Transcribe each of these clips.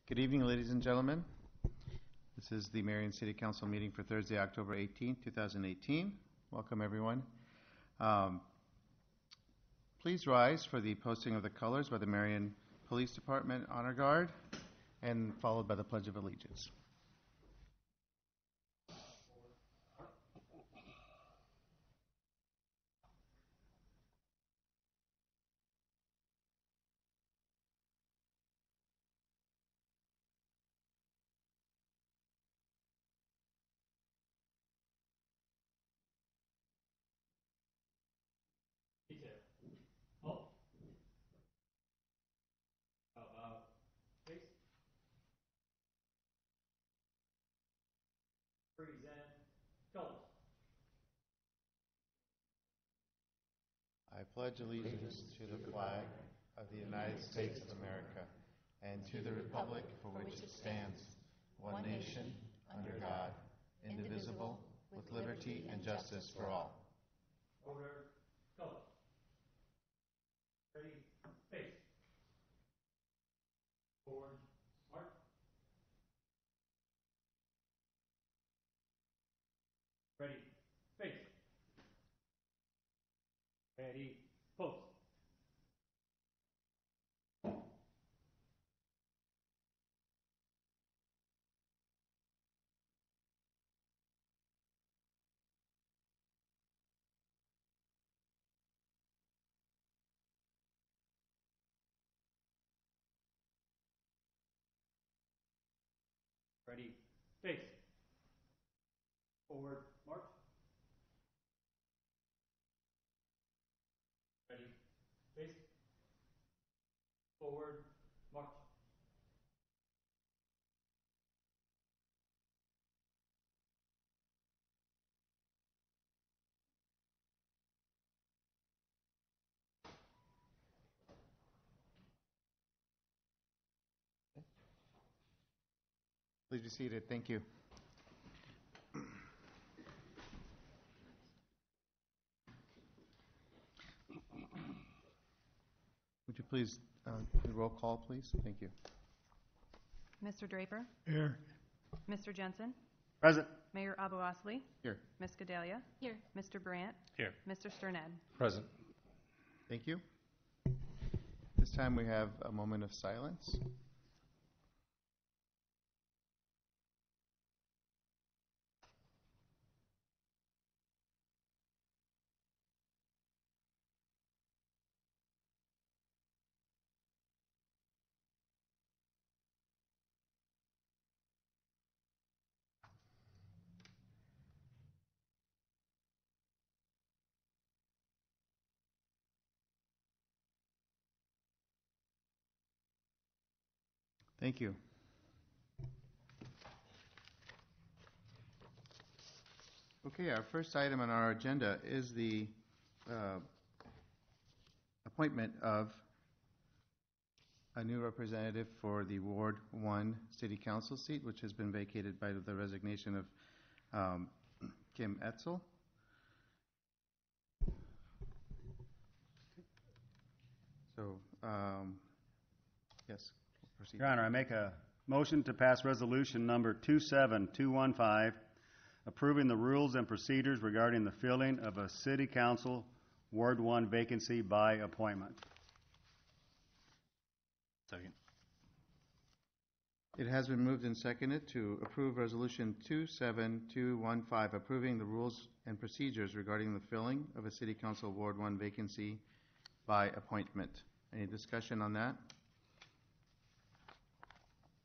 Good evening, ladies and gentlemen. This is the Marion City Council meeting for Thursday, October 18th, 2018. Welcome, everyone. Please rise for the posting of the colors by the Marion Police Department Honor Guard, and followed by the Pledge of Allegiance. I pledge allegiance to the flag of the United States of America and to the republic for which it stands, one nation, under God, indivisible, with liberty and justice for all. Order, go. Ready, face. Forward, march. Ready, face. Ready, pose. Ready, face. Forward, march. Ready, face. Forward, march. Please be seated. Thank you. Would you please roll call, please? Thank you. Mr. Draper? Here. Mr. Jensen? Present. Mayor Abu Osley? Here. Ms. Gedalia? Here. Mr. Brandt? Here. Mr. Sternad? Present. Thank you. This time we have a moment of silence. Thank you. Okay, our first item on our agenda is the appointment of a new representative for the Ward 1 City Council seat, which has been vacated by the resignation of Kim Etzel. So, yes, proceed. Your Honor, I make a motion to pass resolution number 27215, approving the rules and procedures regarding the filling of a City Council Ward 1 vacancy by appointment. Second. It has been moved and seconded to approve Resolution 27215, approving the rules and procedures regarding the filling of a City Council Ward 1 vacancy by appointment. Any discussion on that?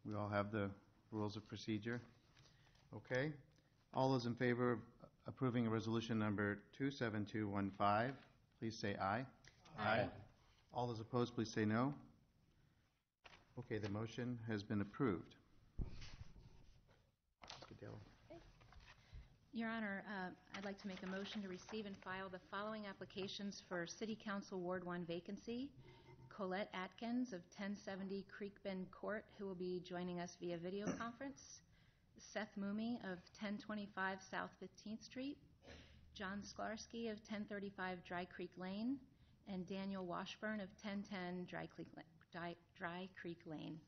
We all have the rules of procedure. Okay. All those in favor of approving resolution number 27215, please say aye. Aye. All those opposed, please say no. Okay, the motion has been approved. Your Honor, I'd like to make a motion to receive and file the following applications for City Council Ward 1 vacancy. Colette Atkins of 1070 Creekbend Court, who will be joining us via video conference. Seth Moomey of 1025 South 15th Street. John Sklarski of 1035 Dry Creek Lane. And Daniel Washburn of 1010 Dry Creek Lane.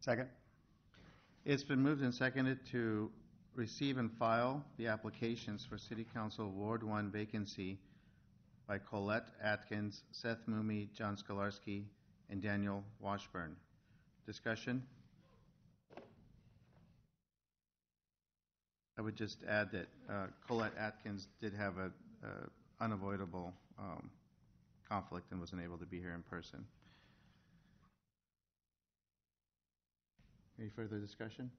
Second. It's been moved and seconded to receive and file the applications for City Council Ward 1 vacancy by Colette Atkins, Seth Moomey, John Skolarski, and Daniel Washburn. Discussion? I would just add that Colette Atkins did have a unavoidable conflict and wasn't able to be here in person. Any further discussion?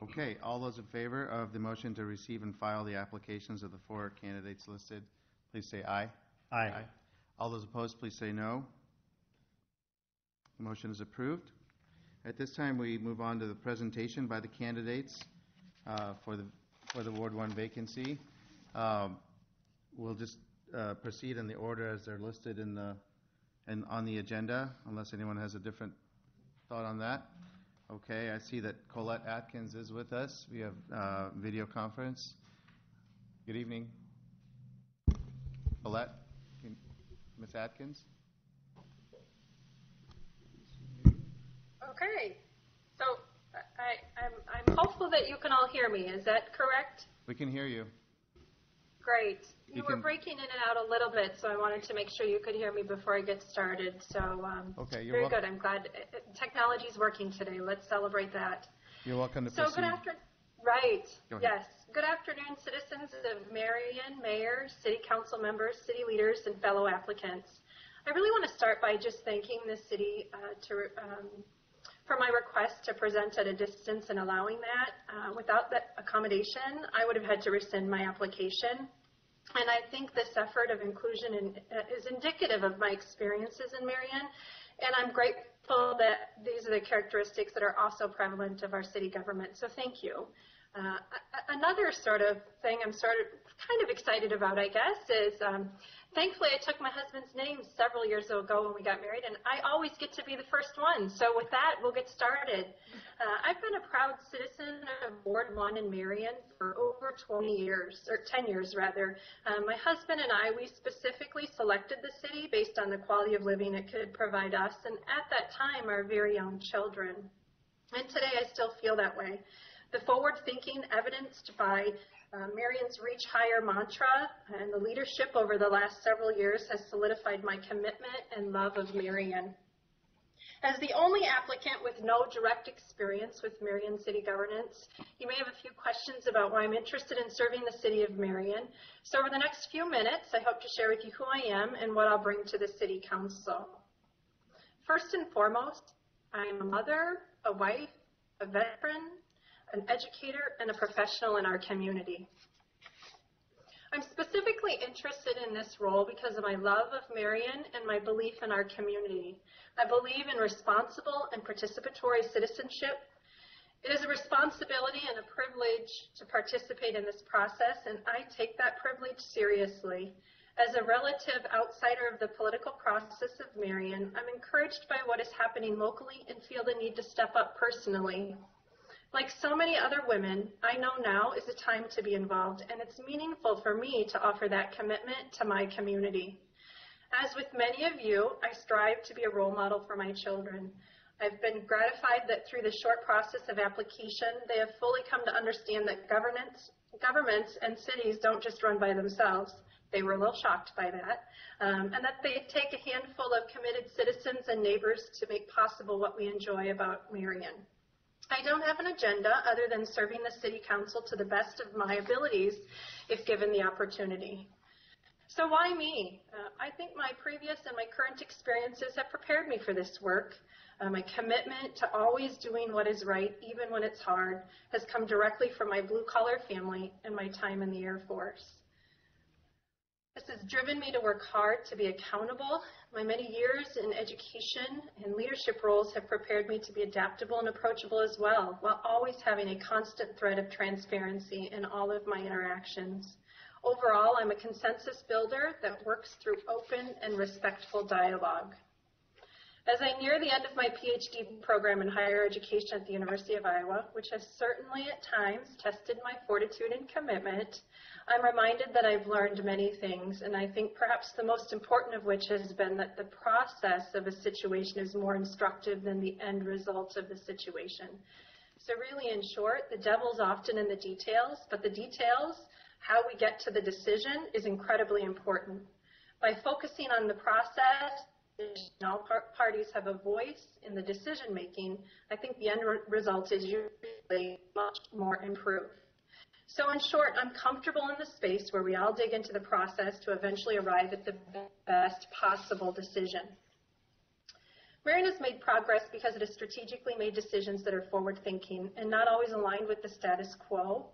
Okay, all those in favor of the motion to receive and file the applications of the 4 candidates listed, please say aye. Aye. All those opposed, please say no. The motion is approved. At this time, we move on to the presentation by the candidates for the Ward 1 vacancy. We'll just proceed in the order as they're listed on the agenda, unless anyone has a different thought on that. Okay, I see that Colette Atkins is with us. We have video conference. Good evening. Colette, Ms. Atkins? Okay, so I'm hopeful that you can all hear me. Is that correct? We can hear you. Great. You You were can- breaking in and out a little bit, so I wanted to make sure you could hear me before I get started. So Okay, you're very welcome. good. I'm glad technology's working today. Let's celebrate that. You're welcome to So proceed. good afternoon. Right. Go ahead. Yes. Good afternoon, citizens of Marion, Mayor, City Council members, city leaders, and fellow applicants. I really want to start by just thanking the city for my request to present at a distance and allowing that. Without that accommodation, I would have had to rescind my application. And I think this effort of inclusion is indicative of my experiences in Marion, and I'm grateful that these are the characteristics that are also prevalent of our city government, so thank you. Another sort of thing I'm kind of excited about, I guess, is thankfully I took my husband's name several years ago when we got married, and I always get to be the first one. So with that, we'll get started. I've been a proud citizen of Ward 1 in Marion for over 20 years, or 10 years rather. My husband and I, we specifically selected the city based on the quality of living it could provide us, and at that time, our very young children. And today, I still feel that way. The forward-thinking evidenced by Marion's Reach Higher mantra and the leadership over the last several years has solidified my commitment and love of Marion. As the only applicant with no direct experience with Marion city governance, you may have a few questions about why I'm interested in serving the city of Marion. So over the next few minutes, I hope to share with you who I am and what I'll bring to the city council. First and foremost, I am a mother, a wife, a veteran, an educator, and a professional in our community. I'm specifically interested in this role because of my love of Marion and my belief in our community. I believe in responsible and participatory citizenship. It is a responsibility and a privilege to participate in this process, and I take that privilege seriously. As a relative outsider of the political process of Marion, I'm encouraged by what is happening locally and feel the need to step up personally. Like so many other women, I know now is a time to be involved, and it's meaningful for me to offer that commitment to my community. As with many of you, I strive to be a role model for my children. I've been gratified that through the short process of application, they have fully come to understand that governments and cities don't just run by themselves. They were a little shocked by that, and that they take a handful of committed citizens and neighbors to make possible what we enjoy about Marion. I don't have an agenda other than serving the City Council to the best of my abilities if given the opportunity. So why me? I think my previous and my current experiences have prepared me for this work. My commitment to always doing what is right, even when it's hard, has come directly from my blue-collar family and my time in the Air Force. This has driven me to work hard to be accountable. My many years in education and leadership roles have prepared me to be adaptable and approachable as well, while always having a constant thread of transparency in all of my interactions. Overall, I'm a consensus builder that works through open and respectful dialogue. As I near the end of my PhD program in higher education at the University of Iowa, which has certainly at times tested my fortitude and commitment, I'm reminded that I've learned many things, and I think perhaps the most important of which has been that the process of a situation is more instructive than the end result of the situation. So really, in short, the devil's often in the details, but the details, how we get to the decision, is incredibly important. By focusing on the process, all parties have a voice in the decision-making, I think the end result is usually much more improved. So in short, I'm comfortable in the space where we all dig into the process to eventually arrive at the best possible decision. Marion has made progress because it has strategically made decisions that are forward-thinking and not always aligned with the status quo.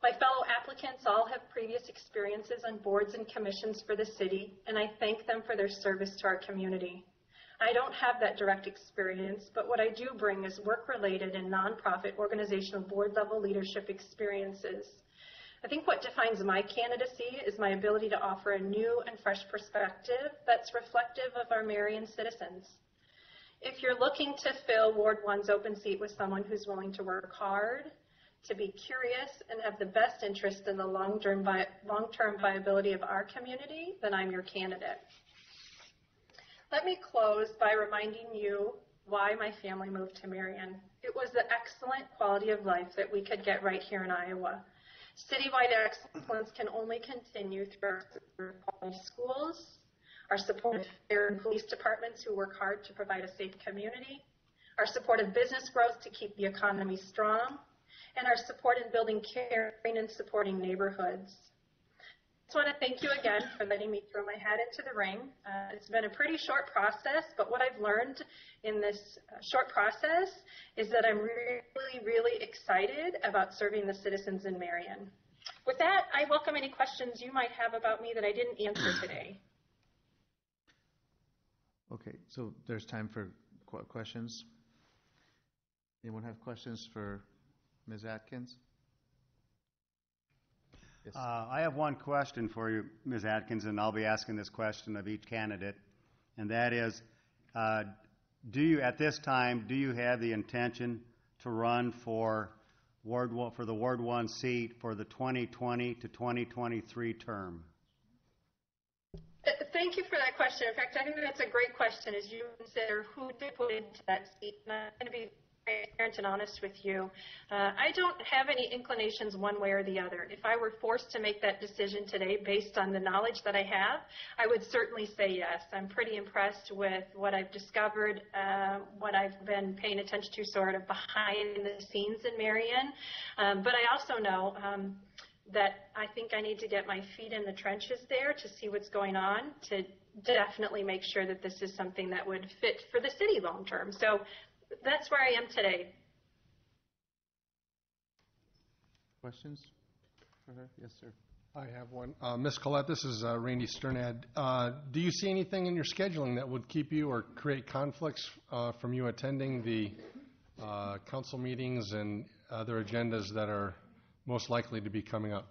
My fellow applicants all have previous experiences on boards and commissions for the city, and I thank them for their service to our community. I don't have that direct experience, but what I do bring is work-related and nonprofit organizational board-level leadership experiences. I think what defines my candidacy is my ability to offer a new and fresh perspective that's reflective of our Marion citizens. If you're looking to fill Ward 1's open seat with someone who's willing to work hard, to be curious, and have the best interest in the long-term viability of our community, then I'm your candidate. Let me close by reminding you why my family moved to Marion. It was the excellent quality of life that we could get right here in Iowa. Citywide excellence can only continue through our quality schools, our supportive fire and police departments who work hard to provide a safe community, our supportive business growth to keep the economy strong, and our support in building caring and supporting neighborhoods. I just want to thank you again for letting me throw my hat into the ring. It's been a pretty short process, but what I've learned in this short process is that I'm really, really excited about serving the citizens in Marion. With that, I welcome any questions you might have about me that I didn't answer today. Okay, so there's time for questions. Anyone have questions for Ms. Atkins? Yes. I have one question for you, Ms. Atkins, and I'll be asking this question of each candidate, and that is, at this time, do you have the intention to run for the Ward 1 seat for the 2020 to 2023 term? Thank you for that question. In fact, I think that's a great question as you consider who to put into that seat. And I'm going to be transparent and honest with you. I don't have any inclinations one way or the other. If I were forced to make that decision today based on the knowledge that I have, I would certainly say yes. I'm pretty impressed with what I've discovered, what I've been paying attention to sort of behind the scenes in Marion. But I also know that I think I need to get my feet in the trenches there to see what's going on, to definitely make sure that this is something that would fit for the city long term. So that's where I am today. Questions for her? Yes, sir. I have one. Ms. Collette, this is Randy Sternad. Do you see anything in your scheduling that would keep you or create conflicts from you attending the council meetings and other agendas that are most likely to be coming up?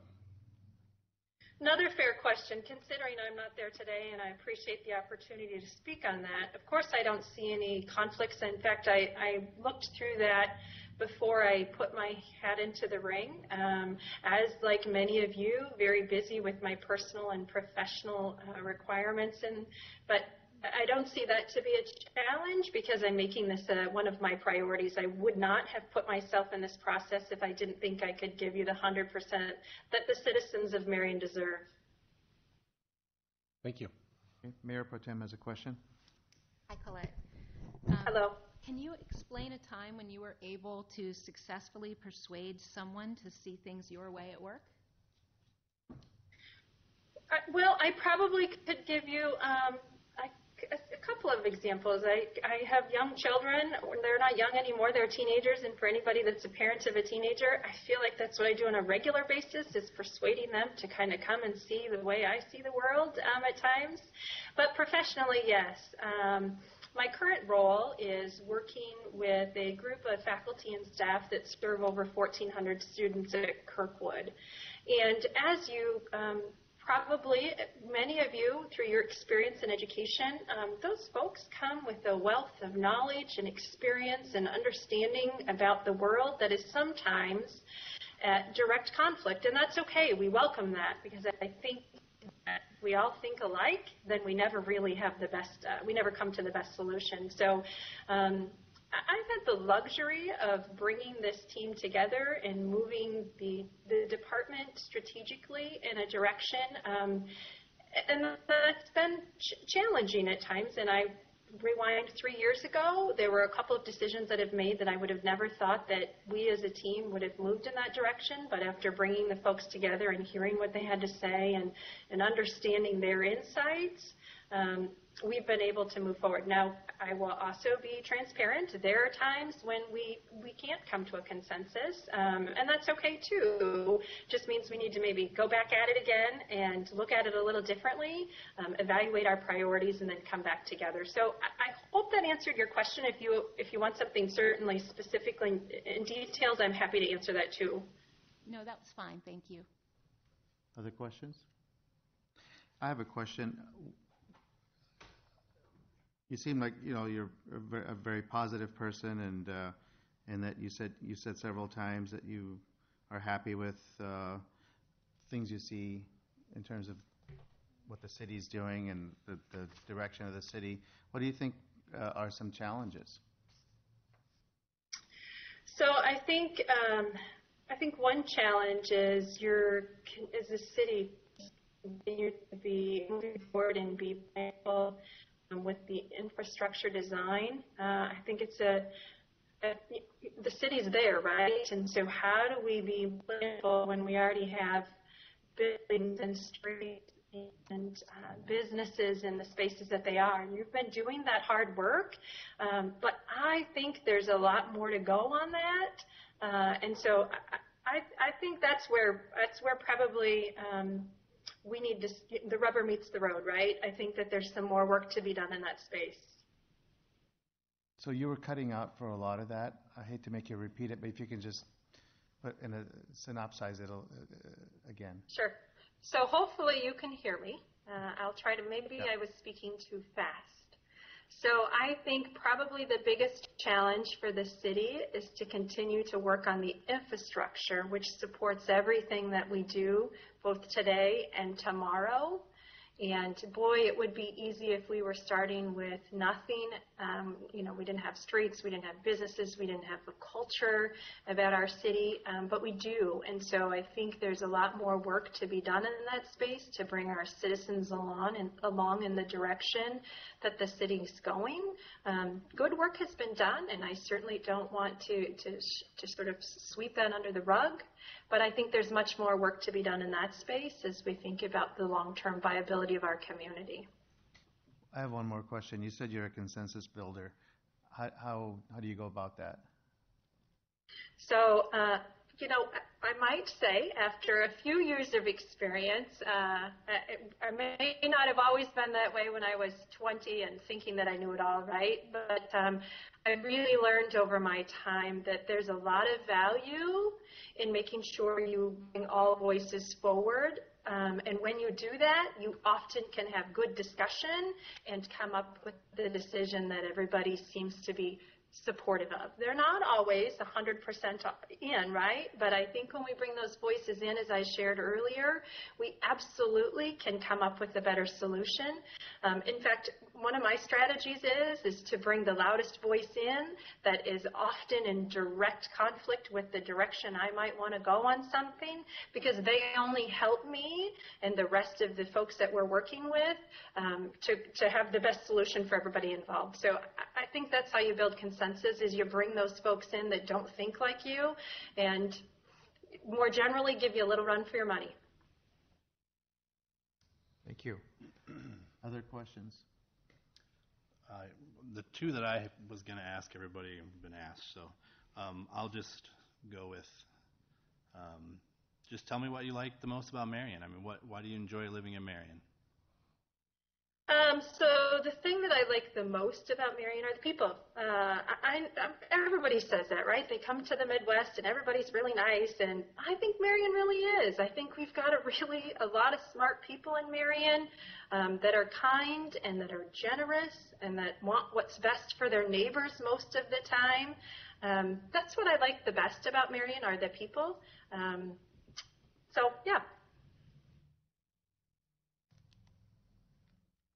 Another fair question, considering I'm not there today, and I appreciate the opportunity to speak on that. Of course, I don't see any conflicts. In fact, I looked through that before I put my hat into the ring. As like many of you, very busy with my personal and professional requirements, but I don't see that to be a challenge because I'm making this one of my priorities. I would not have put myself in this process if I didn't think I could give you the 100% that the citizens of Marion deserve. Thank you. Okay. Mayor Pro Tem has a question. Hi, Colette. Hello. Can you explain a time when you were able to successfully persuade someone to see things your way at work? Well, I probably could give you a couple of examples. I have young children. They're not young anymore. They're teenagers. And for anybody that's a parent of a teenager, I feel like that's what I do on a regular basis, is persuading them to kind of come and see the way I see the world at times. But professionally, yes. My current role is working with a group of faculty and staff that serve over 1,400 students at Kirkwood. And as you probably many of you, through your experience in education, those folks come with a wealth of knowledge and experience and understanding about the world that is sometimes at direct conflict, and that's okay. We welcome that, because I think that we all think alike, then we never really have the best, we never come to the best solution. So I've had the luxury of bringing this team together and moving the department strategically in a direction, and that's been challenging at times. And I rewind 3 years ago, there were a couple of decisions that I've made that I would have never thought that we as a team would have moved in that direction. But after bringing the folks together and hearing what they had to say and understanding their insights, we've been able to move forward. Now, I will also be transparent. There are times when we can't come to a consensus, and that's okay too. Just means we need to maybe go back at it again and look at it a little differently, evaluate our priorities, and then come back together. So I hope that answered your question. If you want something certainly specifically in details, I'm happy to answer that too. No, that was fine. Thank you. Other questions? I have a question. You seem like you're a very positive person, and that you said several times that you are happy with things you see in terms of what the city's doing and the direction of the city. What do you think are some challenges? So I think one challenge is as a city, continue to be moving forward and be mindful with the infrastructure design. I think it's the city's there, right? And so how do we be mindful when we already have buildings and streets and businesses in the spaces that they are? And you've been doing that hard work, but I think there's a lot more to go on that. And so I think that's where probably we need to, the rubber meets the road, right? I think that there's some more work to be done in that space. So you were cutting out for a lot of that. I hate to make you repeat it, but if you can just synopsize it again. Sure. So hopefully you can hear me. I'll try to, maybe I was speaking too fast. So I think probably the biggest challenge for the city is to continue to work on the infrastructure, which supports everything that we do, both today and tomorrow. And boy, it would be easy if we were starting with nothing. We didn't have streets, we didn't have businesses, we didn't have a culture about our city, but we do. And so I think there's a lot more work to be done in that space to bring our citizens along in the direction that the city's going. Good work has been done, and I certainly don't want to sort of sweep that under the rug. But I think there's much more work to be done in that space as we think about the long-term viability of our community. I have one more question. You said you're a consensus builder. How do you go about that? So, I might say after a few years of experience, I may not have always been that way when I was 20 and thinking that I knew it all, right? But I really learned over my time that there's a lot of value in making sure you bring all voices forward. And when you do that, you often can have good discussion and come up with the decision that everybody seems to be supportive of. They're not always 100% in, right? But I think when we bring those voices in, as I shared earlier, we absolutely can come up with a better solution. In fact, one of my strategies is to bring the loudest voice in that is often in direct conflict with the direction I might want to go on something, because they only help me and the rest of the folks that we're working with to have the best solution for everybody involved. So I think that's how you build consensus, is you bring those folks in that don't think like you and more generally give you a little run for your money. Thank you. Other questions? The two that I was going to ask everybody have been asked, so I'll just go with, just tell me what you like the most about Marion. I mean, why do you enjoy living in Marion? So the thing that I like the most about Marion are the people. Everybody says that, right? They come to the Midwest and everybody's really nice, and I think Marion really is. I think we've got a lot of smart people in Marion that are kind and that are generous and that want what's best for their neighbors most of the time. That's what I like the best about Marion are the people. So yeah.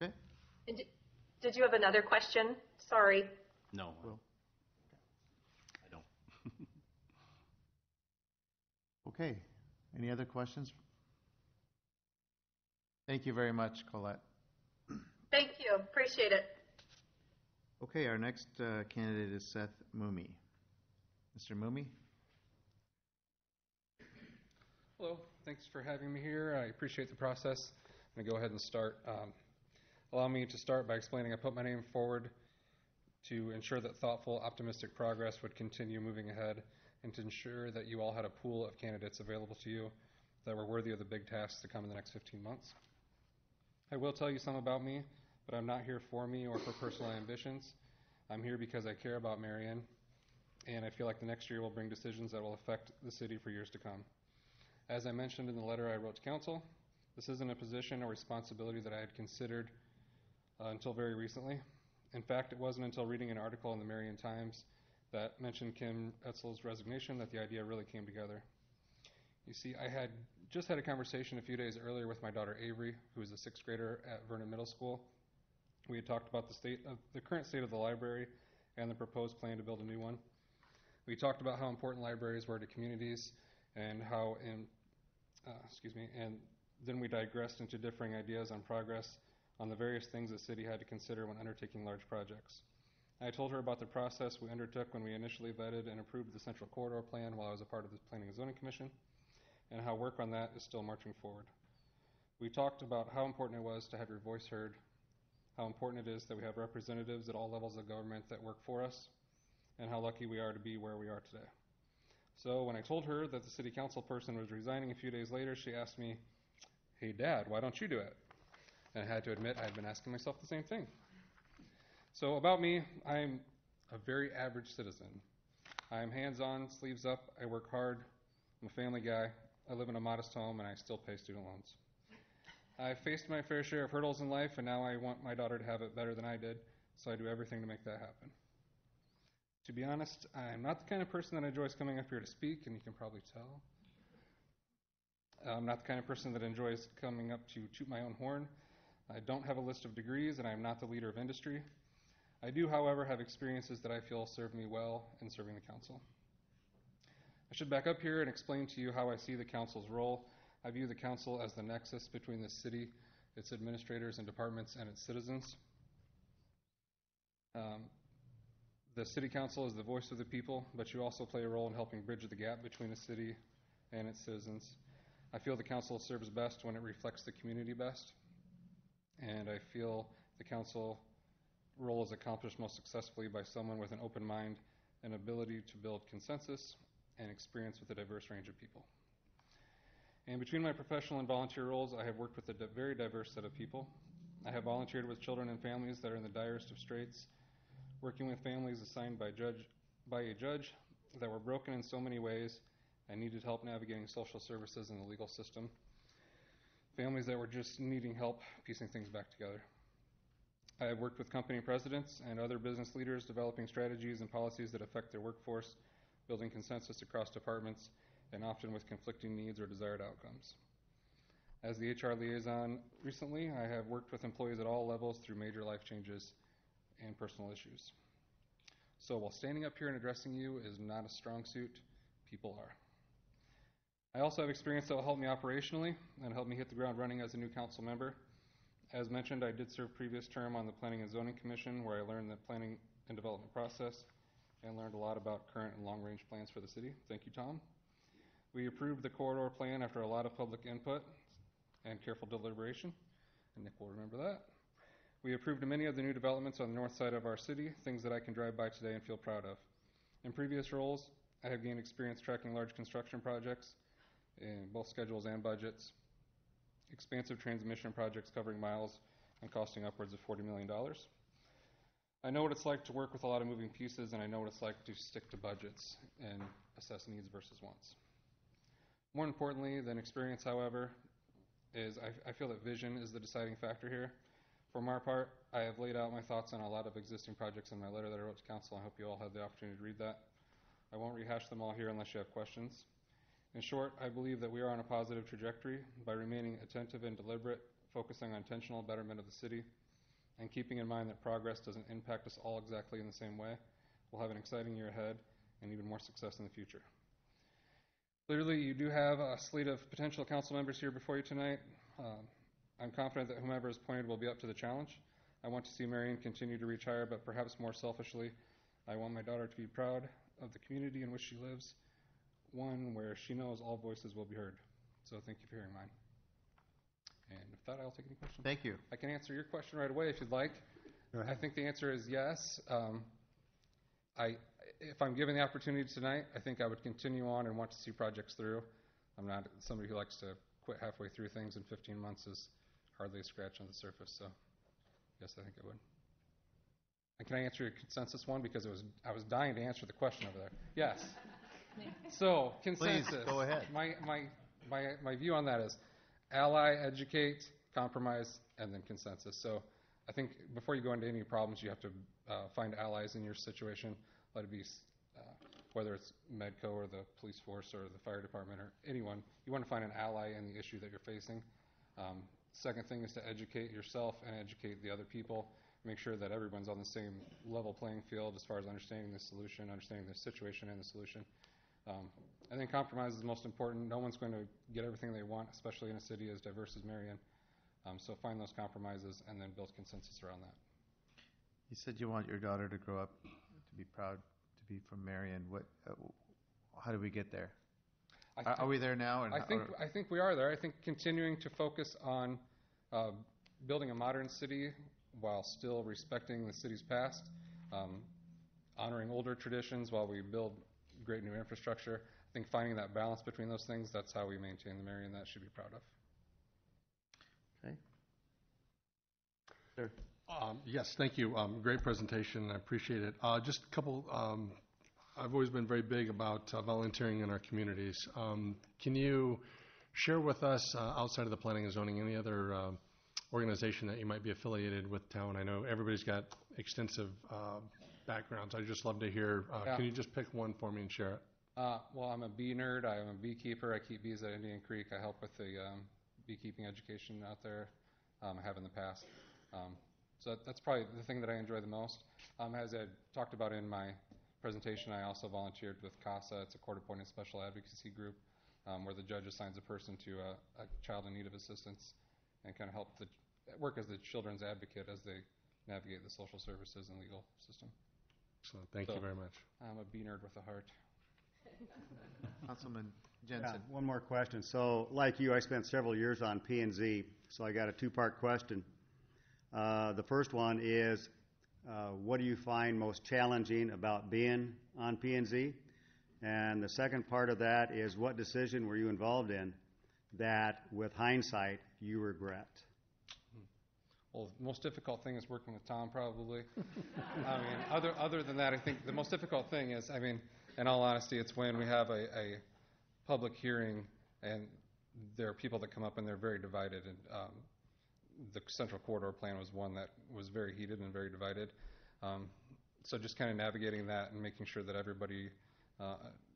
Okay. And did you have another question? Sorry. No, Well. I don't. Okay. Any other questions? Thank you very much, Colette. Thank you. Appreciate it. Okay, our next candidate is Seth Mumey. Mr. Mumey? Hello, thanks for having me here. I appreciate the process. I'm going to go ahead and start. Allow me to start by explaining I put my name forward to ensure that thoughtful, optimistic progress would continue moving ahead and to ensure that you all had a pool of candidates available to you that were worthy of the big tasks to come in the next 15 months. I will tell you some about me, but I'm not here for me or for personal ambitions. I'm here because I care about Marion, and I feel like the next year will bring decisions that will affect the city for years to come. As I mentioned in the letter I wrote to council, this isn't a position or responsibility that I had considered until very recently. In fact, it wasn't until reading an article in the Marion Times that mentioned Kim Etzel's resignation that the idea really came together. You see, I had just had a conversation a few days earlier with my daughter Avery, who is a 6th grader at Vernon Middle School. We had talked about the current state of the library and the proposed plan to build a new one. We talked about how important libraries were to communities and how, and then we digressed into differing ideas on progress on the various things the city had to consider when undertaking large projects. I told her about the process we undertook when we initially vetted and approved the Central Corridor Plan while I was a part of the Planning and Zoning Commission, and how work on that is still marching forward. We talked about how important it was to have your voice heard, how important it is that we have representatives at all levels of government that work for us, and how lucky we are to be where we are today. So when I told her that the city council person was resigning a few days later, she asked me, "Hey Dad, why don't you do it?" And I had to admit I had been asking myself the same thing. So about me, I'm a very average citizen. I'm hands-on, sleeves up, I work hard, I'm a family guy, I live in a modest home, and I still pay student loans. I've faced my fair share of hurdles in life, and now I want my daughter to have it better than I did, so I do everything to make that happen. To be honest, I'm not the kind of person that enjoys coming up here to speak, and you can probably tell. I'm not the kind of person that enjoys coming up to toot my own horn. I don't have a list of degrees, and I'm not the leader of industry. I do, however, have experiences that I feel serve me well in serving the council. I should back up here and explain to you how I see the council's role. I view the council as the nexus between the city, its administrators and departments, and its citizens. The city council is the voice of the people, but you also play a role in helping bridge the gap between the city and its citizens. I feel the council serves best when it reflects the community best, and I feel the council role is accomplished most successfully by someone with an open mind and ability to build consensus and experience with a diverse range of people. And between my professional and volunteer roles, I have worked with a very diverse set of people. I have volunteered with children and families that are in the direst of straits, working with families assigned by a judge that were broken in so many ways and needed help navigating social services and the legal system. Families that were just needing help piecing things back together. I have worked with company presidents and other business leaders developing strategies and policies that affect their workforce, building consensus across departments, and often with conflicting needs or desired outcomes. As the HR liaison recently, I have worked with employees at all levels through major life changes and personal issues. So while standing up here and addressing you is not a strong suit, people are. I also have experience that will help me operationally and help me hit the ground running as a new council member. As mentioned, I did serve previous term on the Planning and Zoning Commission, where I learned the planning and development process and learned a lot about current and long-range plans for the city. Thank you, Tom. We approved the corridor plan after a lot of public input and careful deliberation, and Nick will remember that. We approved many of the new developments on the north side of our city, things that I can drive by today and feel proud of. In previous roles, I have gained experience tracking large construction projects in both schedules and budgets, expansive transmission projects covering miles and costing upwards of $40 million. I know what it's like to work with a lot of moving pieces, and I know what it's like to stick to budgets and assess needs versus wants. More importantly than experience, however, is I feel that vision is the deciding factor here. For my part, I have laid out my thoughts on a lot of existing projects in my letter that I wrote to council. I hope you all had the opportunity to read that. I won't rehash them all here unless you have questions. In short, I believe that we are on a positive trajectory by remaining attentive and deliberate, focusing on intentional betterment of the city, and keeping in mind that progress doesn't impact us all exactly in the same way. We'll have an exciting year ahead and even more success in the future. Clearly, you do have a slate of potential council members here before you tonight. I'm confident that whomever is appointed will be up to the challenge. I want to see Marion continue to reach higher, but perhaps more selfishly, I want my daughter to be proud of the community in which she lives, one where she knows all voices will be heard. So thank you for hearing mine. And with that, I'll take any questions. Thank you. I can answer your question right away if you'd like. Go ahead. I think the answer is yes. If I'm given the opportunity tonight, I think I would continue on and want to see projects through. I'm not somebody who likes to quit halfway through things, and 15 months is hardly a scratch on the surface. So yes, I think I would. And can I answer your consensus one? Because I was dying to answer the question over there. Yes. So consensus. Please, go ahead. My view on that is ally, educate, compromise, and then consensus. So I think before you go into any problems, you have to find allies in your situation. Let it be whether it's Medco or the police force or the fire department or anyone. You want to find an ally in the issue that you're facing. Second thing is to educate yourself and educate the other people. Make sure that everyone's on the same level playing field as far as understanding the solution, understanding the situation and the solution. I think compromise is most important. No one's going to get everything they want, especially in a city as diverse as Marion. So find those compromises and then build consensus around that. You said you want your daughter to grow up to be proud to be from Marion. How do we get there? Are we there now? I think we are there. I think continuing to focus on building a modern city while still respecting the city's past, honoring older traditions while we build great new infrastructure. I think finding that balance between those things, that's how we maintain the Marion that should be proud of. Okay. Sure. Yes, thank you. Great presentation. I appreciate it. Just a couple, I've always been very big about volunteering in our communities. Can you share with us, outside of the planning and zoning, any other organization that you might be affiliated with town? I know everybody's got extensive backgrounds. I'd just love to hear. Yeah. Can you just pick one for me and share it? Well, I'm a bee nerd. I'm a beekeeper. I keep bees at Indian Creek. I help with the beekeeping education out there. I have in the past. So that's probably the thing that I enjoy the most. As I talked about in my presentation, I also volunteered with CASA. It's a court-appointed special advocacy group where the judge assigns a person to a child in need of assistance and kind of help work as the children's advocate as they navigate the social services and legal system. Excellent. Thank you very much. I'm a bee nerd with a heart. Councilman Yeah, Jensen. one more question. So, like you, I spent several years on P&Z, so I got a two-part question. The first one is, what do you find most challenging about being on P&Z? And the second part of that is, what decision were you involved in that, with hindsight, you regret? Well, the most difficult thing is working with Tom, probably. I mean, other than that, I think the most difficult thing is, I mean, in all honesty, it's when we have a public hearing and there are people that come up and they're very divided. And the Central Corridor Plan was one that was very heated and very divided. So just kind of navigating that and making sure that everybody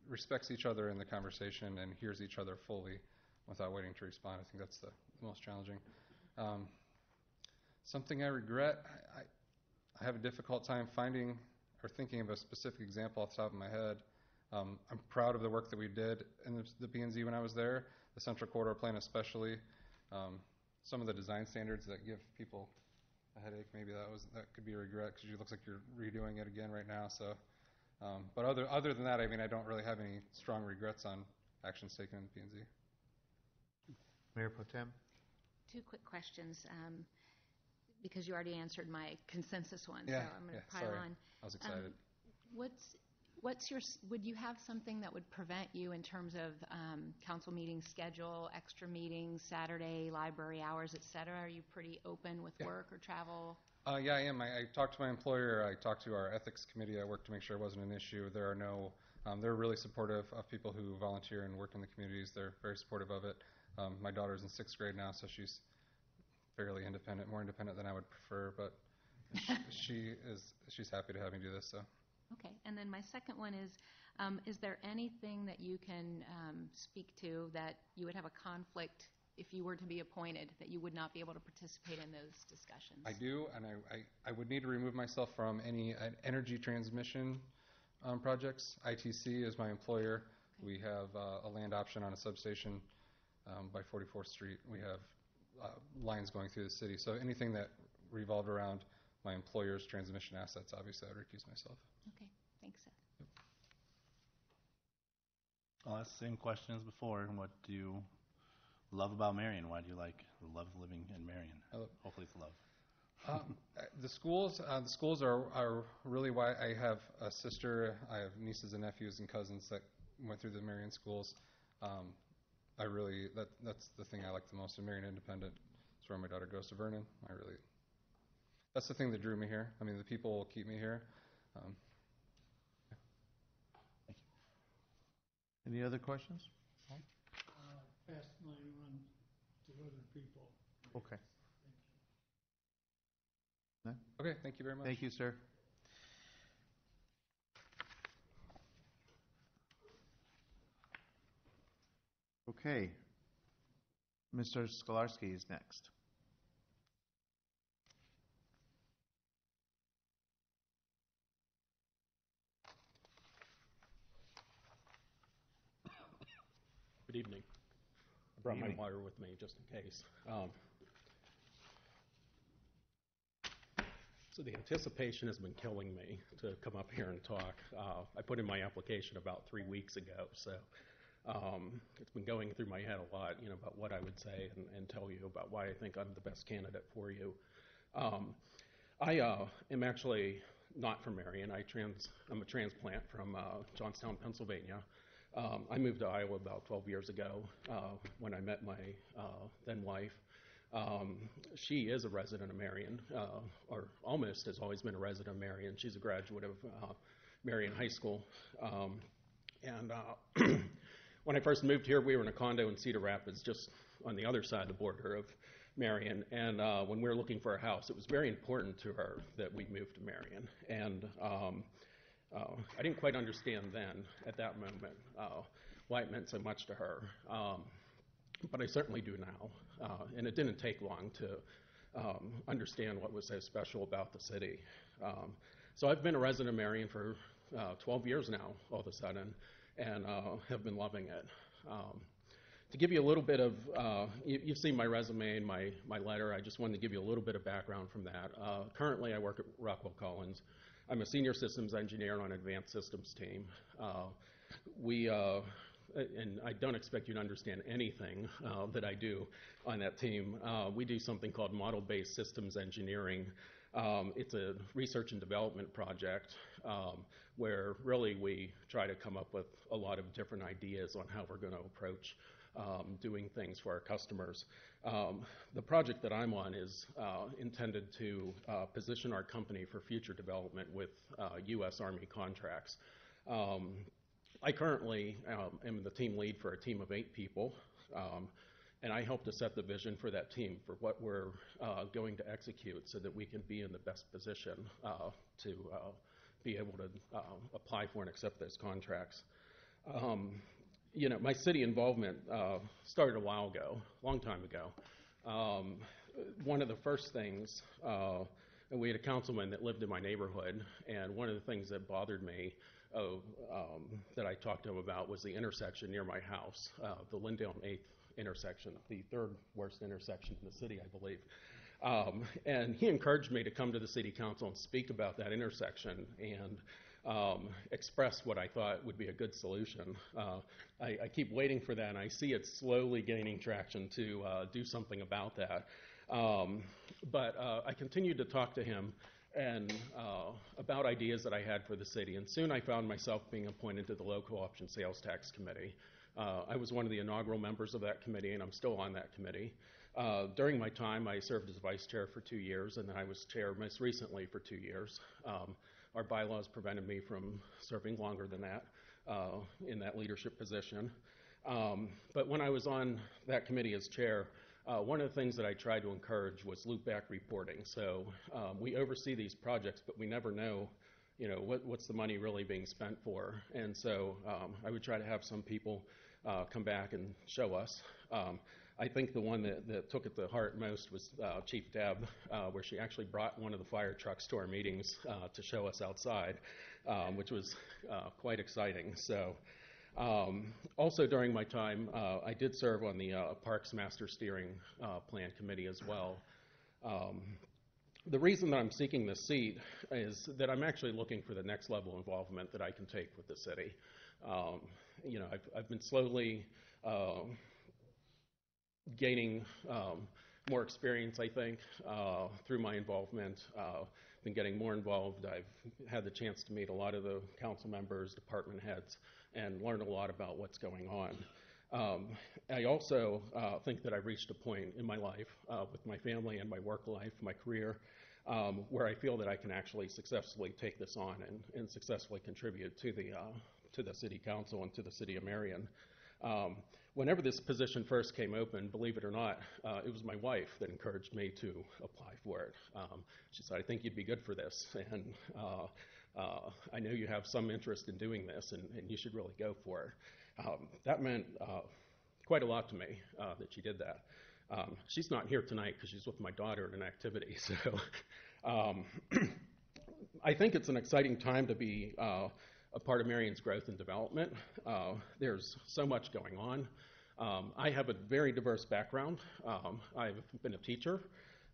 respects each other in the conversation and hears each other fully without waiting to respond. I think that's the most challenging. Something I regret, I have a difficult time finding or thinking of a specific example off the top of my head. I'm proud of the work that we did in the P&Z when I was there, the Central Corridor Plan especially. Some of the design standards that give people a headache, maybe that could be a regret because it looks like you're redoing it again right now. So, but other than that, I mean, I don't really have any strong regrets on actions taken in the P&Z. Mayor Pro Tem. Two quick questions, because you already answered my consensus one, Yeah, so I'm going to pile sorry. on. I was excited. Would you have something that would prevent you in terms of council meeting schedule, extra meetings, Saturday, library hours, et cetera? Are you pretty open with work or travel? Yeah, I am. I talked to my employer. I talked to our ethics committee at work to make sure it wasn't an issue. There are no, they're really supportive of people who volunteer and work in the communities. They're very supportive of it. My daughter's in 6th grade now, so she's fairly independent, more independent than I would prefer, but she's happy to have me do this, so. Okay, and then my second one is there anything that you can speak to that you would have a conflict if you were to be appointed, that you would not be able to participate in those discussions? I do, and I would need to remove myself from any energy transmission projects. ITC is my employer. Okay. We have a land option on a substation by 44th Street. We have lines going through the city. So anything that revolved around my employer's transmission assets, obviously I would recuse myself. Okay, thanks, Seth. Yep. I'll ask the same question as before. What do you love about Marion? Why do you love living in Marion? Hopefully it's love. The schools are really why. I have a sister, I have nieces and nephews and cousins that went through the Marion schools. That's the thing I like the most in Marion Independent. It's where my daughter goes to Vernon. That's the thing that drew me here. I mean, the people will keep me here. Thank you. Any other questions? Pass mine on to other people. Okay. No? Okay, thank you very much. Thank you, sir. Okay. Mr. Skolarski is next. Good evening. I brought my water with me just in case. So the anticipation has been killing me to come up here and talk. I put in my application about 3 weeks ago, so it's been going through my head a lot, about what I would say and tell you about why I think I'm the best candidate for you. I am actually not from Marion. I'm a transplant from Johnstown, Pennsylvania. I moved to Iowa about 12 years ago when I met my then wife. She is a resident of Marion, or almost has always been a resident of Marion. She's a graduate of Marion High School. When I first moved here, we were in a condo in Cedar Rapids, just on the other side of the border of Marion. And when we were looking for a house, it was very important to her that we moved to Marion. And I didn't quite understand then, at that moment, why it meant so much to her. But I certainly do now. And it didn't take long to understand what was so special about the city. So I've been a resident of Marion for 12 years now, all of a sudden, and have been loving it. To give you a little bit of, you've seen my resume and my letter. I just wanted to give you a little bit of background from that. Currently, I work at Rockwell Collins. I'm a senior systems engineer on an advanced systems team. And I don't expect you to understand anything that I do on that team. We do something called model-based systems engineering. It's a research and development project where really we try to come up with a lot of different ideas on how we're going to approach doing things for our customers. The project that I'm on is intended to position our company for future development with U.S. Army contracts. I currently am the team lead for a team of 8 people, and I help to set the vision for that team for what we're going to execute so that we can be in the best position to be able to apply for and accept those contracts. My city involvement started a while ago, a long time ago. One of the first things, and we had a councilman that lived in my neighborhood, and one of the things that bothered me that I talked to him about was the intersection near my house, the Lindale and 8th intersection, the 3rd worst intersection in the city, I believe. And he encouraged me to come to the city council and speak about that intersection and express what I thought would be a good solution. I keep waiting for that, and I see it slowly gaining traction to do something about that. But I continued to talk to him, and about ideas that I had for the city. And soon I found myself being appointed to the Local Option Sales Tax Committee. I was one of the inaugural members of that committee, and I'm still on that committee. During my time, I served as vice chair for 2 years, and then I was chair most recently for 2 years. Our bylaws prevented me from serving longer than that in that leadership position. But when I was on that committee as chair, one of the things that I tried to encourage was loop-back reporting. So we oversee these projects, but we never know, what's the money really being spent for. And so I would try to have some people come back and show us. I think the one that took it to heart most was Chief Deb, where she actually brought one of the fire trucks to our meetings to show us outside, which was quite exciting. So. Also during my time, I did serve on the Parks Master Steering Plan Committee as well. The reason that I'm seeking this seat is that I'm actually looking for the next level of involvement that I can take with the city. I've been slowly gaining more experience, I think, through my involvement. Been getting more involved. I've had the chance to meet a lot of the council members, department heads, and learn a lot about what's going on. I also think that I've reached a point in my life with my family and my work life, my career, where I feel that I can actually successfully take this on and successfully contribute to the city council and to the city of Marion. Whenever this position first came open, believe it or not, it was my wife that encouraged me to apply for it. She said, I think you'd be good for this, and I know you have some interest in doing this, and you should really go for it. That meant quite a lot to me that she did that. She's not here tonight because she's with my daughter at an activity, so I think it's an exciting time to be a part of Marion's growth and development. There's so much going on. I have a very diverse background. I've been a teacher.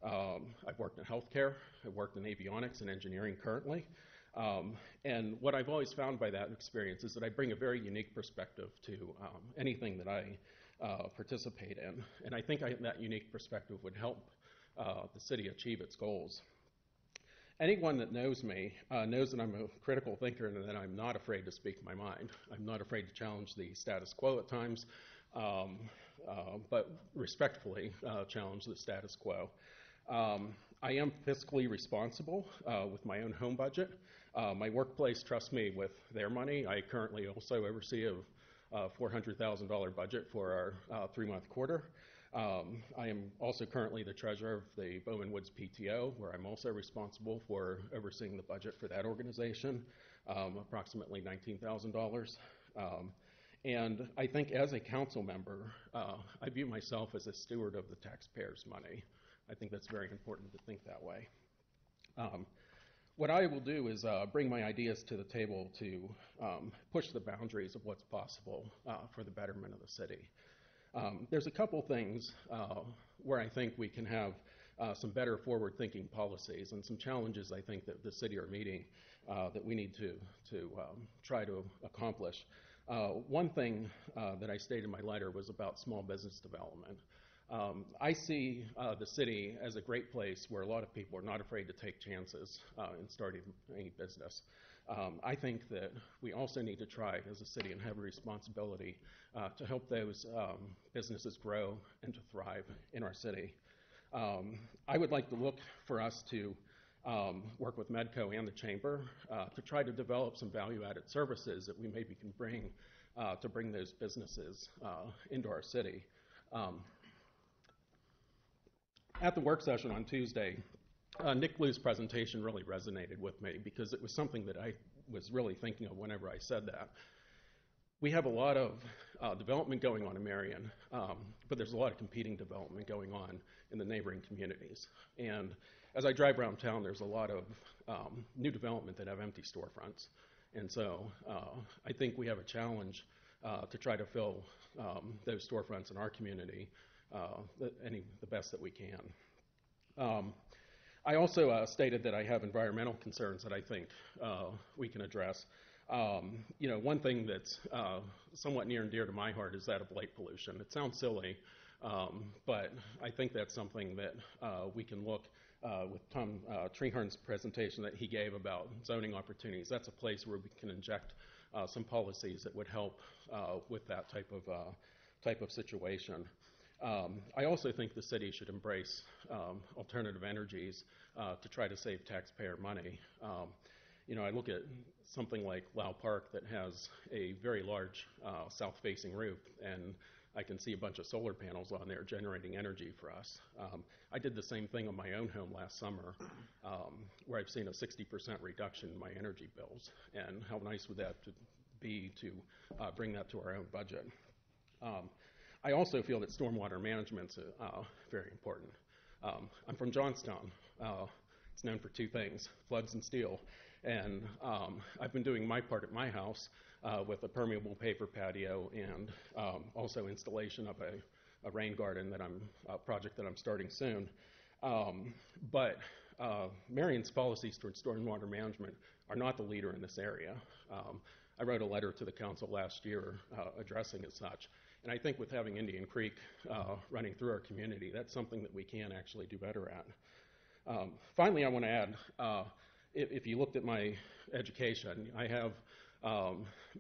I've worked in healthcare. I've worked in avionics and engineering currently. And what I've always found by that experience is that I bring a very unique perspective to anything that I participate in. And I think that unique perspective would help the city achieve its goals. Anyone that knows me knows that I'm a critical thinker and that I'm not afraid to speak my mind. I'm not afraid to challenge the status quo at times, but respectfully challenge the status quo. I am fiscally responsible with my own home budget. My workplace trusts me with their money. I currently also oversee a $400,000 budget for our 3-month quarter. I am also currently the treasurer of the Bowman Woods PTO, where I'm also responsible for overseeing the budget for that organization, approximately $19,000. And I think as a council member, I view myself as a steward of the taxpayers' money. I think that's very important to think that way. What I will do is bring my ideas to the table to push the boundaries of what's possible for the betterment of the city. There's a couple things where I think we can have some better forward-thinking policies and some challenges I think that the city are meeting that we need to try to accomplish. One thing that I stated in my letter was about small business development. I see the city as a great place where a lot of people are not afraid to take chances in starting any business. I think that we also need to try as a city and have a responsibility to help those businesses grow and to thrive in our city. I would like to look for us to work with Medco and the Chamber to try to develop some value-added services that we maybe can bring to bring those businesses into our city. At the work session on Tuesday, Nick Blue's presentation really resonated with me because it was something that I was really thinking of whenever I said that. We have a lot of development going on in Marion, but there's a lot of competing development going on in the neighboring communities. And as I drive around town, there's a lot of new development that have empty storefronts. And so I think we have a challenge to try to fill those storefronts in our community the best that we can. I also stated that I have environmental concerns that I think we can address. One thing that's somewhat near and dear to my heart is that of light pollution. It sounds silly, but I think that's something that we can look with Tom Treehorn's presentation that he gave about zoning opportunities. That's a place where we can inject some policies that would help with that type of situation. I also think the city should embrace alternative energies to try to save taxpayer money. I look at something like Lau Park that has a very large south-facing roof, and I can see a bunch of solar panels on there generating energy for us. I did the same thing on my own home last summer, where I've seen a 60% reduction in my energy bills. And how nice would that be to bring that to our own budget? I also feel that stormwater management's very important. I'm from Johnstown. It's known for two things, floods and steel. And I've been doing my part at my house with a permeable paper patio and also installation of a rain garden a project that I'm starting soon. But Marion's policies towards stormwater management are not the leader in this area. I wrote a letter to the council last year addressing as such. And I think with having Indian Creek running through our community, that's something that we can actually do better at. Finally, I want to add, if you looked at my education, I have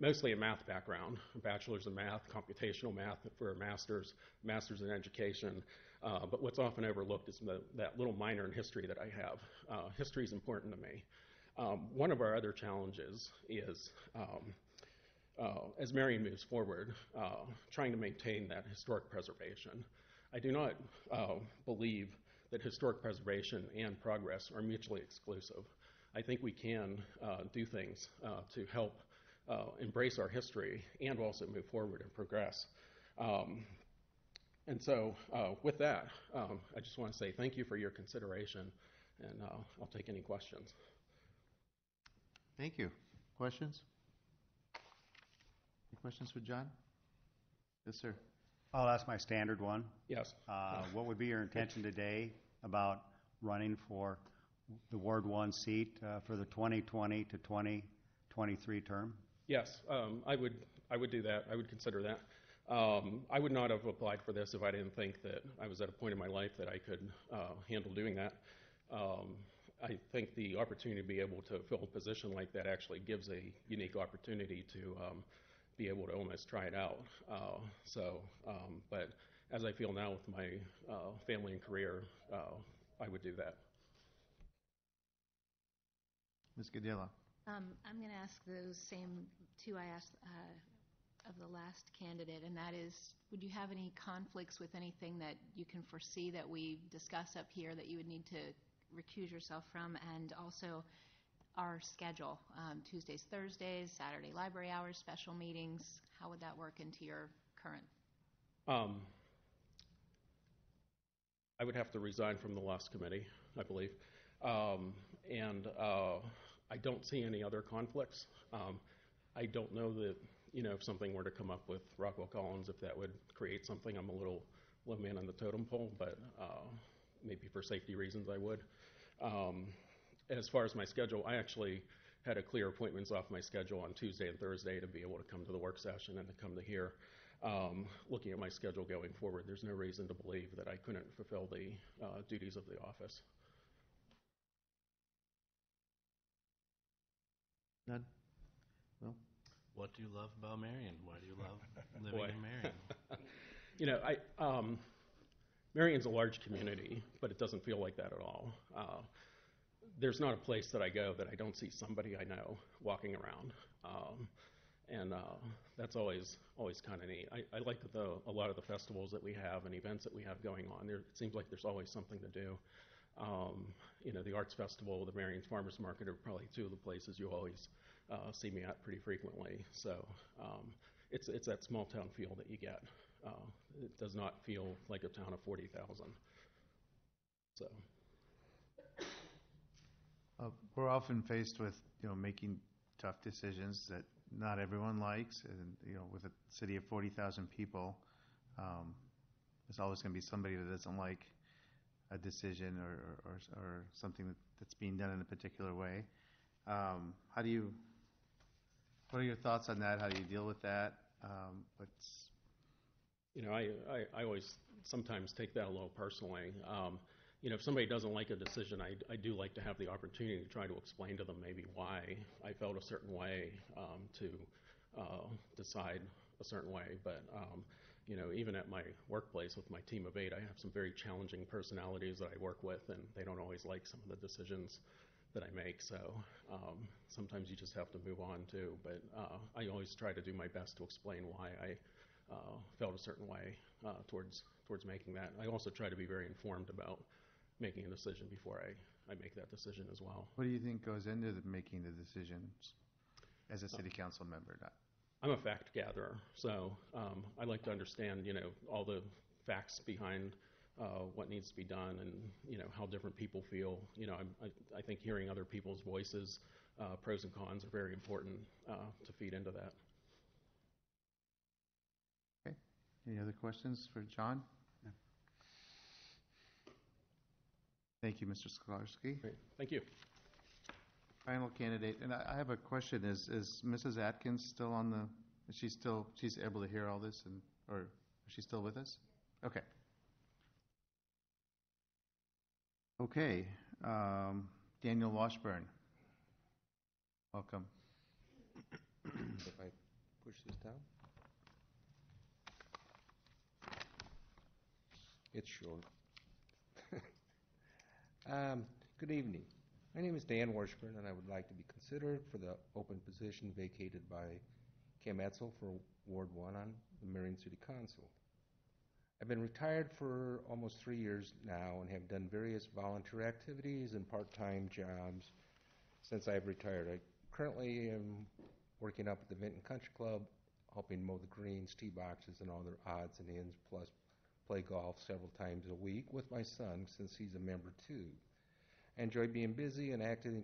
mostly a math background, a bachelor's in math, computational math for a master's in education. But what's often overlooked is that little minor in history that I have. History is important to me. One of our other challenges is, as Marion moves forward, trying to maintain that historic preservation. I do not believe that historic preservation and progress are mutually exclusive. I think we can do things to help embrace our history and also move forward and progress. And so with that, I just want to say thank you for your consideration, and I'll take any questions. Thank you. Questions? Any questions for John? Yes, sir. I'll ask my standard one. Yes. What would be your intention today about running for the Ward 1 seat for the 2020 to 2023 term? Yes, I would do that. I would consider that. I would not have applied for this if I didn't think that I was at a point in my life that I could handle doing that. I think the opportunity to be able to fill a position like that actually gives a unique opportunity to be able to almost try it out. But as I feel now with my family and career, I would do that. Ms. Gadilla. I'm going to ask those same two I asked of the last candidate, and that is, would you have any conflicts with anything that you can foresee that we discuss up here that you would need to recuse yourself from? And also our schedule, Tuesdays, Thursdays, Saturday library hours, special meetings, how would that work into your current? I would have to resign from the loss committee, I believe. I don't see any other conflicts. I don't know that, if something were to come up with Rockwell Collins, if that would create something. I'm a little low man on the totem pole, but maybe for safety reasons I would. As far as my schedule, I actually had to clear appointments off my schedule on Tuesday and Thursday to be able to come to the work session and to come to here. Looking at my schedule going forward, there's no reason to believe that I couldn't fulfill the duties of the office. None? No? What do you love about Marion? Why do you love living in Marion? Marion's a large community, but it doesn't feel like that at all. There's not a place that I go that I don't see somebody I know walking around. That's always kind of neat. I like a lot of the festivals that we have and events that we have going on. It seems like there's always something to do. The Arts Festival, the Marion's Farmers Market are probably two of the places you always see me at pretty frequently. So it's that small town feel that you get. It does not feel like a town of 40,000. So we're often faced with making tough decisions that not everyone likes, and with a city of 40,000 people, there's always going to be somebody that doesn't like a decision or something that's being done in a particular way. What are your thoughts on that? How do you deal with that? I always sometimes take that a little personally. if somebody doesn't like a decision, I do like to have the opportunity to try to explain to them maybe why I felt a certain way to decide a certain way. But, even at my workplace with my team of 8, I have some very challenging personalities that I work with, and they don't always like some of the decisions that I make. So sometimes you just have to move on too. But I always try to do my best to explain why I felt a certain way towards making that. I also try to be very informed about making a decision before I make that decision as well. What do you think goes into making the decisions as a city council member? I'm a fact gatherer, so I like to understand, all the facts behind what needs to be done, and how different people feel. I think hearing other people's voices, pros and cons, are very important to feed into that. Okay. Any other questions for John? No. Thank you, Mr. Sklarski. Great. Thank you. Final candidate, and I have a question. Is Mrs. Atkins still on the? She's able to hear all this, or is she still with us? Okay. Okay. Daniel Washburn. Welcome. If I push this down, it's short. Good evening. My name is Dan Washburn, and I would like to be considered for the open position vacated by Kim Etzel for Ward 1 on the Marion City Council. I've been retired for almost 3 years now and have done various volunteer activities and part-time jobs since I've retired. I currently am working up at the Vinton Country Club, helping mow the greens, tee boxes, and all their odds and ends, plus play golf several times a week with my son since he's a member too. I enjoy being busy and active in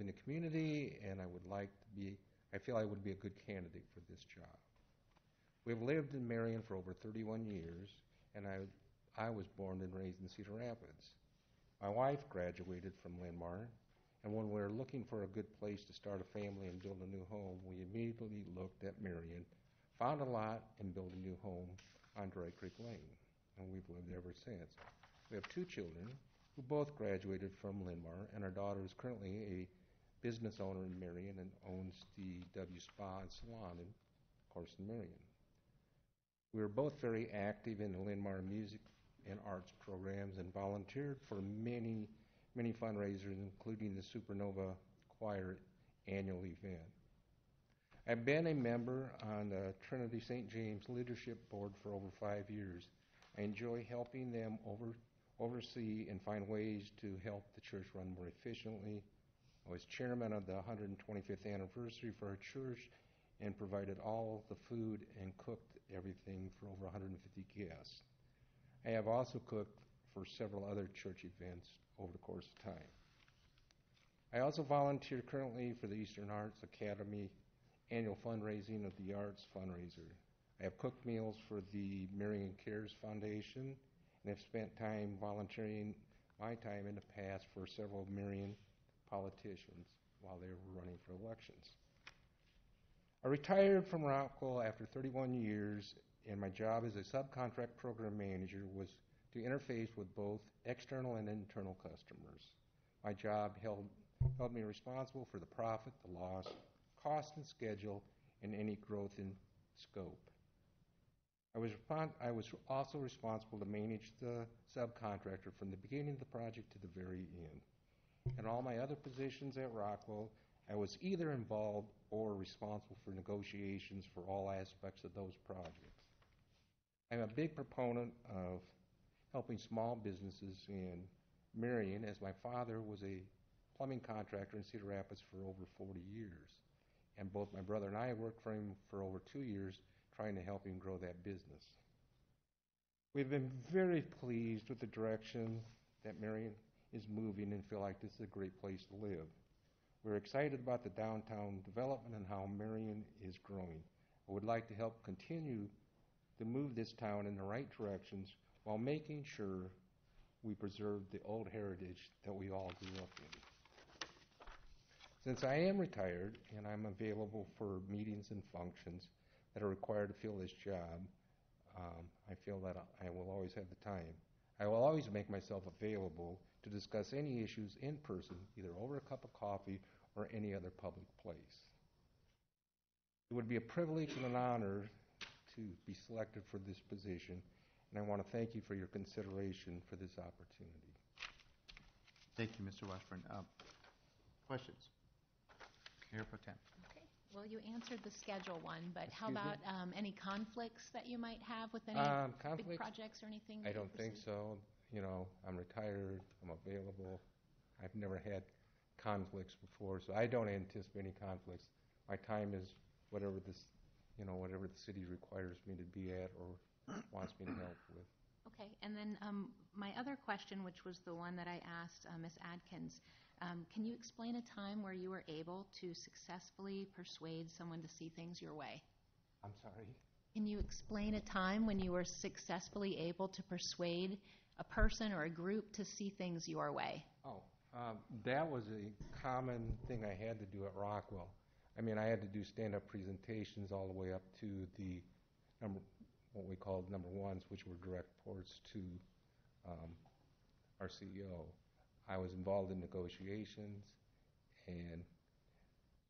the community, and I feel I would be a good candidate for this job. We've lived in Marion for over 31 years, and I was born and raised in Cedar Rapids. My wife graduated from Linn-Mar, and when we were looking for a good place to start a family and build a new home, we immediately looked at Marion, found a lot, and built a new home on Dry Creek Lane, and we've lived ever since. We have 2 children who both graduated from Linn-Mar, and our daughter is currently a business owner in Marion and owns the W Spa and Salon in Marion. We were both very active in the Linn-Mar music and arts programs and volunteered for many fundraisers, including the Supernova Choir annual event. I've been a member on the Trinity St. James Leadership Board for over 5 years. I enjoy helping them oversee and find ways to help the church run more efficiently. I was chairman of the 125th anniversary for our church and provided all the food and cooked everything for over 150 guests. I have also cooked for several other church events over the course of time. I also volunteer currently for the Eastern Arts Academy annual fundraising of the Arts Fundraiser. I have cooked meals for the Marion Cares Foundation and have spent time volunteering my time in the past for several Marion politicians while they were running for elections. I retired from Rockwell after 31 years, and my job as a subcontract program manager was to interface with both external and internal customers. My job held me responsible for the profit, the loss, cost and schedule, and any growth in scope. I was also responsible to manage the subcontractor from the beginning of the project to the very end. In all my other positions at Rockwell, I was either involved or responsible for negotiations for all aspects of those projects. I'm a big proponent of helping small businesses in Marion, as my father was a plumbing contractor in Cedar Rapids for over 40 years. And both my brother and I worked for him for over 2 years trying to help him grow that business. We've been very pleased with the direction that Marion is moving and feel like this is a great place to live. We're excited about the downtown development and how Marion is growing. I would like to help continue to move this town in the right directions while making sure we preserve the old heritage that we all grew up in. Since I am retired and I'm available for meetings and functions that are required to fill this job, I feel that I will always have the time. I will always make myself available to discuss any issues in person, either over a cup of coffee or any other public place. It would be a privilege and an honor to be selected for this position, and I want to thank you for your consideration for this opportunity. Thank you, Mr. Washburn. Questions? Mayor Pro Tem. Okay. Well, you answered the schedule one, but how Excuse me? about any conflicts that you might have with any big Conflicts? projects or anything? I that you don't think foresee? so. You know, I'm retired, I'm available. I've never had conflicts before, so I don't anticipate any conflicts. My time is whatever whatever the city requires me to be at or wants me to help with. Okay, and then my other question, which was the one that I asked Ms. Adkins, can you explain a time where you were able to successfully persuade someone to see things your way? I'm sorry? Can you explain a time when you were successfully able to persuade a person or a group to see things your way? Oh, that was a common thing I had to do at Rockwell. I mean, I had to do stand-up presentations all the way up to the what we called number ones, which were direct reports to our CEO. I was involved in negotiations, and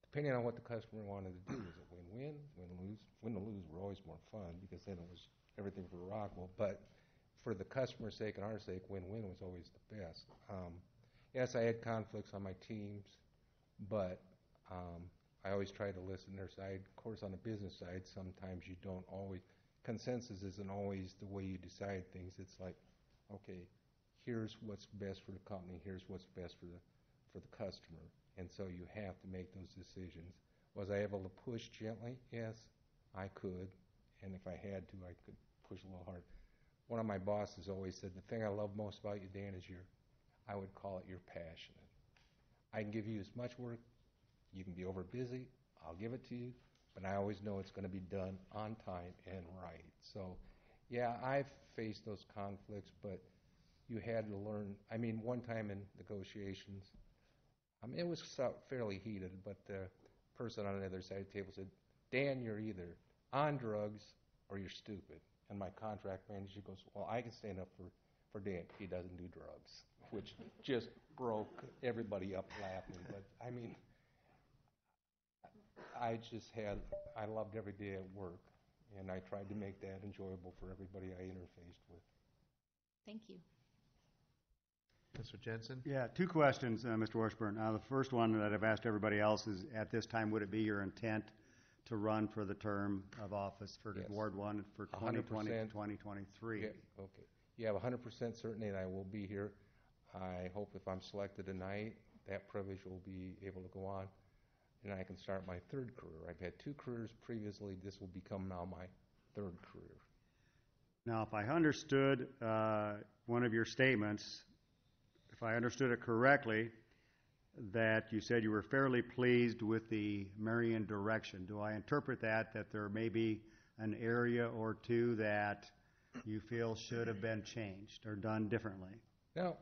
depending on what the customer wanted to do, was it win-win, win-lose? Win-lose were always more fun because then it was everything for Rockwell. But for the customer's sake and our sake, win-win was always the best. Yes, I had conflicts on my teams, but I always try to listen to their side. Of course, on the business side, sometimes you don't always, consensus isn't always the way you decide things. It's like, okay, here's what's best for the company, here's what's best for the customer. And so you have to make those decisions. Was I able to push gently? Yes, I could. And if I had to, I could push a little hard. One of my bosses always said, the thing I love most about you, Dan, is I would call it you're passionate. I can give you as much work. You can be over busy. I'll give it to you. But I always know it's going to be done on time and right. So, yeah, I've faced those conflicts, but you had to learn. I mean, one time in negotiations, it was fairly heated, but the person on the other side of the table said, Dan, you're either on drugs or you're stupid. And my contract manager goes, well, I can stand up for Dan. He doesn't do drugs, which just broke everybody up laughing. But, I mean, I loved every day at work, and I tried to make that enjoyable for everybody I interfaced with. Thank you. Mr. Jensen? Yeah, two questions, Mr. Washburn. The first one that I've asked everybody else is, at this time, would it be your intent to run for the term of office for Yes. Ward 1 for 2020 to 2023? Yeah, okay. Yeah, 100% certainty that I will be here. I hope if I'm selected tonight, that privilege will be able to go on, and I can start my third career. I've had two careers previously. This will become now my third career. Now, if I understood one of your statements, if I understood it correctly, that you said you were fairly pleased with the Marion direction. Do I interpret that there may be an area or two that you feel should have been changed or done differently? No,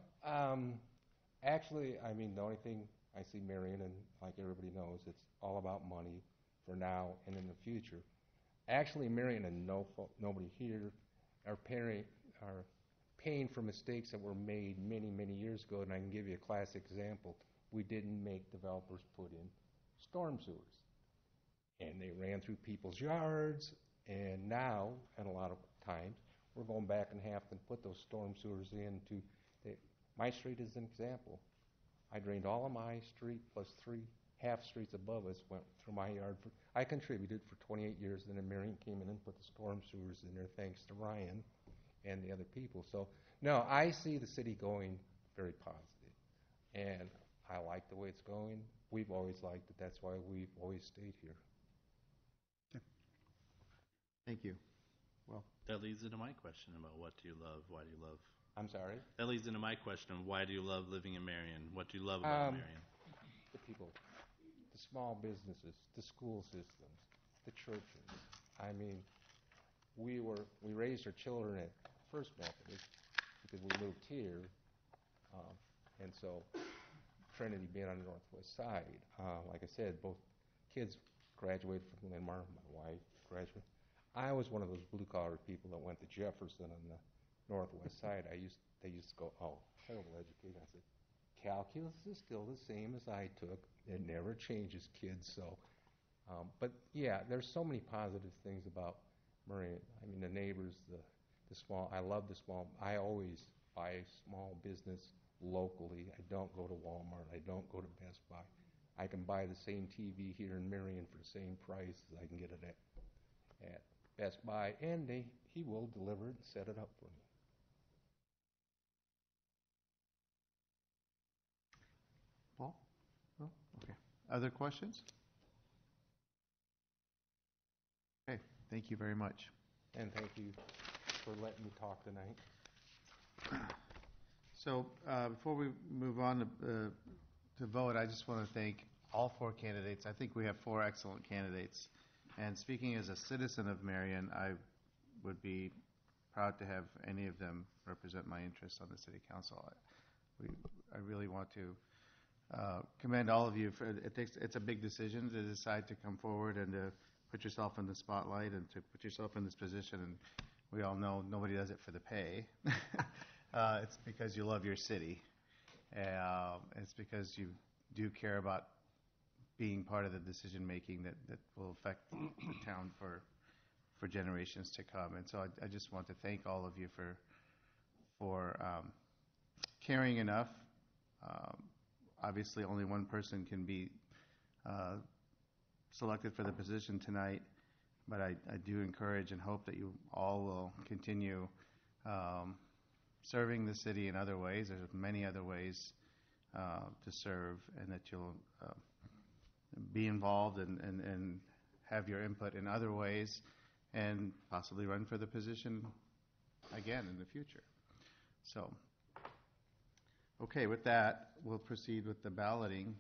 actually, I mean, the only thing I see Marion, and like everybody knows, it's all about money for now and in the future. Actually, Marion and nobody here are paying for mistakes that were made many, many years ago, and I can give you a classic example. We didn't make developers put in storm sewers, and they ran through people's yards, and now, and a lot of times, we're going back and have to put those storm sewers into my street is an example. I drained all of my street plus 3 half streets above us went through my yard. I contributed for 28 years, and then Marion came in and put the storm sewers in there thanks to Ryan and the other people. So, no, I see the city going very positive, and I like the way it's going. We've always liked it. That's why we've always stayed here. Thank you. Well, that leads into my question about what do you love, why do you love? I'm sorry? That leads into my question, why do you love living in Marion? What do you love about Marion? The people, the small businesses, the school systems, the churches. I mean, we raised our children at First Methodist because we moved here, and so Trinity being on the northwest side. Like I said, both kids graduated from Linmar. My wife graduated. I was one of those blue-collar people that went to Jefferson and the northwest side, they used to go, oh, terrible education. I said, calculus is still the same as I took. It never changes, kids. So, but yeah, there's so many positive things about Marion. I mean, the neighbors, the small. I love the small. I always buy small business locally. I don't go to Walmart. I don't go to Best Buy. I can buy the same TV here in Marion for the same price as I can get it at Best Buy, and he will deliver it and set it up for me. Paul? No? Okay. Other questions? Okay, thank you very much. And thank you for letting me talk tonight. So before we move on to vote, I just want to thank all four candidates. I think we have four excellent candidates. And speaking as a citizen of Marion, I would be proud to have any of them represent my interests on the city council. I really want to commend all of you. It's a big decision to decide to come forward and to put yourself in the spotlight and to put yourself in this position. And we all know nobody does it for the pay. It's because you love your city. It's because you do care about being part of the decision making that will affect the town for generations to come. And so I just want to thank all of you for caring enough. Obviously, only one person can be selected for the position tonight, but I do encourage and hope that you all will continue serving the city in other ways. There's many other ways to serve, and that you'll be involved and have your input in other ways, and possibly run for the position again in the future. So, okay, with that, we'll proceed with the balloting.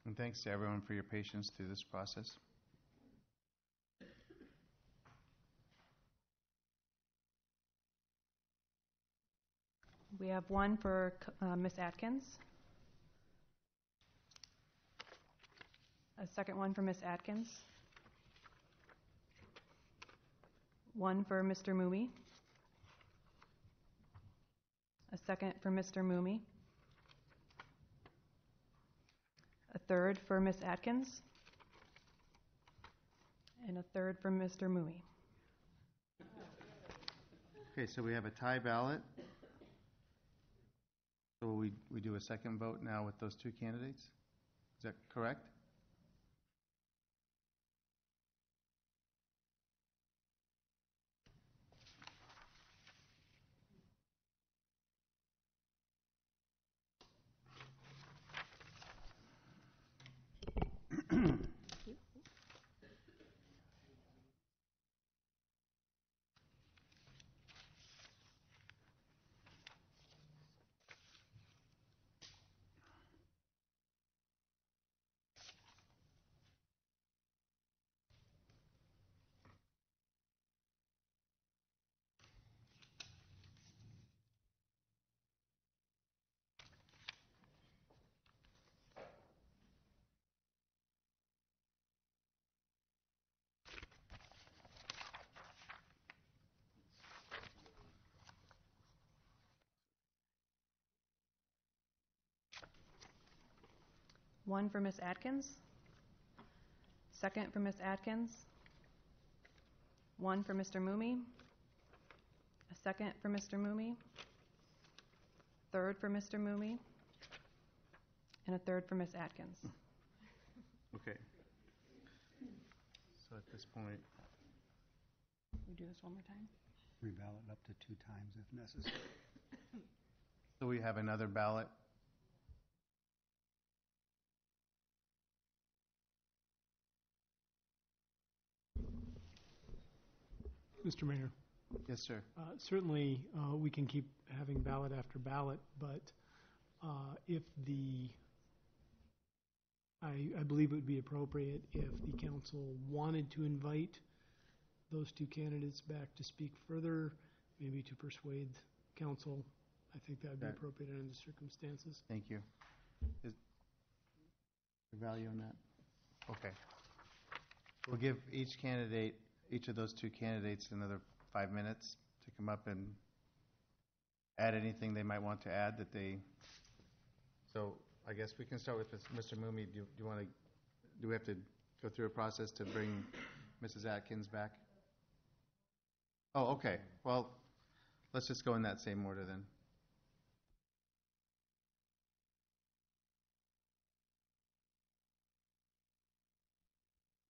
And thanks to everyone for your patience through this process. We have one for Ms. Atkins. A second one for Ms. Atkins. One for Mr. Moomey. A second for Mr. Moomey. A third for Ms. Atkins. And a third for Mr. Moomey. Okay, so we have a tie ballot. So we do a second vote now with those two candidates? Is that correct? One for Ms. Atkins. Second for Ms. Atkins. One for Mr. Moomey. A second for Mr. Moomey. Third for Mr. Moomey. And a third for Ms. Atkins. Okay. So at this point, We do this one more time? Reballot up to 2 times if necessary. So we have another ballot. Mr. Mayor, Yes, sir. certainly we can keep having ballot after ballot, but if I believe it would be appropriate if the council wanted to invite those two candidates back to speak further, maybe to persuade council. I think that would be Okay. appropriate under the circumstances. Thank you. Is there value in that? Okay. We'll give each of those two candidates another 5 minutes to come up and add anything they might want to add that they, so I guess we can start with Mr. Mumey. Do we have to go through a process to bring Mrs. Atkins back? Oh, okay. Well, let's just go in that same order then.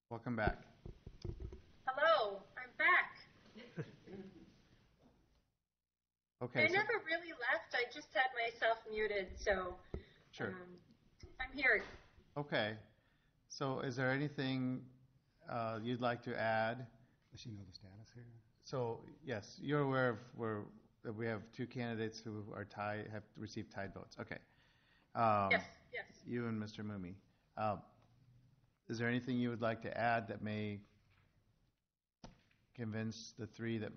Welcome back. Hello, I'm back. Okay. I never really left. I just had myself muted, so Sure. I'm here. Okay. So is there anything you'd like to add? Does she know the status here? So, yes, you're aware of that we have two candidates who are have received tied votes. Okay. Yes, yes. You and Mr. Mumey. Is there anything you would like to add that may convince the three that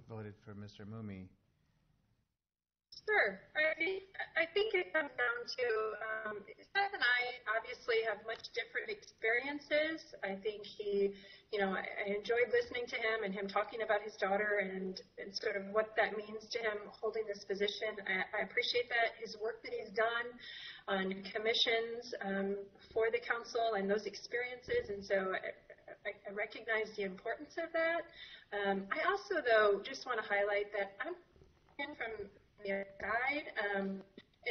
voted for Mr. Mumey? Sure. I think it comes down to Seth and I obviously have much different experiences. I think I enjoyed listening to him and him talking about his daughter and sort of what that means to him holding this position. I appreciate that, his work that he's done on commissions for the council and those experiences, and so I recognize the importance of that. I also, though, just want to highlight that I'm in from the outside, and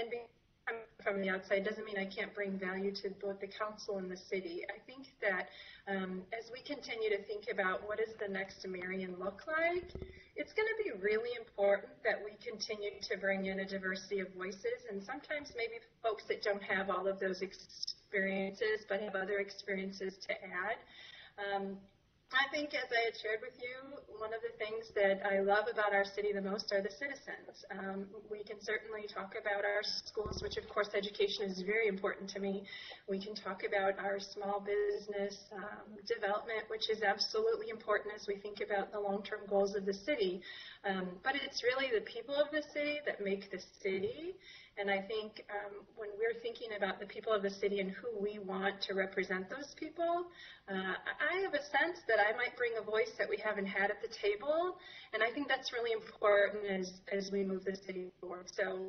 being from the outside doesn't mean I can't bring value to both the council and the city. I think that as we continue to think about what does the next Marion look like, it's going to be really important that we continue to bring in a diversity of voices, and sometimes maybe folks that don't have all of those experiences but have other experiences to add. I think, as I had shared with you, one of the things that I love about our city the most are the citizens. We can certainly talk about our schools, which of course education is very important to me. We can talk about our small business development, which is absolutely important as we think about the long-term goals of the city. But it's really the people of the city that make the city. And I think when we're thinking about the people of the city and who we want to represent those people, I have a sense that I might bring a voice that we haven't had at the table, and I think that's really important as we move the city forward. So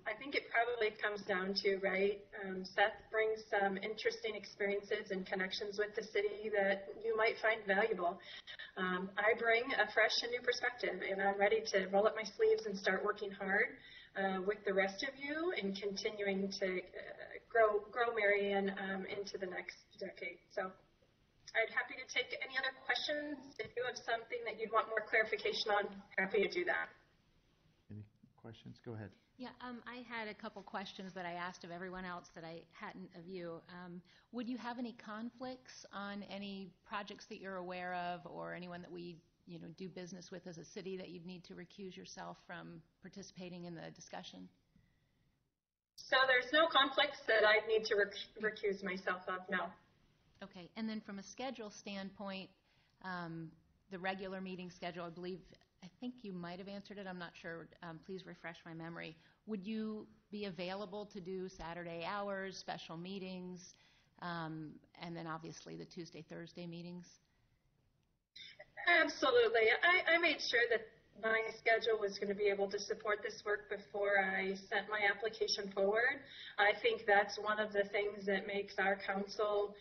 I think it probably comes down to, right, Seth brings some interesting experiences and connections with the city that you might find valuable. I bring a fresh and new perspective, and I'm ready to roll up my sleeves and start working hard with the rest of you and continuing to grow Marion into the next decade. So I'd happy to take any other questions. If you have something that you'd want more clarification on, happy to do that. Any questions? Go ahead. Yeah, I had a couple questions that I asked of everyone else that I hadn't of you. Would you have any conflicts on any projects that you're aware of, or anyone that we do business with as a city that you'd need to recuse yourself from participating in the discussion? So there's no conflicts that I'd need to recuse myself of, no. Okay, and then from a schedule standpoint, the regular meeting schedule, I think you might have answered it, I'm not sure, please refresh my memory. Would you be available to do Saturday hours, special meetings, and then obviously the Tuesday, Thursday meetings? Absolutely. I made sure that my schedule was going to be able to support this work before I sent my application forward. I think that's one of the things that makes our council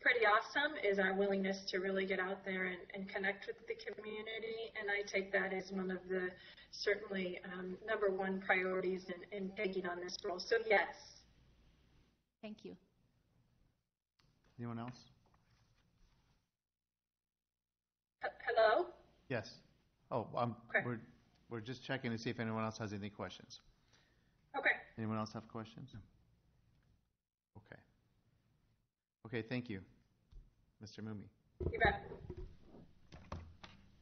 pretty awesome, is our willingness to really get out there and connect with the community, and I take that as one of the certainly number one priorities in taking on this role. So yes. Thank you. Anyone else? Hello? Yes. Oh, Okay. we're just checking to see if anyone else has any questions. Okay. Anyone else have questions? Okay. Okay, thank you. Mr. Mumi. You bet.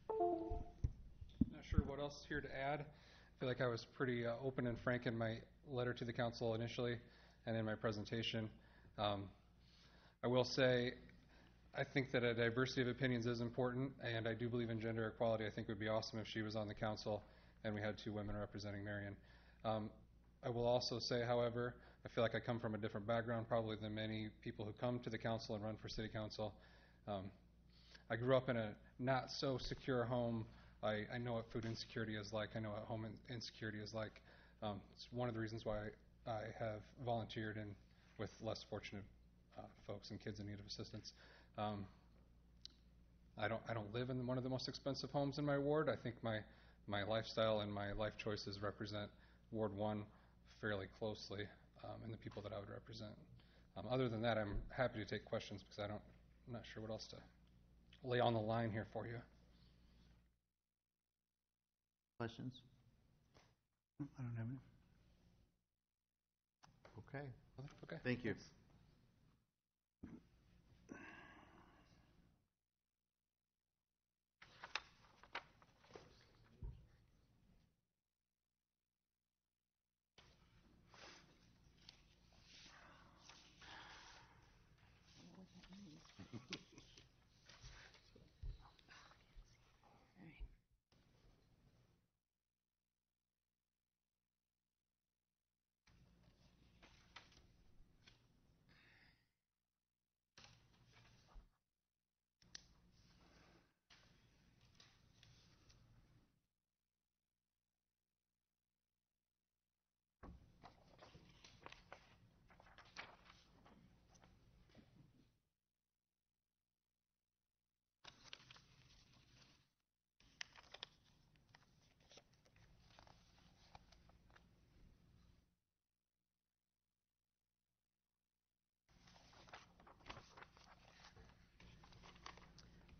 Not sure what else here to add. I feel like I was pretty open and frank in my letter to the council initially and in my presentation. I will say I think that a diversity of opinions is important, and I do believe in gender equality. I think it would be awesome if she was on the council and we had 2 women representing Marion. I will also say, however, I feel like I come from a different background probably than many people who come to the council and run for city council. I grew up in a not so secure home. I know what food insecurity is like. I know what home insecurity is like. It's one of the reasons why I have volunteered in with less fortunate folks and kids in need of assistance. I don't live in one of the most expensive homes in my ward. I think my lifestyle and my life choices represent Ward 1 fairly closely, and the people that I would represent. Other than that, I'm happy to take questions because I'm not sure what else to lay on the line here for you. Questions? I don't have any. Okay. Okay. Thank you. Thanks.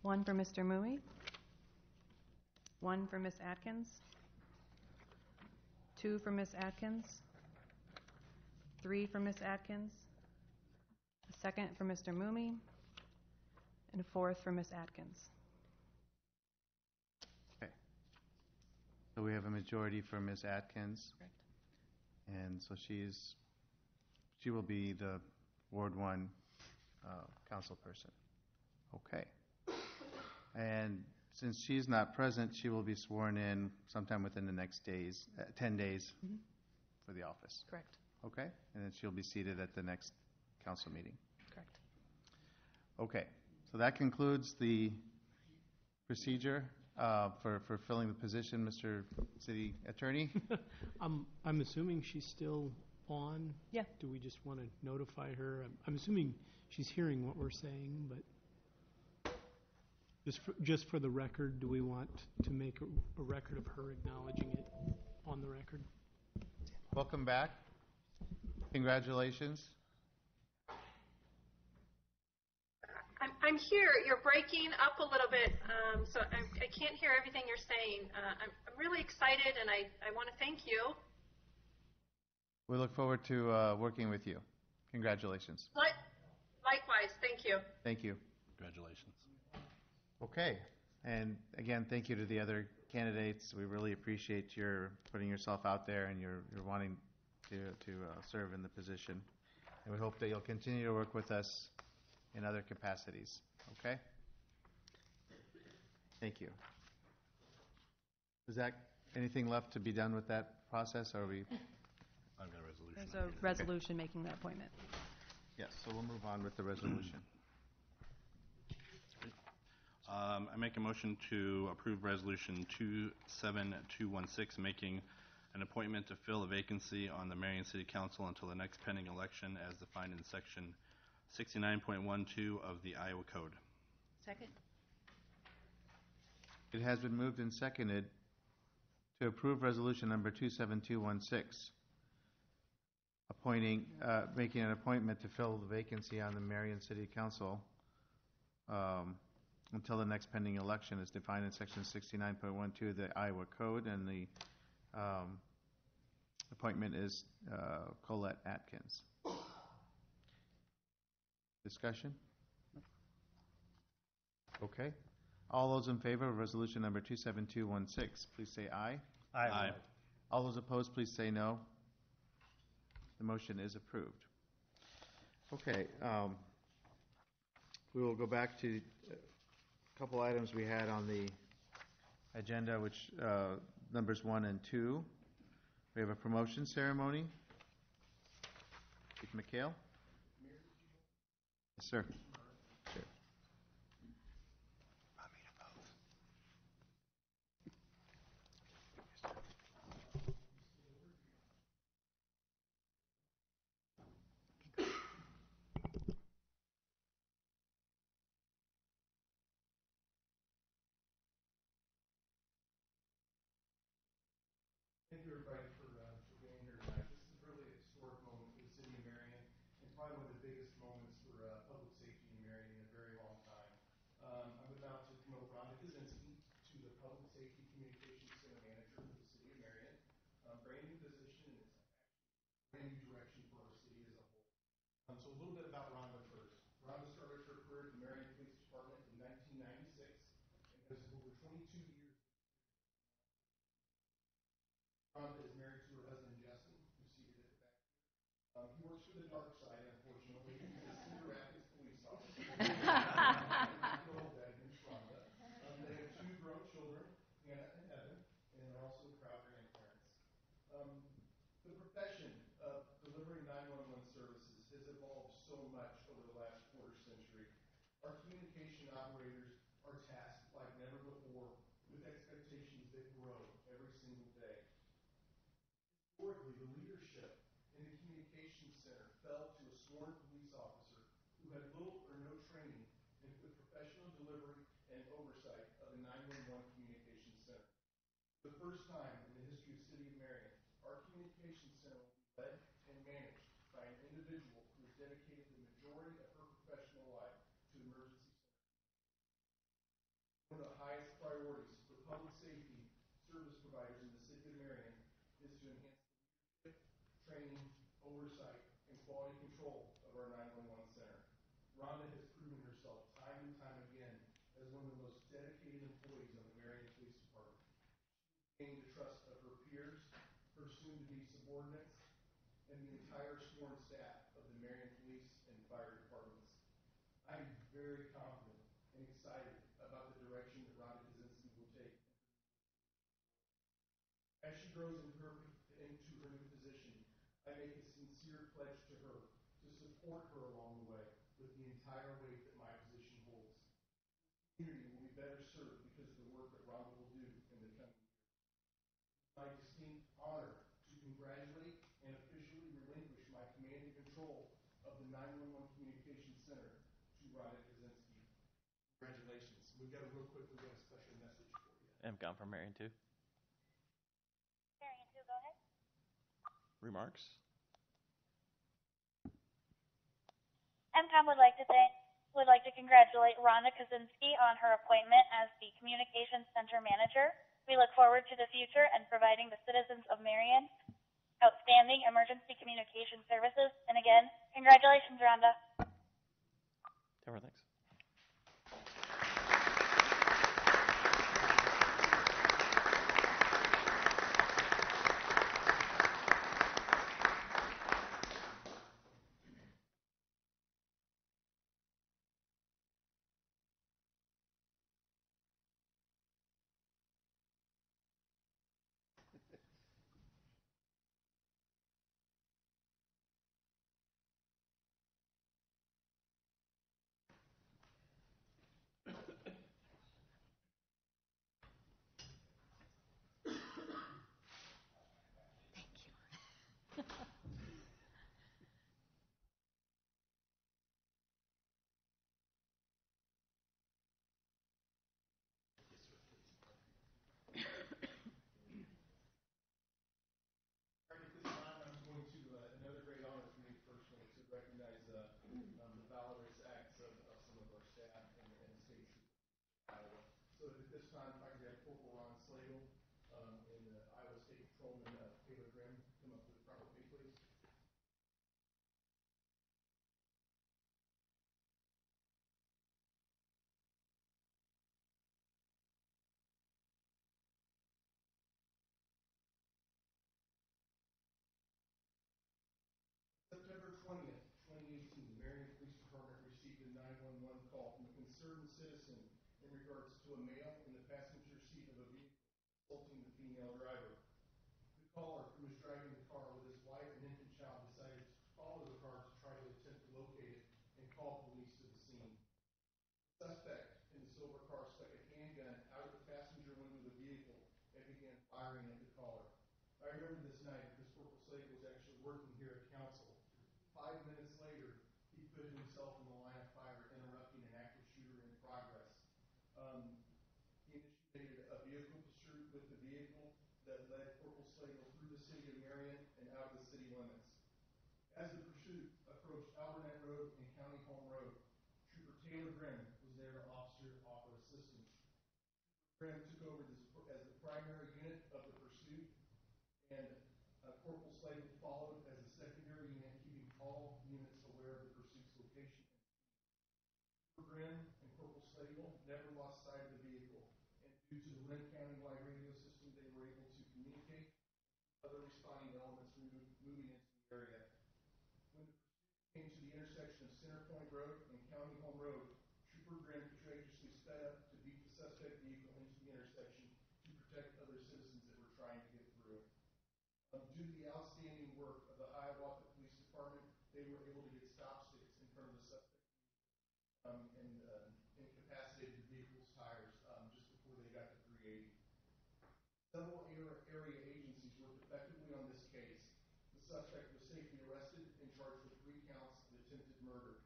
One for Mr. Mui. One for Ms. Atkins. 2 for Ms. Atkins. 3 for Ms. Atkins. A second for Mr. Mumi. And a 4th for Ms. Atkins. Okay. So we have a majority for Ms. Atkins. Correct. And so she will be the Ward 1 council person. Okay. And since she's not present, she will be sworn in sometime within the next 10 days for the office. Correct. Okay? And then she'll be seated at the next council meeting. Correct. Okay. So that concludes the procedure for filling the position, Mr. City Attorney. I'm assuming she's still on. Yeah. Do we just want to notify her? I'm assuming she's hearing what we're saying, but just for the record, do we want to make a record of her acknowledging it on the record? Welcome back. Congratulations. I'm here. You're breaking up a little bit, so I can't hear everything you're saying. I'm really excited, and I want to thank you. We look forward to working with you. Congratulations. Likewise. Thank you. Thank you. Congratulations. Okay. And again, thank you to the other candidates. We really appreciate your putting yourself out there and your wanting to serve in the position. And we hope that you'll continue to work with us in other capacities. Okay? Thank you. Is that anything left to be done with that process? Or are we? I've got a resolution. There's a resolution making that appointment. Yes, so we'll move on with the resolution. I make a motion to approve Resolution 27216, making an appointment to fill a vacancy on the Marion City Council until the next pending election as defined in Section 69.12 of the Iowa Code. Second? It has been moved and seconded to approve resolution number 27216, making an appointment to fill the vacancy on the Marion City Council until the next pending election as defined in Section 69.12 of the Iowa Code, and the appointment is Colette Atkins. Discussion? Okay. All those in favor of resolution number 27216, please say aye. Aye. All those opposed, please say no. The motion is approved. Okay. We will go back to a couple items we had on the agenda, which numbers 1 and 2. We have a promotion ceremony. Chief McHale? Yes, sir. Sure. Thank you, everybody, for being here tonight. This is really a historic moment for the city of Marion, and probably one of the biggest moments for public safety in Marion in a very long time. I'm about to promote Rhonda Kaczynski to the Public Safety Communications Center Manager for the city of Marion. Brand new position, and it's a brand new direction for our city as a whole. So a little bit about Rhonda first. Rhonda started her career at the Marion Police Department in 1996 and has over 22 years. Rhonda is married to her husband, Justin, who's seated at the back. He works for the dark side, unfortunately. He's a Cedar Rapids police officer. They have 2 grown children, Hannah and Evan, and they're also proud grandparents. The profession of delivering 911 services has evolved so much over the last quarter century. Our communication operators are tasked like never before with expectations that grow every single day. Historically, the leadership in the communications center fell to a sworn police officer who had little or no training in the professional delivery and oversight of a 911 communications center. For the first time in the history of the city of Marion, our communications center will be led and managed by an individual who has dedicated the majority of her professional life to emergency center. One of the highest priorities for public safety service providers in the city of Marion is to enhance training, oversight, and quality control of our 911 center. Rhonda has proven herself time and time again as one of the most dedicated employees of the Marion Police Department. She gained the trust of her peers, her soon-to-be subordinates, and the entire sworn staff of the Marion Police and Fire Departments. I am very confident and excited about the direction that Rhonda Kaczynski will take. As she grows into her new position, I make a sincere pledge to her to support her along the way with the entire weight that my position holds. The community will be better served because of the work that Rhonda will do in the coming years. It's my distinct honor to congratulate and officially relinquish my command and control of the 911 Communications Center to Rhonda Kaczynski. Congratulations. We've got a special message for you. I'm gone from Marion 2. Marion 2, go ahead. Remarks? MCOM would like to congratulate Rhonda Kaczynski on her appointment as the Communications Center Manager. We look forward to the future and providing the citizens of Marion outstanding emergency communication services. And again, congratulations, Rhonda. Deborah, thanks. time, if I could have Corporal Ron Slagle and Iowa State Patrolman Taylor Grimm come up to the front with me, please. September 20th, 2018, the Marion Police Department received a 911 call from a concerned citizen in regards to a male in the passenger seat of a vehicle assaulting the female driver. The caller, who was driving the car with his wife and infant child, decided to follow the car to try to attempt to locate it and call police to the scene. The suspect in the silver car stuck a handgun out of the passenger window of the vehicle and began firing at the caller. I remember this night because Corporal Slagle was actually working here at council. 5 minutes later, he put himself in the line of fire, interrupting an active shooter in progress. He initiated a vehicle pursuit with the vehicle that led Corporal Slagle through the city of Marion and out of the city limits. As the pursuit approached Albernet Road and County Home Road, Trooper Taylor Grimm was there to offer assistance. Grimm took over as the primary unit of the pursuit, and Corporal Slagle followed as a secondary unit, keeping all units aware of the pursuit's location. Trooper Grimm and Corporal Slagle never lost sight of the vehicle, and due to the Lynn County-wide radio system, they were able to communicate with other responding elements moving into the area. When the pursuit came to the intersection of Centerpoint Road and County Home Road, Trooper Grimm courageously sped up to beat the suspect vehicle into the intersection to protect other citizens that were trying to get through. Due to the outstanding work of the Hiawatha Police Department, they were able to get stop sticks in front of the suspect and incapacitated the vehicle's tires just before they got to 380. Several area agencies worked effectively on this case. The suspect was safely arrested and charged with 3 counts of attempted murder.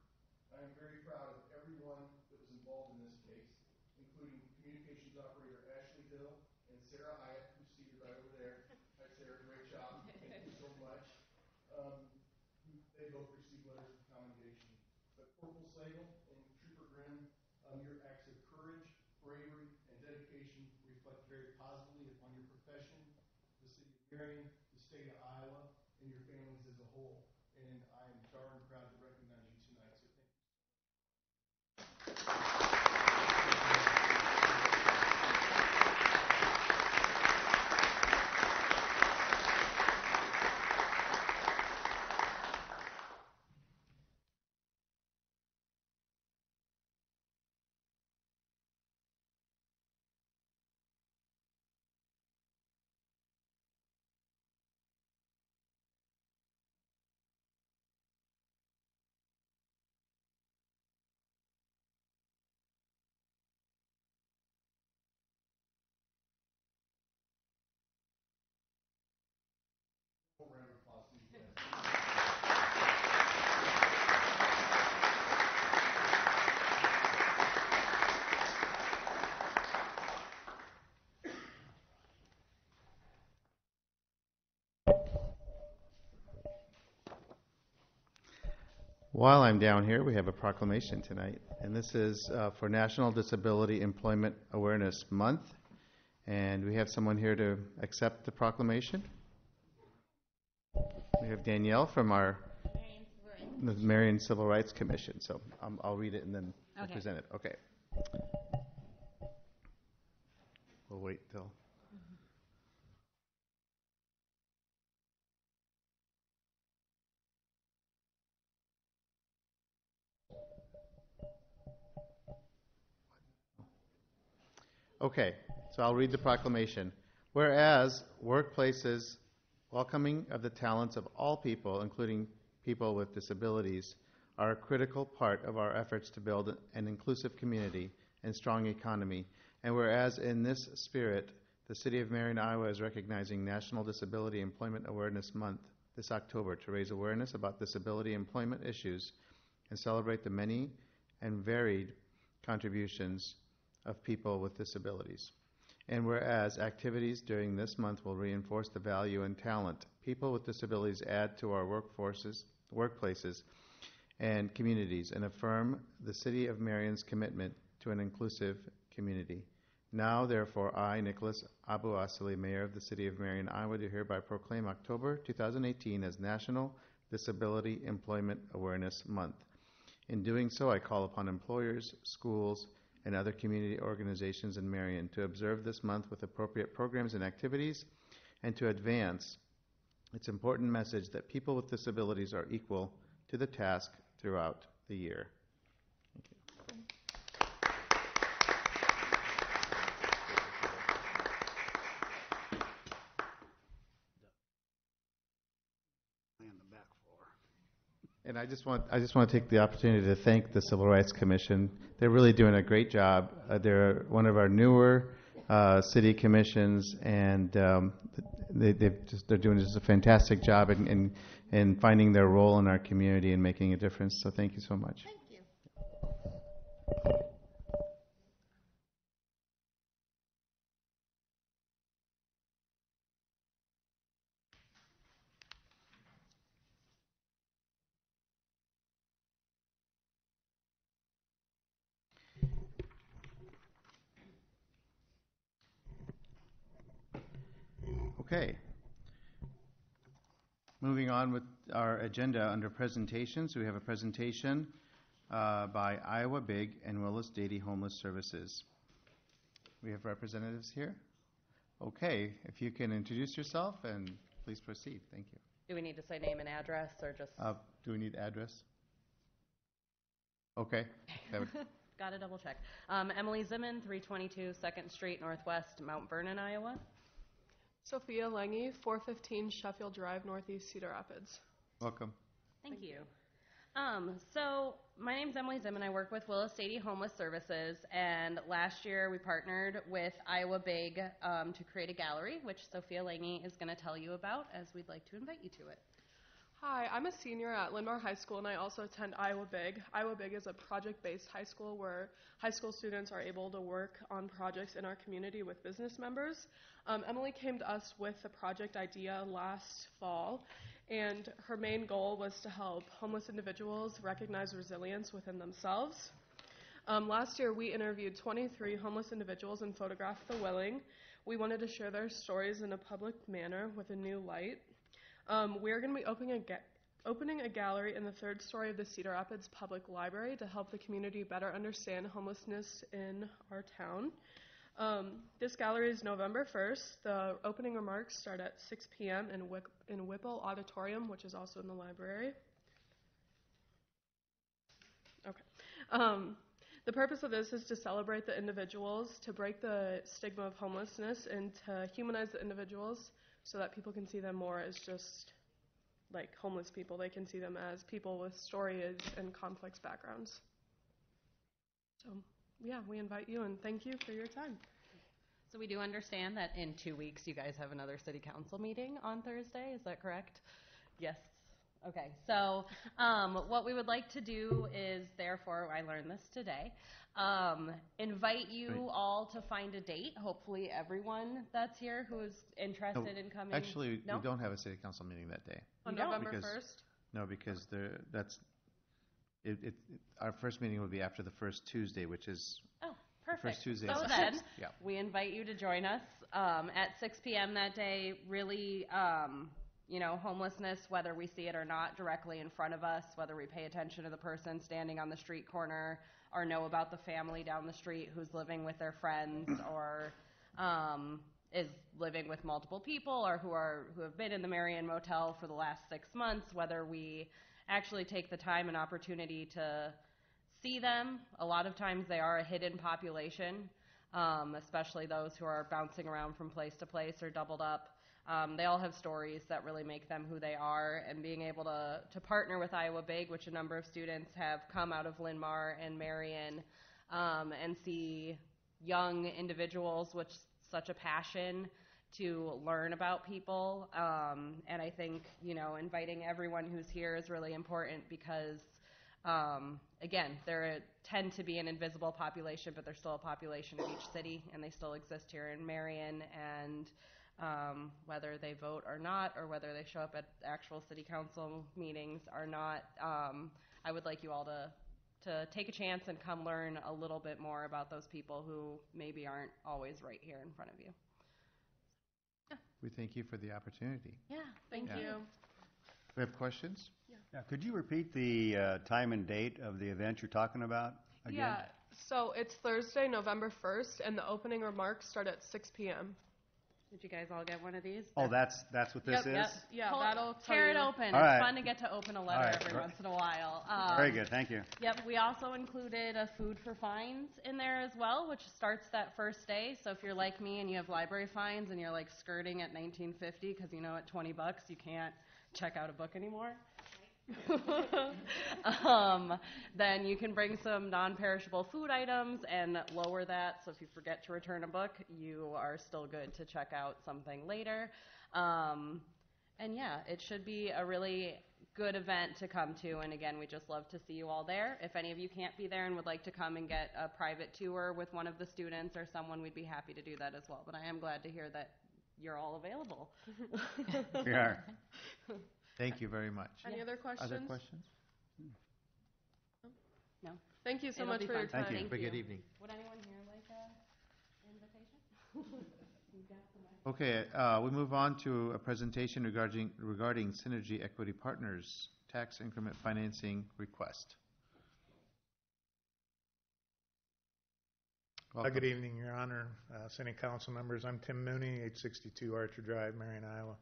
I am very proud of everyone that was involved in this case, including communications operator Ashley Hill and Sarah Hyatt, who's seated right over there. Hi, Sarah. Great job. Thank you so much. They both received letters of commendation. But Corporal Slagle and Trooper Grimm, your acts of courage, bravery, and dedication reflect very positively upon your profession, the city of Marion, the state of Iowa, and your families as a whole. And I am darn proud to recognize you tonight. So thank you. A round of applause, please. While I'm down here, we have a proclamation tonight, and this is for National Disability Employment Awareness Month, and we have someone here to accept the proclamation. We have Danielle from our Marion Civil Rights Commission, so I'll read it and then we'll present it. Okay. We'll wait till... Okay, so I'll read the proclamation. Whereas workplaces welcoming of the talents of all people, including people with disabilities, are a critical part of our efforts to build an inclusive community and strong economy. And whereas in this spirit, the City of Marion, Iowa is recognizing National Disability Employment Awareness Month this October to raise awareness about disability employment issues and celebrate the many and varied contributions of people with disabilities. And whereas activities during this month will reinforce the value and talent people with disabilities add to our workplaces, and communities, and affirm the City of Marion's commitment to an inclusive community. Now, therefore, I, Nicholas Abu Asili, Mayor of the City of Marion, Iowa, do hereby proclaim October 2018 as National Disability Employment Awareness Month. In doing so, I call upon employers, schools, and other community organizations in Marion to observe this month with appropriate programs and activities and to advance its important message that people with disabilities are equal to the task throughout the year. Thank you. And I just want to take the opportunity to thank the Civil Rights Commission. They're really doing a great job. They're one of our newer city commissions, and they're doing just a fantastic job in finding their role in our community and making a difference. So thank you so much. Thank you. Okay. Moving on with our agenda under presentations, we have a presentation by Iowa Big and Willis Dady Homeless Services. We have representatives here. Okay, if you can introduce yourself and please proceed. Thank you. Do we need to say name and address or just? Do we need address? Okay. Got to double check. Emily Zimmon, 322 2nd Street Northwest, Mount Vernon, Iowa. Sophia Lange, 415 Sheffield Drive, Northeast Cedar Rapids. Welcome. Thank you. So my name's Emily Zimmon. I work with Willis Dady Homeless Services, and last year we partnered with Iowa Big to create a gallery, which Sophia Lange is going to tell you about, as we'd like to invite you to it. Hi, I'm a senior at Linn-Mar High School, and I also attend Iowa Big. Iowa Big is a project-based high school where high school students are able to work on projects in our community with business members. Emily came to us with a project idea last fall, and her main goal was to help homeless individuals recognize resilience within themselves. Last year, we interviewed 23 homeless individuals and photographed the willing. We wanted to share their stories in a public manner with a new light. We're going to be opening a gallery in the 3rd story of the Cedar Rapids Public Library to help the community better understand homelessness in our town. This gallery is November 1st. The opening remarks start at 6 p.m. in Whipple Auditorium, which is also in the library. Okay. The purpose of this is to celebrate the individuals, to break the stigma of homelessness, and to humanize the individuals so that people can see them more as just like homeless people. They can see them as people with stories and complex backgrounds. So, yeah, we invite you and thank you for your time. So we do understand that in 2 weeks you guys have another city council meeting on Thursday. Is that correct? Yes. Okay. So what we would like to do is, therefore, I learned this today, invite you all to find a date. Hopefully everyone that's here who is interested in coming. Actually, we don't have a city council meeting that day. On November 1st? No, because our first meeting will be after the first Tuesday, which is perfect. The first Tuesday. So then, we invite you to join us at 6 p.m. that day. Really, homelessness, whether we see it or not directly in front of us, whether we pay attention to the person standing on the street corner or know about the family down the street who's living with their friends or is living with multiple people or who have been in the Marion Motel for the last 6 months, whether we actually take the time and opportunity to see them. A lot of times they are a hidden population, especially those who are bouncing around from place to place or doubled up. They all have stories that really make them who they are, and being able to partner with Iowa Big, which a number of students have come out of Linn-Mar and Marion, and see young individuals with such a passion to learn about people. And I think, inviting everyone who's here is really important because, again, there tend to be an invisible population, but there's still a population of each city, and they still exist here in Marion. And whether they vote or not, or whether they show up at actual city council meetings or not, I would like you all to take a chance and come learn a little bit more about those people who maybe aren't always right here in front of you. We thank you for the opportunity. Yeah, Thank thank you. you. We have questions? Yeah, could you repeat the time and date of the event you're talking about again? Yeah, so it's Thursday, November 1st, and the opening remarks start at 6 p.m. Did you guys all get one of these? Oh, that's what this is? Yeah, that'll tear it tell you. open. All It's right. fun to get to open a letter All right. every once in a while. Very good, thank you. Yep, we also included a food for fines in there as well, which starts that first day. So if you're like me and you have library fines and you're like skirting at $19.50 because you know at $20 you can't check out a book anymore, then you can bring some non-perishable food items and lower that. So if you forget to return a book, you are still good to check out something later. And yeah, it should be a really good event to come to. And again, we just love to see you all there. If any of you can't be there and would like to come and get a private tour with one of the students or someone, we'd be happy to do that as well. But I am glad to hear that you're all available. We are. Thank you very much. Any other questions? Other questions? No. Thank you so It'll much be for fun. your time. Thank you. Have a good evening. Would anyone here like an invitation? You got the mic. Okay, we move on to a presentation regarding Synergy Equity Partners tax increment financing request. Welcome. Good evening, Your Honor, City Council members. I'm Tim Mooney, 862 Archer Drive, Marion, Iowa.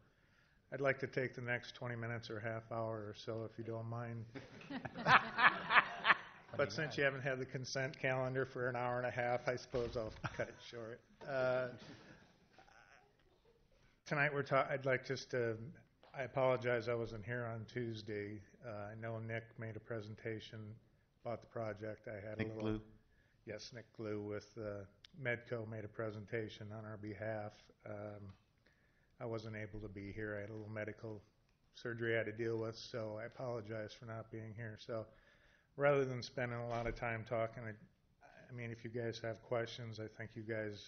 I'd like to take the next 20 minutes or half hour or so, if you don't mind. But since you haven't had the consent calendar for an hour and a half, I suppose I'll cut it short. Tonight I'd like just to, I apologize I wasn't here on Tuesday. I know Nick made a presentation about the project. I had Nick Glue? Yes, Nick Glue with Medco made a presentation on our behalf. I wasn't able to be here. I had a little medical surgery I had to deal with, so I apologize for not being here. So rather than spending a lot of time talking, I mean, if you guys have questions, I think you guys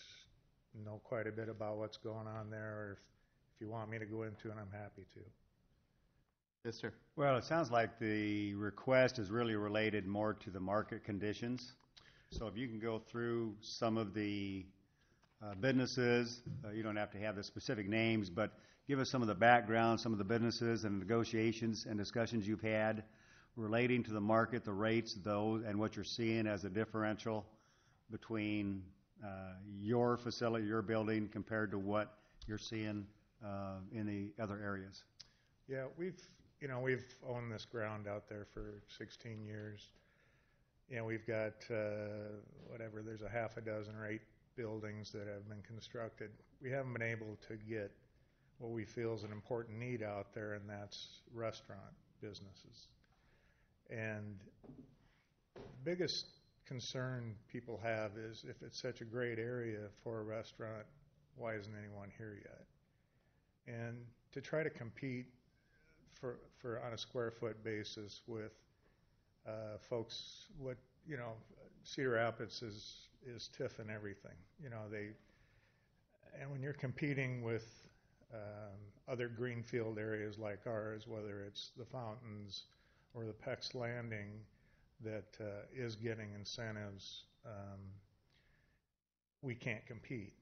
know quite a bit about what's going on there, or if you want me to go into it, I'm happy to. Yes, sir. Well, it sounds like the request is really related more to the market conditions. So if you can go through some of the businesses, you don't have to have the specific names, but give us some of the background, some of the businesses and negotiations and discussions you've had relating to the market, the rates, those, and what you're seeing as a differential between your facility, your building, compared to what you're seeing in the other areas. Yeah, we've owned this ground out there for 16 years. You know, we've got, there's a half a dozen or 8 buildings that have been constructed. We haven't been able to get what we feel is an important need out there, and that's restaurant businesses. And the biggest concern people have is, if it's such a great area for a restaurant, why isn't anyone here yet? And to try to compete for on a square foot basis with folks, Cedar Rapids is TIF and everything. And when you're competing with other greenfield areas like ours, whether it's the Fountains or the Peck's Landing that is getting incentives, we can't compete.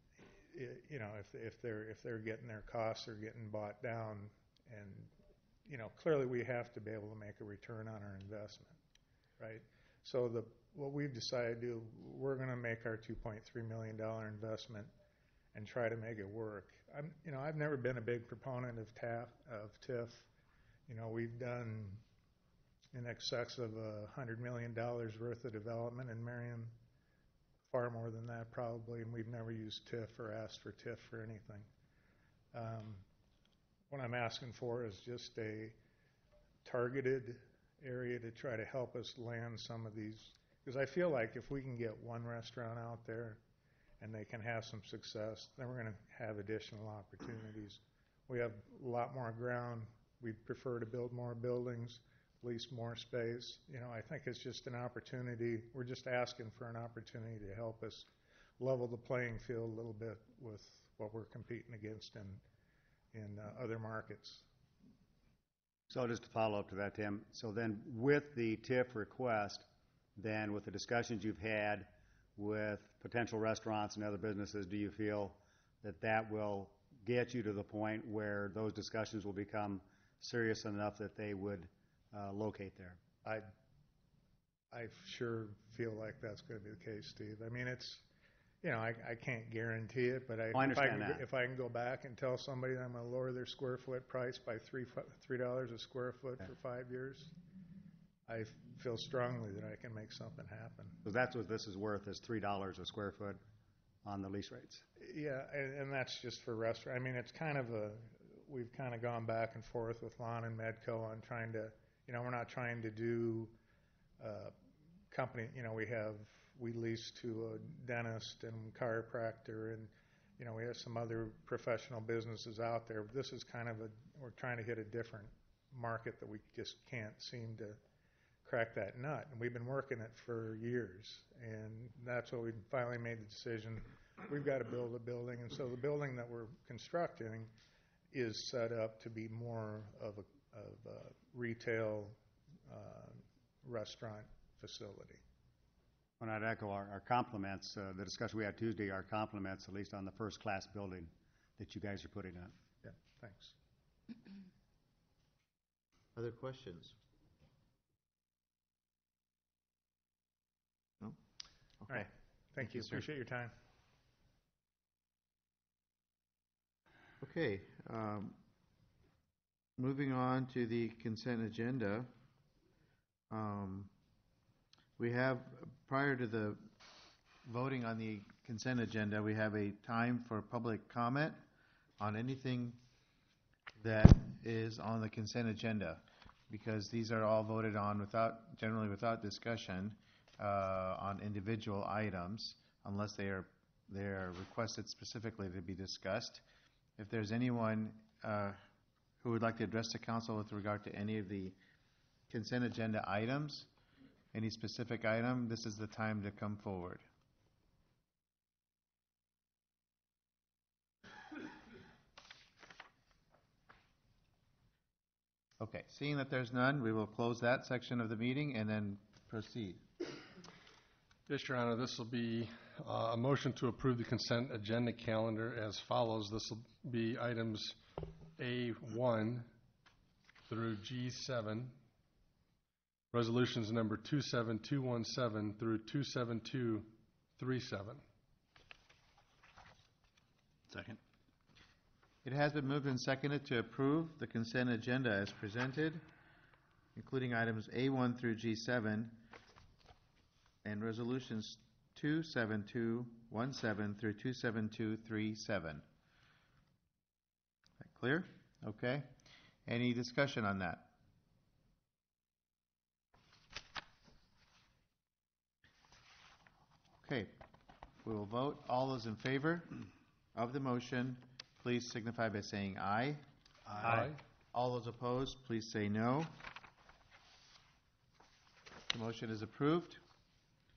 If they're getting their costs are getting bought down, and clearly we have to be able to make a return on our investment, right? So what we've decided to do, we're going to make our $2.3 million investment and try to make it work. I've never been a big proponent of TIF. We've done in excess of $100 million worth of development in Marion, far more than that probably, and we've never used TIF or asked for TIF for anything. What I'm asking for is just a targeted area to try to help us land some of these, because I feel like if we can get one restaurant out there and they can have some success, then we're going to have additional opportunities. We have a lot more ground. We prefer to build more buildings, lease more space. I think it's just an opportunity. We're just asking for an opportunity to help us level the playing field a little bit with what we're competing against in other markets. So just to follow up to that, Tim, so then with the TIF request, then with the discussions you've had with potential restaurants and other businesses, do you feel that that will get you to the point where those discussions will become serious enough that they would locate there? I sure feel like that's going to be the case, Steve. I mean, it's, I can't guarantee it, but I understand that. if I can go back and tell somebody that I'm going to lower their square foot price by $3 a square foot for 5 years, I feel strongly that I can make something happen. So that's what this is worth, is $3 a square foot on the lease rates. Yeah, and that's just for restaurant. I mean, it's kind of we've kind of gone back and forth with Lon and Medco on trying to, we're not trying to do company, we lease to a dentist and chiropractor, and, we have some other professional businesses out there. This is kind of we're trying to hit a different market that we just can't seem to crack that nut. And we've been working it for years, and that's what we finally made the decision. We've got to build a building, and so the building that we're constructing is set up to be more of a retail restaurant facility. When I'd echo our compliments, the discussion we had Tuesday, our compliments, at least on the first-class building that you guys are putting on. Yeah, thanks. Other questions? No? Okay. All right. Thank you. sir. Appreciate your time. Okay. Moving on to the consent agenda. We have, prior to the voting on the consent agenda, we have a time for public comment on anything that is on the consent agenda, because these are all voted on generally without discussion on individual items, unless they are requested specifically to be discussed. If there's anyone who would like to address the council with regard to any of the consent agenda items, any specific item, this is the time to come forward. Okay, seeing that there's none, we will close that section of the meeting and then proceed. Yes, Your Honor, this will be a motion to approve the consent agenda calendar as follows. This will be items A1 through G7, resolutions number 27217 through 27237. Second. It has been moved and seconded to approve the consent agenda as presented, including items A1 through G7 and resolutions 27217 through 27237. That clear? Okay. Any discussion on that? Okay. We will vote. All those in favor of the motion, please signify by saying aye. Aye. All those opposed, please say no. The motion is approved.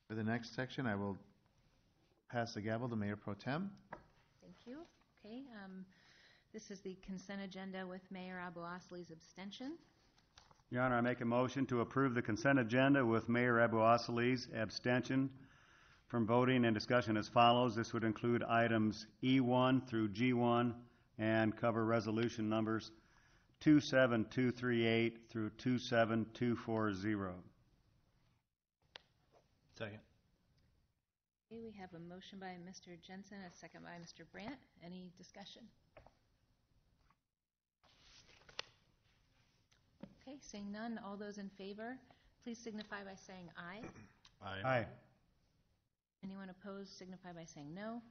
For the next section, I will pass the gavel to Mayor Pro Tem. Thank you. Okay, this is the consent agenda with Mayor Abu-Asley's abstention. Your Honor, I make a motion to approve the consent agenda with Mayor Abu-Asley's abstention from voting and discussion as follows. This would include items E1 through G1 and cover resolution numbers 27238 through 27240. Second. Okay, we have a motion by Mr. Jensen, a second by Mr. Brandt. Any discussion? Okay, seeing none, all those in favor, please signify by saying aye. Aye. Aye. Anyone opposed, signify by saying no.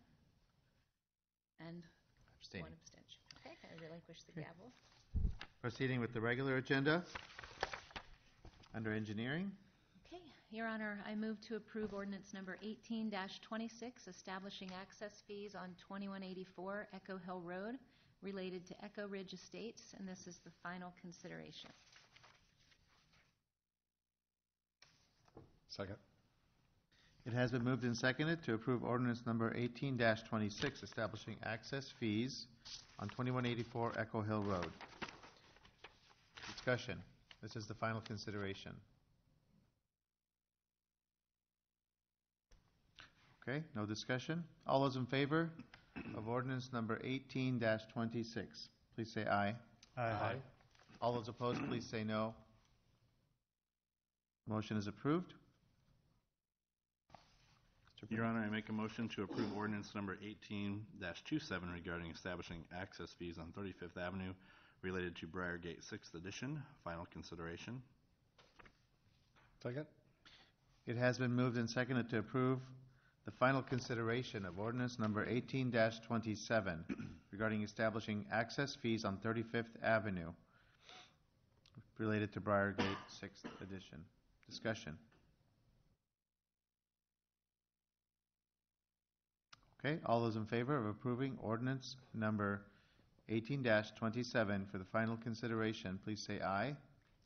And Abstaining. one abstention. Okay, I relinquish the gavel. Proceeding with the regular agenda. Under engineering. Okay, Your Honor, I move to approve ordinance number 18-26, establishing access fees on 2184 Echo Hill Road related to Echo Ridge Estates, and this is the final consideration. Second. It has been moved and seconded to approve ordinance number 18-26, establishing access fees on 2184 Echo Hill Road. Discussion. This is the final consideration. Okay, no discussion. All those in favor of ordinance number 18-26, please say aye. Aye. All those opposed, please say no. Motion is approved. Your Honor, I make a motion to approve ordinance number 18-27 regarding establishing access fees on 35th Avenue related to Briargate 6th Edition. Final consideration. Second? It has been moved and seconded to approve the final consideration of ordinance number 18-27 regarding establishing access fees on 35th Avenue related to Briargate 6th Edition. Discussion. Okay, all those in favor of approving ordinance number 18-27 for the final consideration, please say aye.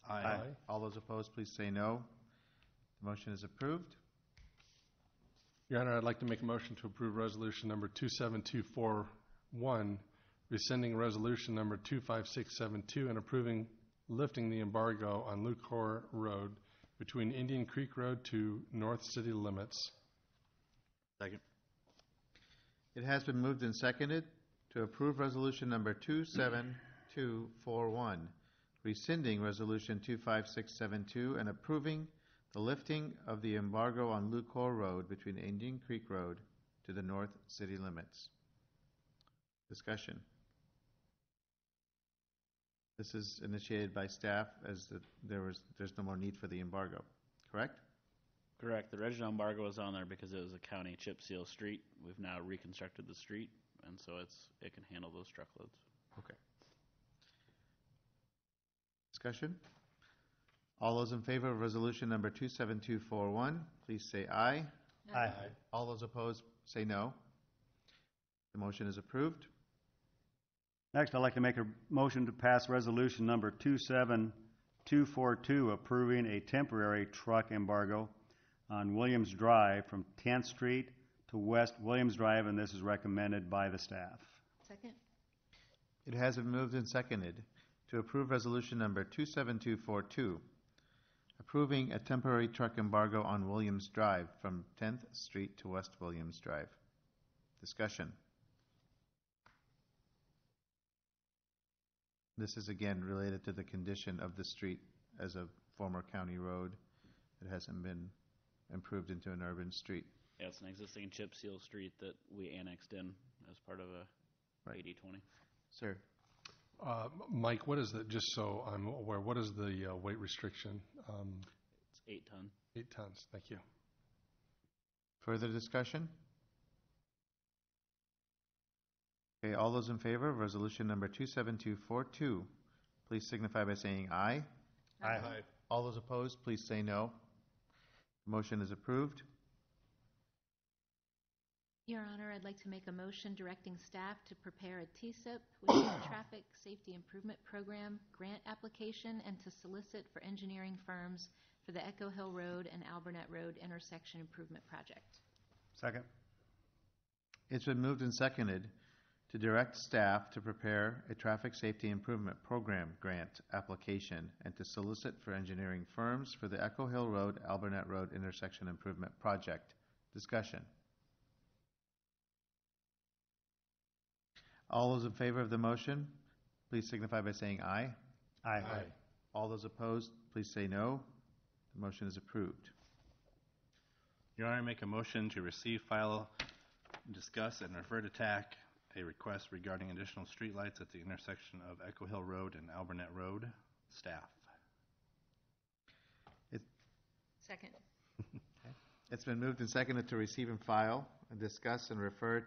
Aye. All those opposed, please say no. The motion is approved. Your Honor, I'd like to make a motion to approve resolution number 27241, rescinding resolution number 25672 and approving lifting the embargo on Lucor Road between Indian Creek Road to North City limits. Second. It has been moved and seconded to approve resolution number 27241, rescinding resolution 25672 and approving the lifting of the embargo on Lucor Road between Indian Creek Road to the north city limits. Discussion. This is initiated by staff as there's no more need for the embargo, correct? Correct. The original embargo was on there because it was a county chip seal street. We've now reconstructed the street, and so it can handle those truckloads. Okay. Discussion? All those in favor of resolution number 27241, please say aye. Aye. All those opposed, say no. The motion is approved. Next, I'd like to make a motion to pass resolution number 27242, approving a temporary truck embargo on Williams Drive from 10th Street to West Williams Drive, and this is recommended by the staff. Second? It has been moved and seconded to approve resolution number 27242, approving a temporary truck embargo on Williams Drive from 10th Street to West Williams Drive. Discussion. This is again related to the condition of the street as a former county road. It hasn't been improved into an urban street. Yeah, it's an existing chip seal street that we annexed in as part of a 80/20. Sir. Mike, what is the, just so I'm aware, what is the weight restriction? It's 8 ton. 8 tons, thank you. Further discussion? Okay, all those in favor of resolution number 27242, please signify by saying aye. Aye. All those opposed, please say no. The motion is approved. Your Honor, I'd like to make a motion directing staff to prepare a TSIP, which is a Traffic Safety Improvement Program grant application, and to solicit for engineering firms for the Echo Hill Road and Alburnett Road intersection improvement project. Second. It's been moved and seconded to direct staff to prepare a Traffic Safety Improvement Program grant application and to solicit for engineering firms for the Echo Hill Road, Alburnett Road intersection improvement project. Discussion. All those in favor of the motion, please signify by saying aye. Aye. All those opposed, please say no. The motion is approved. Your Honor, I make a motion to receive, file, discuss, and refer to TAC a request regarding additional streetlights at the intersection of Echo Hill Road and Alburnett Road. Staff. Second. It's been moved and seconded to receive and file and discuss and refer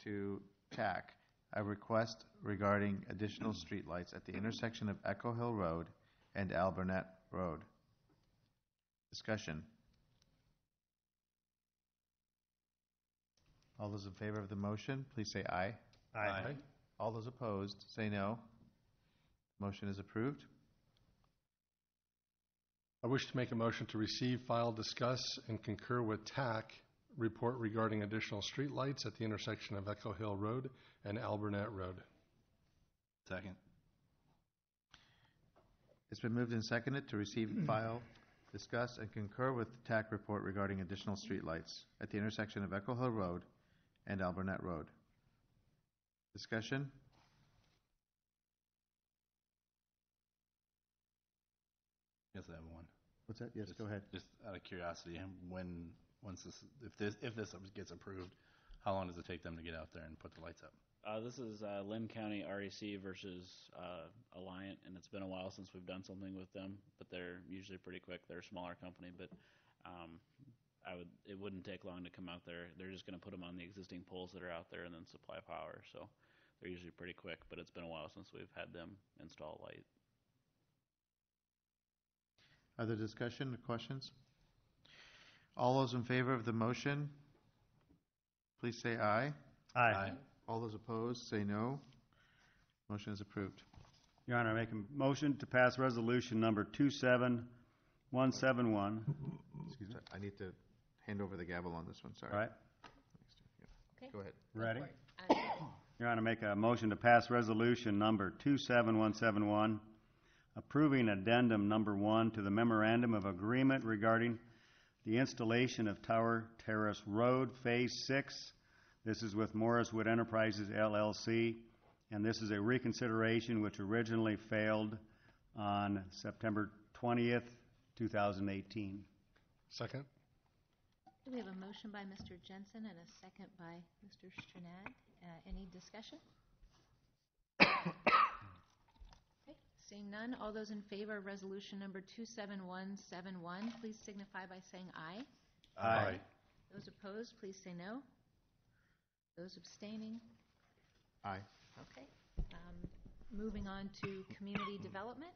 to TAC a request regarding additional streetlights at the intersection of Echo Hill Road and Alburnett Road. Discussion. All those in favor of the motion, please say aye. Aye. All those opposed, say no. Motion is approved. I wish to make a motion to receive, file, discuss, and concur with TAC report regarding additional streetlights at the intersection of Echo Hill Road and Alburnett Road. Second. It's been moved and seconded to receive, file, Discuss and concur with the TAC report regarding additional streetlights at the intersection of Echo Hill Road and Alburnett Road. Discussion? Yes, I have one. What's that? Yes, go ahead. Just out of curiosity, if this gets approved, how long does it take them to get out there and put the lights up? This is Lynn County REC versus Alliant, and it's been a while since we've done something with them, but they're usually pretty quick. They're a smaller company, but it wouldn't take long to come out there. They're just going to put them on the existing poles that are out there and then supply power. So they're usually pretty quick, but it's been a while since we've had them install light. Other discussion or questions? All those in favor of the motion, please say aye. Aye. All those opposed, say no. Motion is approved. Your Honor, I make a motion to pass resolution number 27171. Excuse me, I need to hand over the gavel on this one, sorry. All right. Okay. Go ahead. Ready? For it. Your Honor, make a motion to pass resolution number 27171, approving addendum number 1 to the memorandum of agreement regarding the installation of Tower Terrace Road Phase 6. This is with Morriswood Enterprises, LLC, and this is a reconsideration which originally failed on September 20th, 2018. Second? We have a motion by Mr. Jensen and a second by Mr. Stranad. Any discussion? Okay, seeing none, all those in favor of resolution number 27171, please signify by saying aye. Aye. Those opposed, please say no. Those abstaining? Aye. Okay. Moving on to community development.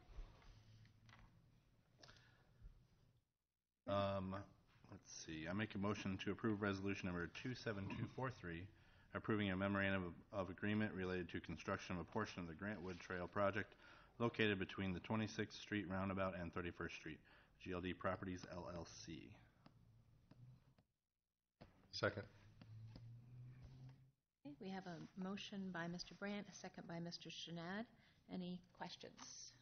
Let's see. I make a motion to approve resolution number 27243, approving a memorandum of agreement related to construction of a portion of the Grantwood Trail project located between the 26th Street roundabout and 31st Street. GLD Properties, LLC. Second. Okay, we have a motion by Mr. Brandt, a second by Mr. Stranad. Any questions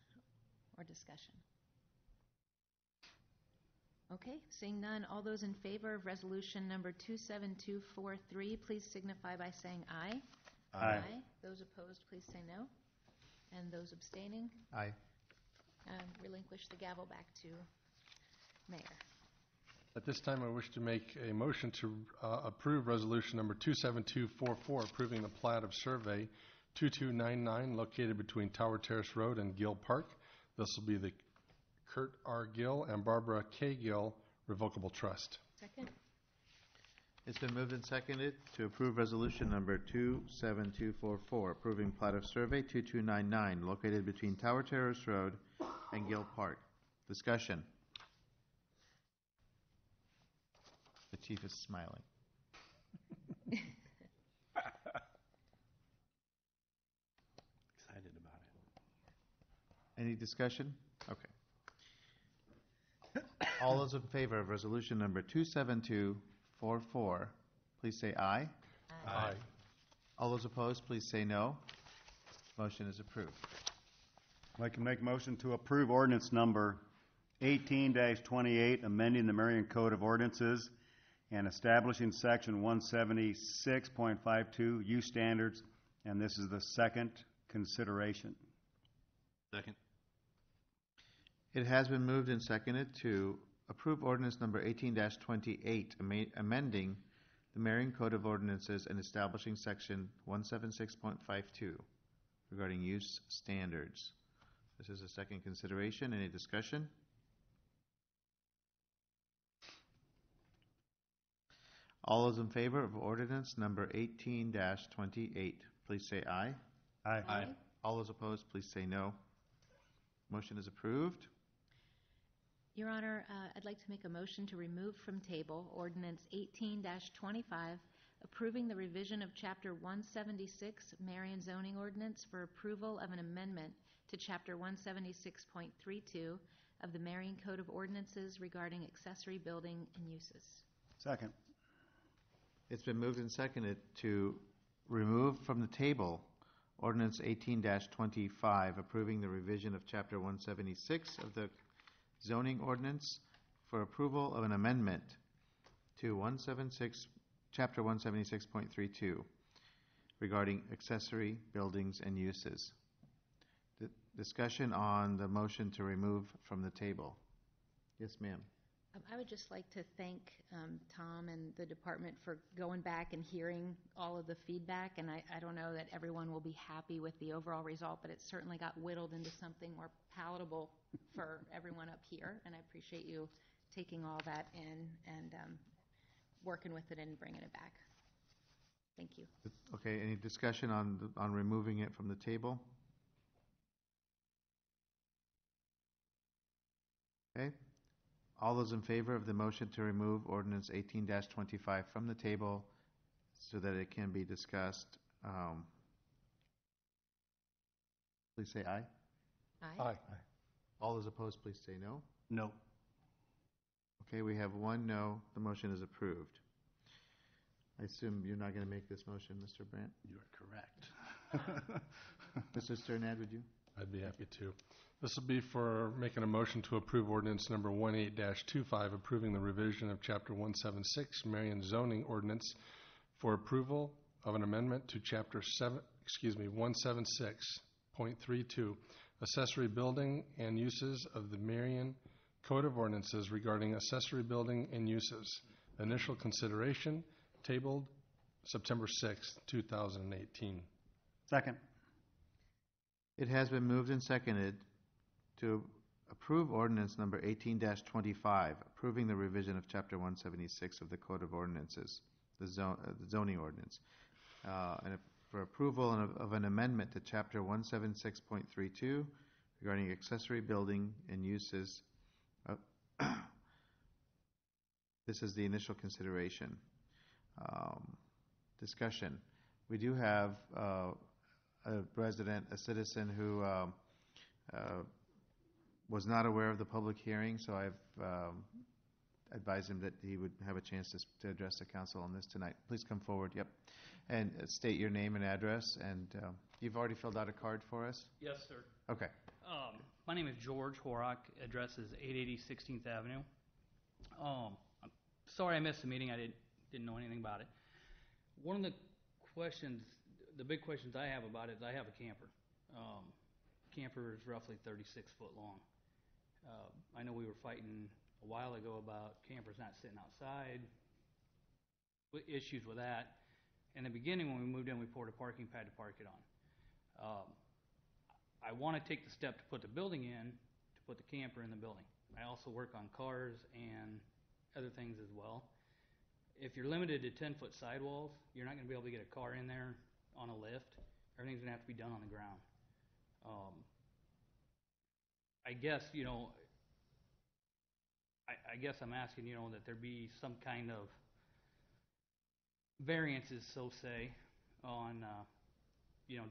or discussion? Okay, seeing none, all those in favor of resolution number 27243, please signify by saying aye. Aye. Those opposed, please say no. And those abstaining? Aye. Relinquish the gavel back to Mayor. At this time, I wish to make a motion to approve resolution number 27244, approving the plat of survey 2299 located between Tower Terrace Road and Gill Park. This will be the Kurt R. Gill and Barbara K. Gill Revocable Trust. Second. It's been moved and seconded to approve resolution number 27244, approving plat of survey 2299 located between Tower Terrace Road and Gill Park. Discussion. The chief is smiling. Excited about it. Any discussion? Okay. All those in favor of resolution number 27244, please say aye. Aye. All those opposed, please say no. Motion is approved. I'd like to make a motion to approve ordinance number 18-28, amending the Marion Code of Ordinances and establishing section 176.52 use standards, and this is the second consideration. Second. It has been moved and seconded to approve ordinance number 18-28, amending the Marion Code of Ordinances and establishing section 176.52 regarding use standards. This is a second consideration. Any discussion? All those in favor of ordinance number 18-28, please say aye. Aye. Aye. All those opposed, please say no. Motion is approved. Your Honor, I'd like to make a motion to remove from table ordinance 18-25, approving the revision of Chapter 176 Marion zoning ordinance for approval of an amendment to Chapter 176.32 of the Marion Code of Ordinances regarding accessory building and uses. Second. It's been moved and seconded to remove from the table ordinance 18-25, approving the revision of Chapter 176 of the zoning ordinance for approval of an amendment to Chapter 176.32 regarding accessory buildings and uses. Discussion on the motion to remove from the table. Yes, ma'am. I would just like to thank Tom and the department for going back and hearing all of the feedback. And I don't know that everyone will be happy with the overall result, but it certainly got whittled into something more palatable for everyone up here. And I appreciate you taking all that in and working with it and bringing it back. Thank you. Okay, any discussion on removing it from the table? Okay. All those in favor of the motion to remove ordinance 18-25 from the table so that it can be discussed, please say aye. Aye. All those opposed, please say no. No. Okay, we have one no. The motion is approved. I assume you're not going to make this motion, Mr. Brandt? You are correct. Mr. Sternad, would you? I'd be happy to. This will be for making a motion to approve ordinance number 18-25, approving the revision of Chapter 176, Marion zoning ordinance, for approval of an amendment to Chapter 176.32, accessory building and uses of the Marion Code of Ordinances regarding accessory building and uses. Initial consideration, tabled September 6, 2018. Second. It has been moved and seconded to approve ordinance number 18-25, approving the revision of Chapter 176 of the Code of Ordinances, the zoning ordinance, and for approval of an amendment to Chapter 176.32 regarding accessory building and uses. This is the initial consideration. Discussion. We do have a resident, a citizen who was not aware of the public hearing, so I've advised him that he would have a chance to address the council on this tonight. Please come forward, yep, and state your name and address, and you've already filled out a card for us? Yes, sir. Okay. My name is George Horak. Address is 880 16th Avenue. I'm sorry I missed the meeting. I didn't know anything about it. One of the questions, the big questions I have about it is I have a camper. Camper is roughly 36 foot long. I know we were fighting a while ago about campers not sitting outside, issues with that. In the beginning, when we moved in, we poured a parking pad to park it on. I want to take the step to put the building in, to put the camper in the building. I also work on cars and other things as well. If you're limited to 10-foot sidewalls, you're not going to be able to get a car in there on a lift. Everything's going to have to be done on the ground. I guess, I guess I'm asking, that there be some kind of variances, so say, on,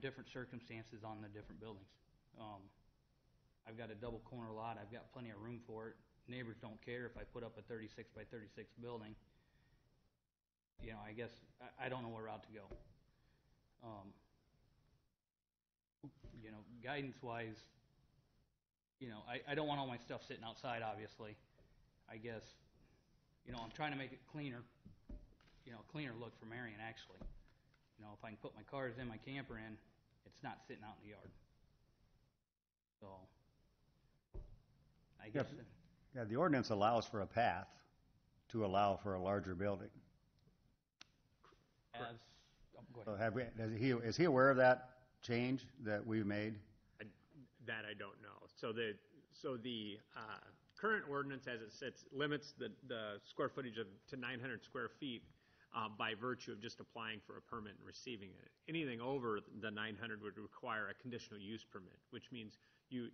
different circumstances on the different buildings. I've got a double corner lot. I've got plenty of room for it. Neighbors don't care if I put up a 36 by 36 building. I guess I don't know where route to go. Guidance-wise, I don't want all my stuff sitting outside, obviously. I guess, I'm trying to make it cleaner, cleaner look for Marion, actually. If I can put my cars in, my camper in, it's not sitting out in the yard. So, I guess. Yeah, the ordinance allows for a path to allow for a larger building. Go ahead. So is he aware of that change that we've made? That I don't know. So the current ordinance, as it sits, limits the square footage to 900 square feet by virtue of just applying for a permit and receiving it. Anything over the 900 would require a conditional use permit, which means you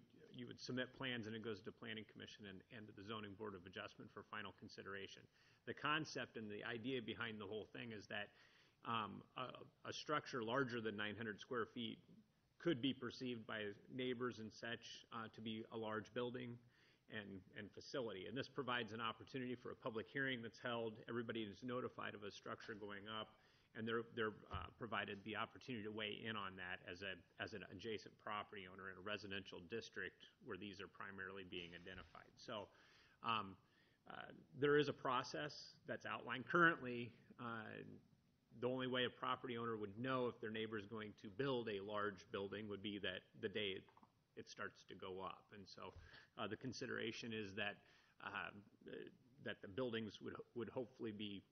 would submit plans and it goes to Planning Commission and to the Zoning Board of Adjustment for final consideration. The concept and the idea behind the whole thing is that a structure larger than 900 square feet could be perceived by neighbors and such to be a large building and facility. And this provides an opportunity for a public hearing that's held. Everybody is notified of a structure going up, and they're provided the opportunity to weigh in on that as an adjacent property owner in a residential district where these are primarily being identified. So There is a process that's outlined. Currently, the only way a property owner would know if their neighbor is going to build a large building would be that the day it starts to go up. And so the consideration is that that the buildings would hopefully be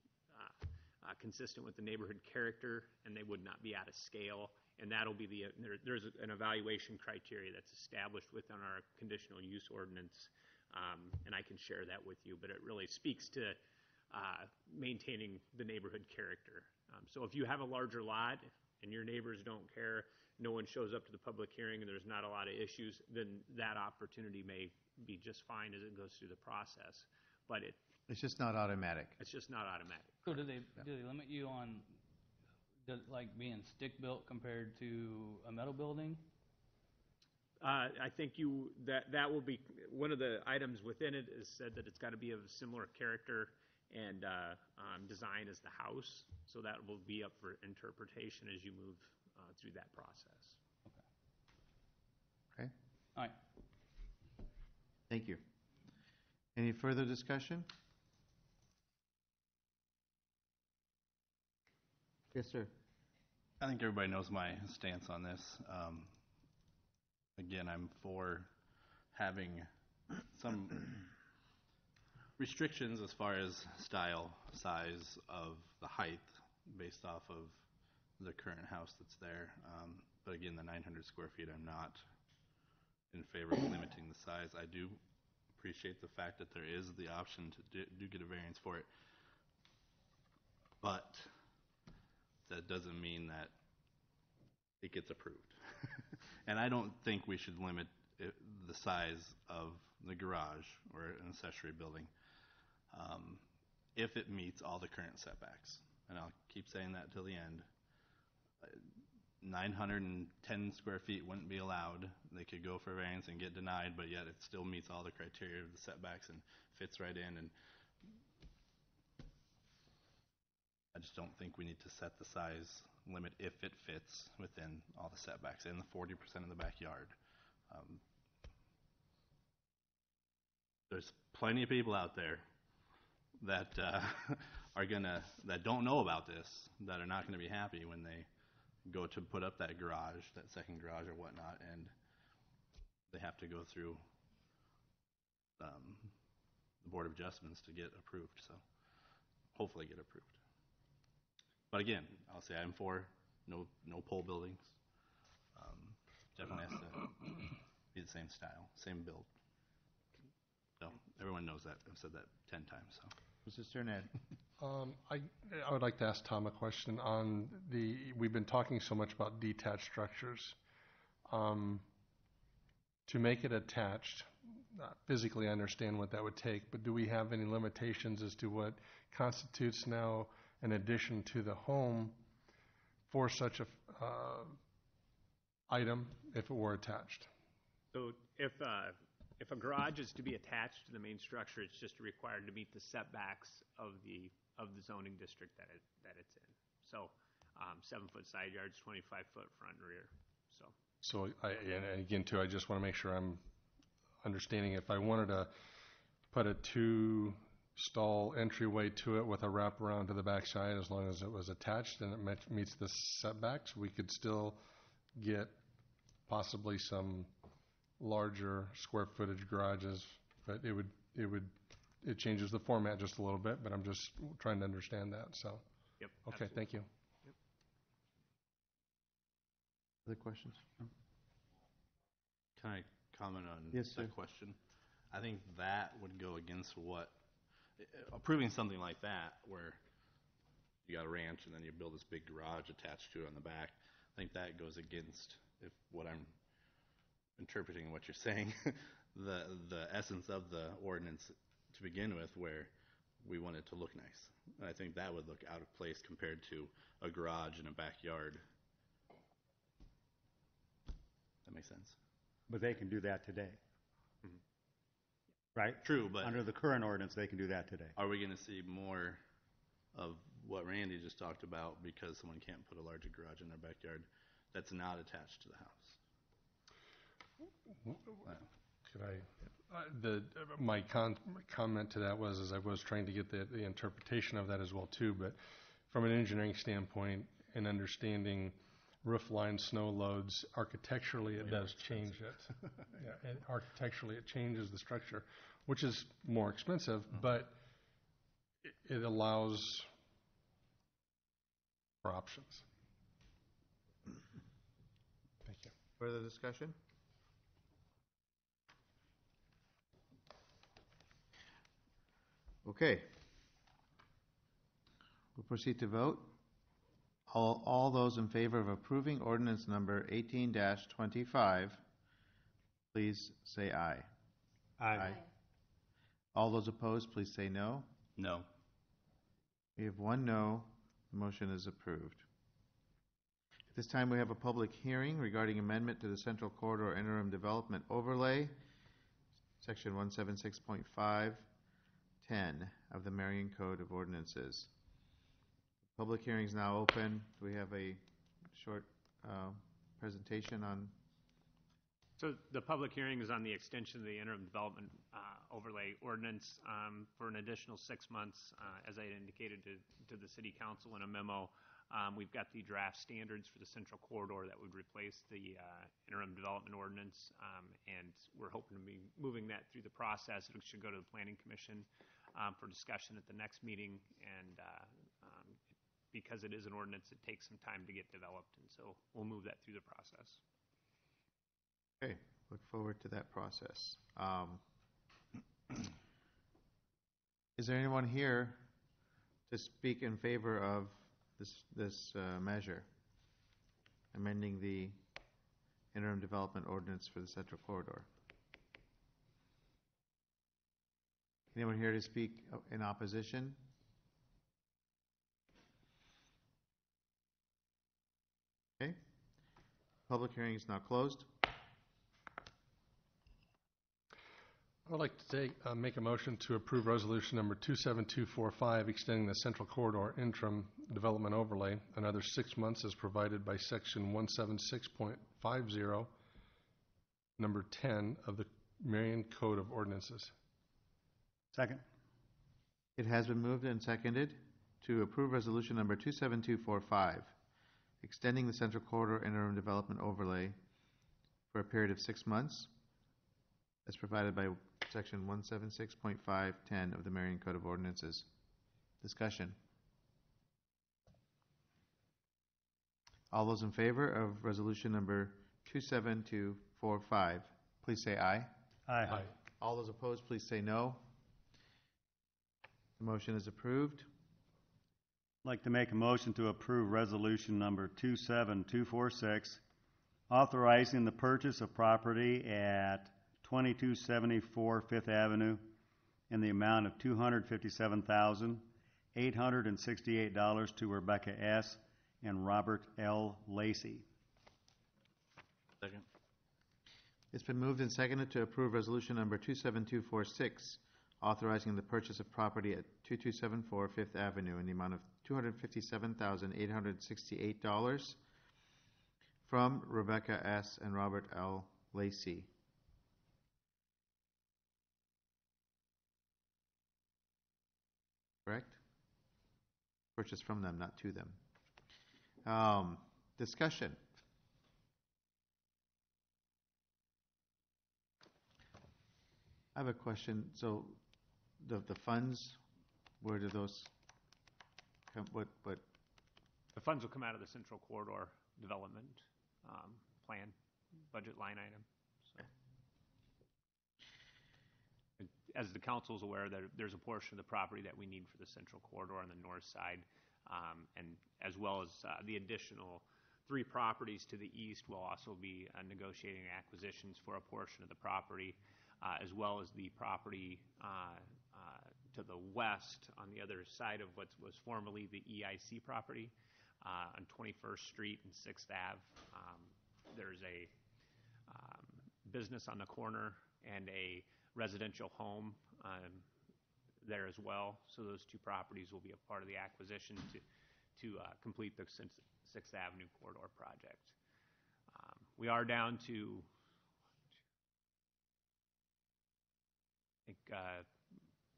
consistent with the neighborhood character, and they would not be out of scale. And that'll be there's an evaluation criteria that's established within our conditional use ordinance, and I can share that with you. But it really speaks to maintaining the neighborhood character. So if you have a larger lot and your neighbors don't care, no one shows up to the public hearing, and there's not a lot of issues, then that opportunity may be just fine as it goes through the process. But It's just not automatic. it's just not automatic. So do they limit you on, like, being stick-built compared to a metal building? I think that will be one of the items within it is said that it's got to be of a similar character and design as the house. So that will be up for interpretation as you move through that process. Okay? All right. Thank you. Any further discussion? Yes, sir. I think everybody knows my stance on this. Again, I'm for having some restrictions as far as style, size of the height based off of the current house that's there. But again, the 900 square feet, I'm not in favor of limiting the size. I do appreciate the fact that there is the option to do get a variance for it. But that doesn't mean that it gets approved. And I don't think we should limit the size of the garage or an accessory building if it meets all the current setbacks. And I'll keep saying that till the end. 910 square feet wouldn't be allowed. They could go for variance and get denied, but yet it still meets all the criteria of the setbacks and fits right in. And I just don't think we need to set the size limit if it fits within all the setbacks and the 40% of the backyard. There's plenty of people out there that that don't know about this, that are not gonna be happy when they go to put up that garage, that second garage or whatnot, and they have to go through the Board of Adjustments to get approved. So hopefully get approved. But again, I'll say I'm for no pole buildings. Definitely has to be the same style, same build. So everyone knows that. I've said that 10 times. So. Mr. Sternad. I would like to ask Tom a question on we've been talking so much about detached structures. To make it attached, physically I understand what that would take, but do we have any limitations as to what constitutes now an addition to the home for such a item if it were attached? So if a garage is to be attached to the main structure, it's just required to meet the setbacks of the zoning district that it's in. So 7-foot side yards, 25-foot front and rear. So and again too, I just want to make sure I'm understanding. If I wanted to put a 2-stall entryway to it with a wraparound to the backside, as long as it was attached and it meets the setbacks, we could still get possibly some larger square footage garages, but it changes the format just a little bit, but I'm just trying to understand that. So, yep. Okay, Absolutely. thank you. Yep. Other questions? No? Can I comment on Yes, that sir. question? I think that would go against approving something like that, where you got a ranch and then you build this big garage attached to it on the back. I think that goes against what I'm interpreting what you're saying, the essence of the ordinance to begin with, where we want it to look nice. And I think that would look out of place compared to a garage in a backyard. That makes sense. But they can do that today. Mhm. Right? True, but Under the current ordinance, they can do that today. are we going to see more of what Randy just talked about because someone can't put a larger garage in their backyard that's not attached to the house? Could my comment to that was, as I was trying to get the interpretation of that as well too, but from an engineering standpoint and understanding roof line snow loads, architecturally it does change it. Yeah, and architecturally it changes the structure, which is more expensive, but it allows for options. Thank you. Further discussion? Okay. We'll proceed to vote. All those in favor of approving ordinance number 18-25, please say aye. Aye. All those opposed, please say no. No. We have one no. The motion is approved. At this time, we have a public hearing regarding amendment to the Central Corridor Interim Development Overlay, Section 176.510 of the Marion Code of Ordinances. Public hearing is now open. Do we have a short presentation on? So the public hearing is on the extension of the interim development overlay ordinance for an additional 6 months. As I indicated to the City Council in a memo, we've got the draft standards for the Central Corridor that would replace the interim development ordinance, and we're hoping to be moving that through the process. It should go to the Planning Commission for discussion at the next meeting, and because it is an ordinance, it takes some time to get developed, and so we'll move that through the process. Okay, look forward to that process. Is there anyone here to speak in favor of this measure, amending the interim development ordinance for the Central Corridor? Anyone here to speak in opposition? Okay. Public hearing is now closed. I'd like to make a motion to approve resolution number 27245, extending the Central Corridor Interim Development Overlay another 6 months as provided by section 176.50, number 10 of the Marion Code of Ordinances. Second. It has been moved and seconded to approve resolution number 27245, extending the Central Corridor Interim Development Overlay for a period of 6 months, as provided by section 176.510 of the Marion Code of Ordinances. Discussion. All those in favor of resolution number 27245, please say aye. Aye. Aye. All those opposed, please say no. The motion is approved. I'd like to make a motion to approve resolution number 27246, authorizing the purchase of property at 2274 Fifth Avenue in the amount of $257,868 to Rebecca S. and Robert L. Lacey. Second. It's been moved and seconded to approve resolution number 27246, authorizing the purchase of property at 2274 Fifth Avenue in the amount of $257,868 from Rebecca S. and Robert L. Lacey. Correct? Purchase from them, not to them. Discussion. I have a question. So the funds, where do those come? What? The funds will come out of the Central Corridor Development Plan budget line item. So, as the council is aware, there's a portion of the property that we need for the Central Corridor on the north side, and as well as the additional 3 properties to the east. We'll also be negotiating acquisitions for a portion of the property, as well as the property to the west on the other side of what was formerly the EIC property on 21st Street and 6th Ave. There's a business on the corner and a residential home there as well. So those 2 properties will be a part of the acquisition to complete the 6th Avenue corridor project. We are down to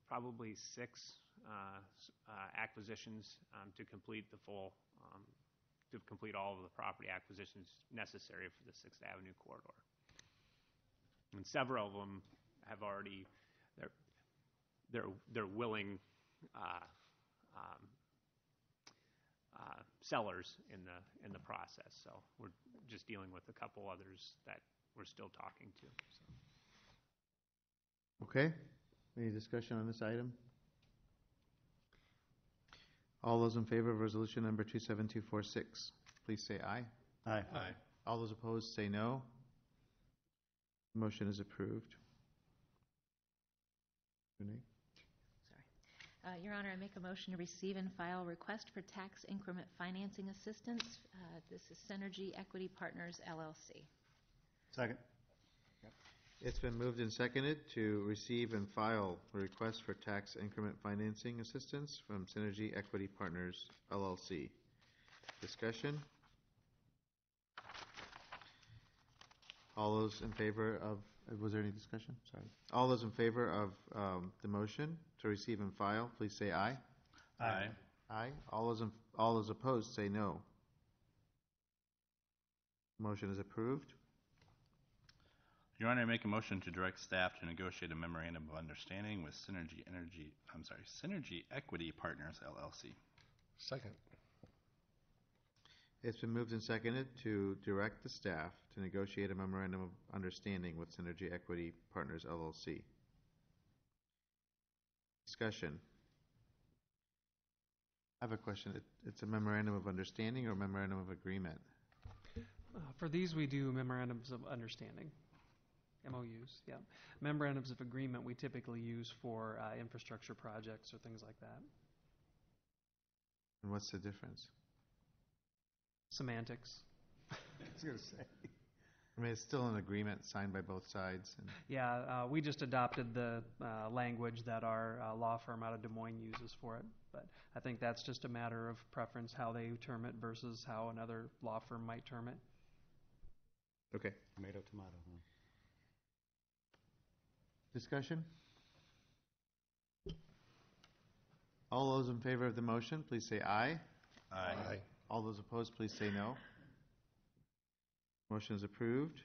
probably 6 acquisitions to complete the full, to complete all of the property acquisitions necessary for the 6th Avenue corridor. And several of them have already, they're willing sellers in the process. So we're just dealing with a couple others that we're still talking to. So. Okay. Any discussion on this item? All those in favor of resolution number 27246, please say aye. Aye. Aye. All those opposed say no. Motion is approved. Renee? Your Honor, I make a motion to receive and file request for tax increment financing assistance. This is Synergy Equity Partners, LLC. Second. It's been moved and seconded to receive and file a request for tax increment financing assistance from Synergy Equity Partners, LLC. Discussion? All those in favor of, was there any discussion? Sorry. All those in favor of the motion to receive and file, please say aye. Aye. Aye. All those opposed say no. Motion is approved. Your Honor, I make a motion to direct staff to negotiate a memorandum of understanding with Synergy Equity Partners, LLC. Second. It's been moved and seconded to direct the staff to negotiate a memorandum of understanding with Synergy Equity Partners, LLC. Discussion. I have a question. It's a memorandum of understanding or memorandum of agreement? For these, we do memorandums of understanding. MOUs, yeah. Memorandums of agreement we typically use for infrastructure projects or things like that. And what's the difference? Semantics. I was going to say. I mean, it's still an agreement signed by both sides. And Yeah, we just adopted the language that our law firm out of Des Moines uses for it. But I think that's just a matter of preference, how they term it versus how another law firm might term it. Okay. Tomato, tomato. Huh? Discussion? All those in favor of the motion, please say aye. Aye. Aye. All those opposed, please say no. Motion is approved.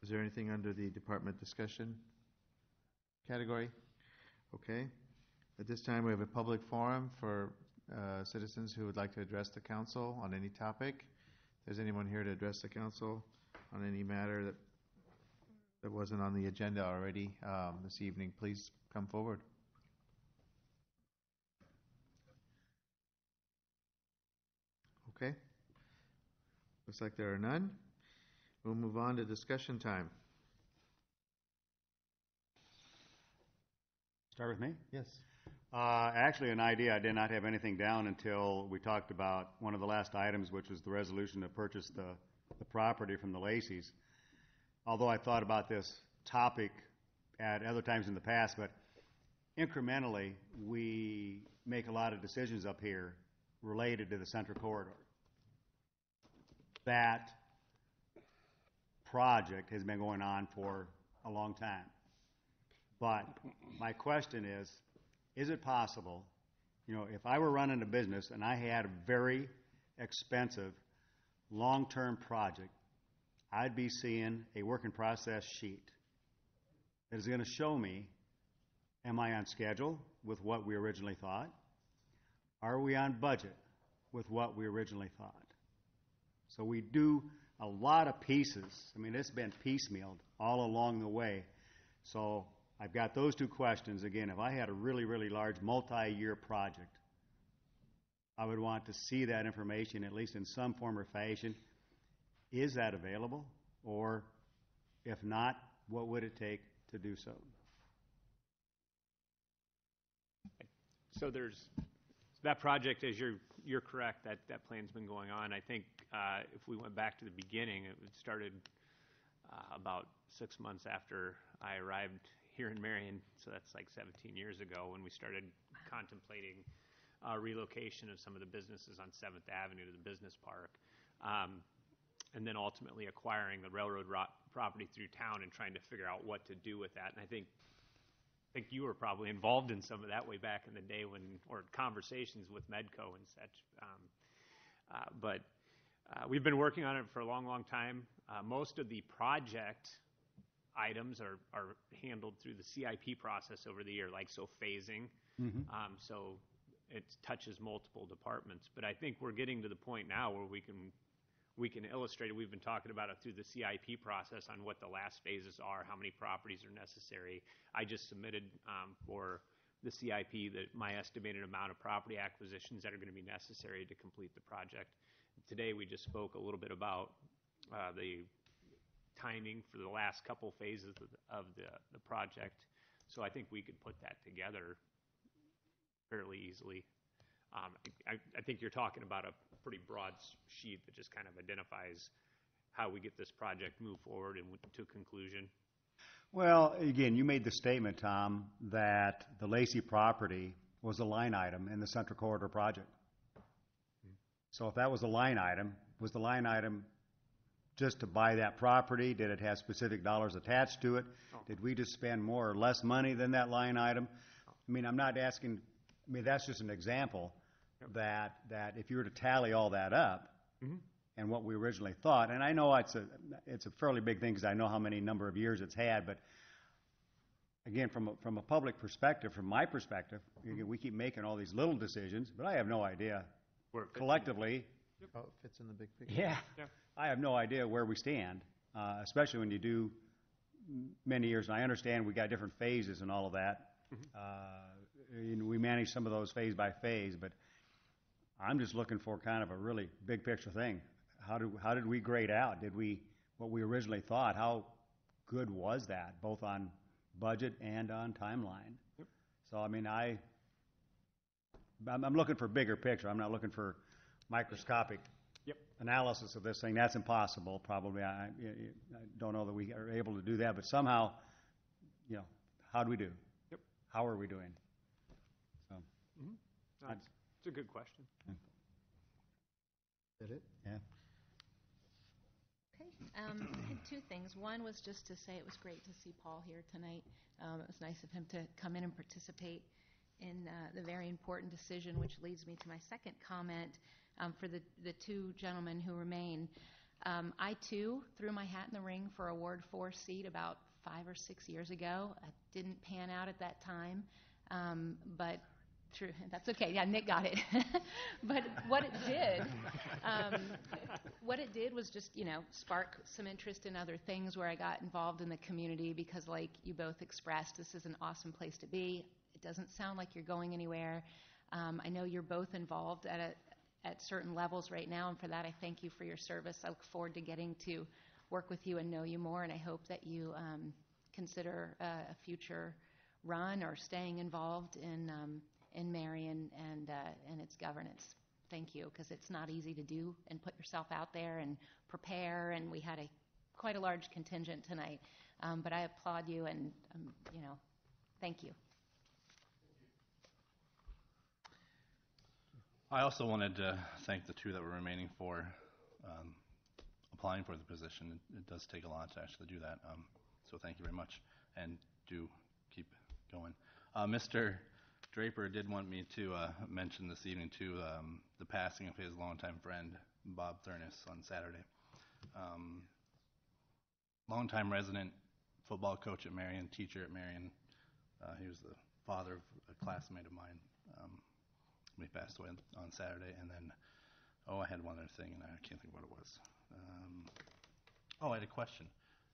Is there anything under the department discussion category? Okay. At this time, we have a public forum for citizens who would like to address the council on any topic. If there's anyone here to address the council on any matter that wasn't on the agenda already this evening, please come forward. Okay. Looks like there are none. We'll move on to discussion time. Start with me? Yes. Actually, an idea. I did not have anything down until we talked about one of the last items, which was the resolution to purchase the property from the Lacey's. Although I thought about this topic at other times in the past, but incrementally, we make a lot of decisions up here related to the Central Corridor. That project has been going on for a long time. But my question is it possible, if I were running a business and I had a very expensive long-term project, I'd be seeing a work in process sheet that is going to show me, am I on schedule with what we originally thought? Are we on budget with what we originally thought? So we do a lot of pieces. I mean, it's been piecemealed all along the way. So I've got those two questions. Again, if I had a really, really large multi-year project, I would want to see that information, at least in some form or fashion. Is that available? Or if not, what would it take to do so? So there's that project, as you're correct, that plan's been going on. I think if we went back to the beginning, it started about 6 months after I arrived here in Marion, so that's like 17 years ago when we started contemplating relocation of some of the businesses on 7th Avenue to the business park. And then ultimately acquiring the railroad property through town and trying to figure out what to do with that. And I think you were probably involved in some of that way back in the day or conversations with Medco and such. But we've been working on it for a long, long time. Most of the project items are handled through the CIP process over the year, like phasing. So it touches multiple departments. But I think we're getting to the point now where we can illustrate it. We've been talking about it through the CIP process on what the last phases are, how many properties are necessary. I just submitted for the CIP my estimated amount of property acquisitions that are going to be necessary to complete the project. Today we just spoke a little bit about the timing for the last couple phases of the project. So I think we could put that together fairly easily. I think you're talking about a pretty broad sheet that just kind of identifies how we get this project moved forward and to conclusion. Well, again, you made the statement, Tom, that the Lacey property was a line item in the Central Corridor project. So if that was a line item, was the line item just to buy that property? Did it have specific dollars attached to it? Did we just spend more or less money than that line item? I mean, I'm not asking, I mean, that's just an example that if you were to tally all that up and what we originally thought, and I know it's a fairly big thing because I know how many number of years it's had, but again, from a public perspective, from my perspective, we keep making all these little decisions, but I have no idea collectively. How it fits in the big picture. Yeah. I have no idea where we stand, especially when you do many years. And I understand we got different phases and all of that. We manage some of those phase by phase, but I'm just looking for kind of a really big picture thing. How did we grade out? Did we what we originally thought? How good was that, both on budget and on timeline? So I mean, I'm looking for bigger picture. I'm not looking for microscopic analysis of this thing. That's impossible, probably. I don't know that we are able to do that, but somehow, how do we do? How are we doing? So, it's a good question. Did it? Yeah. Okay. I had two things. One was just to say it was great to see Paul here tonight. It was nice of him to come in and participate in the very important decision, which leads me to my second comment for the two gentlemen who remain. I, too, threw my hat in the ring for a Ward 4 seat about 5 or 6 years ago. It didn't pan out at that time, but true, that's okay. Yeah, Nick got it. But what it did was just, spark some interest in other things where I got involved in the community because, like you both expressed, this is an awesome place to be. It doesn't sound like you're going anywhere. I know you're both involved at certain levels right now, and for that I thank you for your service. I look forward to getting to work with you and know you more, and I hope that you consider a future run or staying involved in Marion and its governance. Thank you, because it's not easy to do and put yourself out there and prepare, and we had quite a large contingent tonight. But I applaud you, and thank you. I also wanted to thank the two that were remaining for applying for the position. It does take a lot to actually do that. So thank you very much, and do keep going. Mr. Draper did want me to mention this evening, too, the passing of his longtime friend, Bob Thurnis, on Saturday. Longtime resident, football coach at Marion, teacher at Marion. He was the father of a classmate of mine. He passed away on Saturday. And then, I had one other thing, and I can't think what it was. I had a question.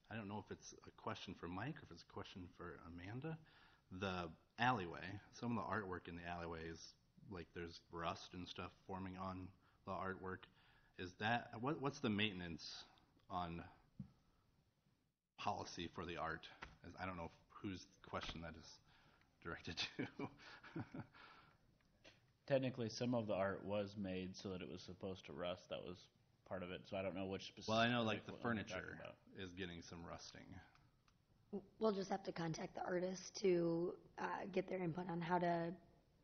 I don't know if it's a question for Mike or if it's a question for Amanda. The alleyway, some of the artwork in the alleyway is like there's rust and stuff forming on the artwork. Is that what's the maintenance on policy for the art? I don't know whose question that is directed to. Technically, some of the art was made so that it was supposed to rust. That was part of it. So I don't know which specific. Well, I know like the furniture is getting some rusting. We'll just have to contact the artist to get their input on how to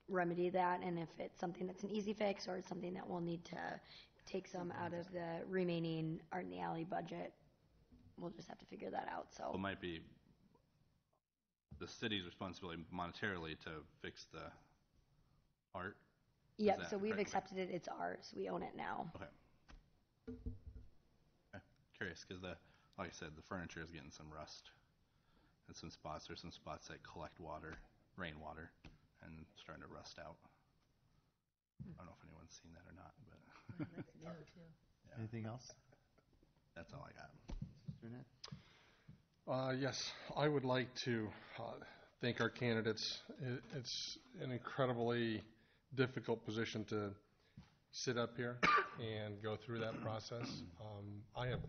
remedy that, and if it's something that's an easy fix or it's something that we'll need to take some out of the remaining Art in the Alley budget, we'll just have to figure that out, so. It might be the city's responsibility monetarily to fix the art. Is Yep, that so we've correct? accepted it, it's ours, we own it now. Okay. Curious, because like I said, the furniture is getting some rust in some spots. There's some spots that collect water, rainwater, and starting to rust out. I don't know if anyone's seen that or not, but yeah. Anything else? That's all I got. Yes, I would like to thank our candidates. It's an incredibly difficult position to sit up here and go through that process. I have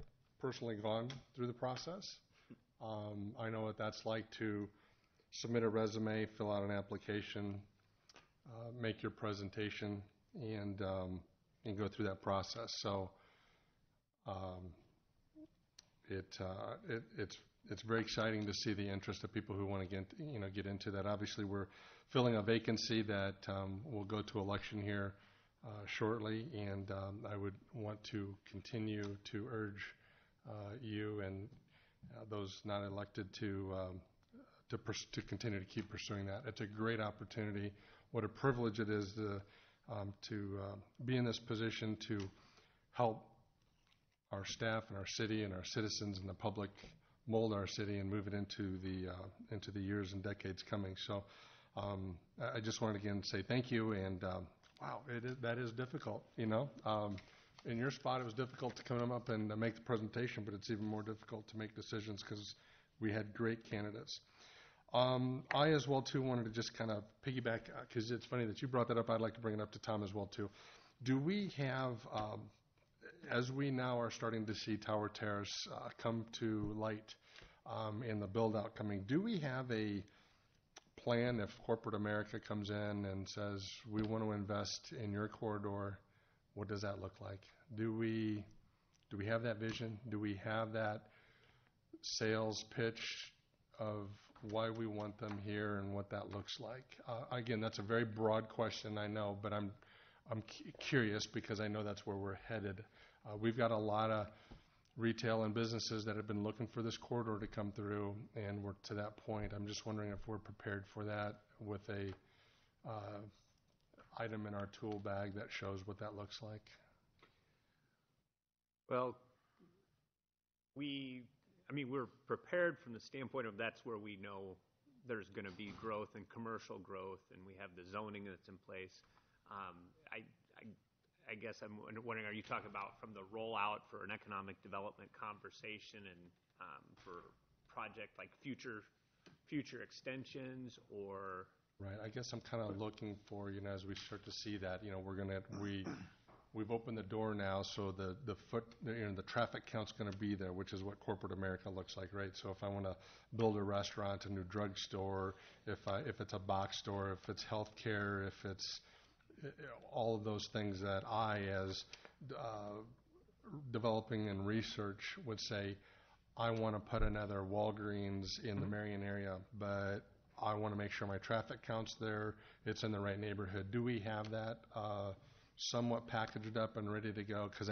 personally gone through the process. I know what that's like to submit a resume, fill out an application, make your presentation, and go through that process. So it's very exciting to see the interest of people who want to get into that. Obviously, we're filling a vacancy that will go to election here shortly, and I would want to continue to urge you and those not elected to continue to keep pursuing that. It's a great opportunity. What a privilege it is to be in this position to help our staff and our city and our citizens and the public mold our city and move it into the years and decades coming. So I just want to again say thank you, and wow, that is difficult, In your spot, it was difficult to come up and make the presentation, but it's even more difficult to make decisions because we had great candidates. I as well, too, wanted to just kind of piggyback, because it's funny that you brought that up. I'd like to bring it up to Tom as well, too. Do we have, as we now are starting to see Tower Terrace come to light in the build-out coming, do we have a plan if corporate America comes in and says, we want to invest in your corridor? What does that look like? Do we have that vision? Do we have that sales pitch of why we want them here and what that looks like? Again, that's a very broad question, I know, but I'm curious because I know that's where we're headed. We've got a lot of retail and businesses that have been looking for this corridor to come through, and we're to that point. I'm just wondering if we're prepared for that with a item in our tool bag that shows what that looks like. Well, we're prepared from the standpoint of that's where we know there's going to be growth and commercial growth, and we have the zoning that's in place. I guess I'm wondering, are you talking about from the rollout for an economic development conversation and for project like future extensions, or? Right. I guess I'm kind of looking for, as we start to see that, we've opened the door now, so the traffic count's going to be there, which is what corporate America looks like, right? So if I want to build a restaurant, a new drugstore, if it's a box store, if it's healthcare, if it's all of those things that I, as developing and research, would say, I want to put another Walgreens in the Marion area, but I want to make sure my traffic count's there, it's in the right neighborhood. Do we have that somewhat packaged up and ready to go? Because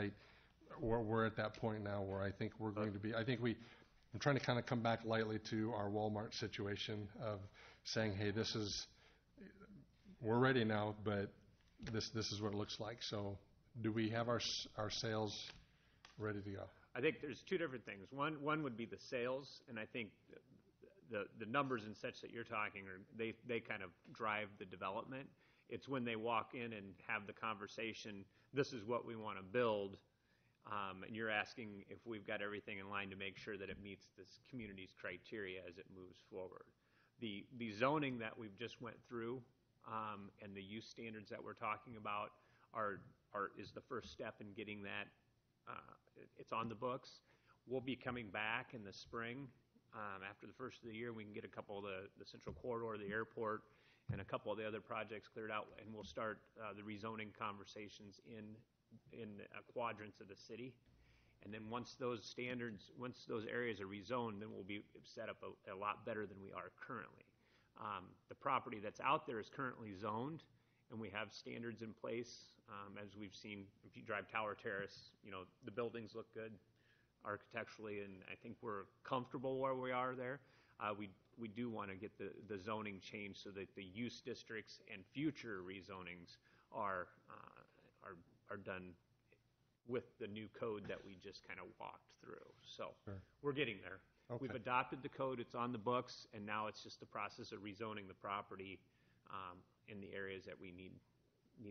we're at that point now where I think we're going to be, I'm trying to kind of come back lightly to our Walmart situation of saying, hey, we're ready now, but this is what it looks like. So do we have our sales ready to go? I think there's two different things. One would be the sales, and I think the numbers and such that you're talking, they kind of drive the development. It's when they walk in and have the conversation, this is what we want to build, and you're asking if we've got everything in line to make sure that it meets this community's criteria as it moves forward. The zoning that we've just went through and the use standards that we're talking about is the first step in getting that. It's on the books. We'll be coming back in the spring. After the first of the year, we can get a couple of the central corridor, the airport, and a couple of the other projects cleared out, and we'll start the rezoning conversations in quadrants of the city. And then once those areas are rezoned, then we'll be set up a lot better than we are currently. The property that's out there is currently zoned, and we have standards in place. As we've seen, if you drive Tower Terrace, the buildings look good. architecturally, and I think we're comfortable where we are there. We do want to get the zoning changed so that the use districts and future rezonings are done with the new code that we just kind of walked through. So we're getting there. Okay. We've adopted the code, it's on the books, and now it's just the process of rezoning the property in the areas that we need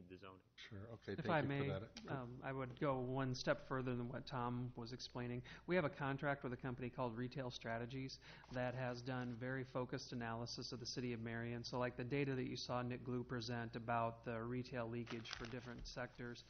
the zoning. Sure, okay, If thank I you may, for that. I would go one step further than what Tom was explaining. We have a contract with a company called Retail Strategies that has done very focused analysis of the city of Marion. So like the data that you saw Nick Glue present about the retail leakage for different sectors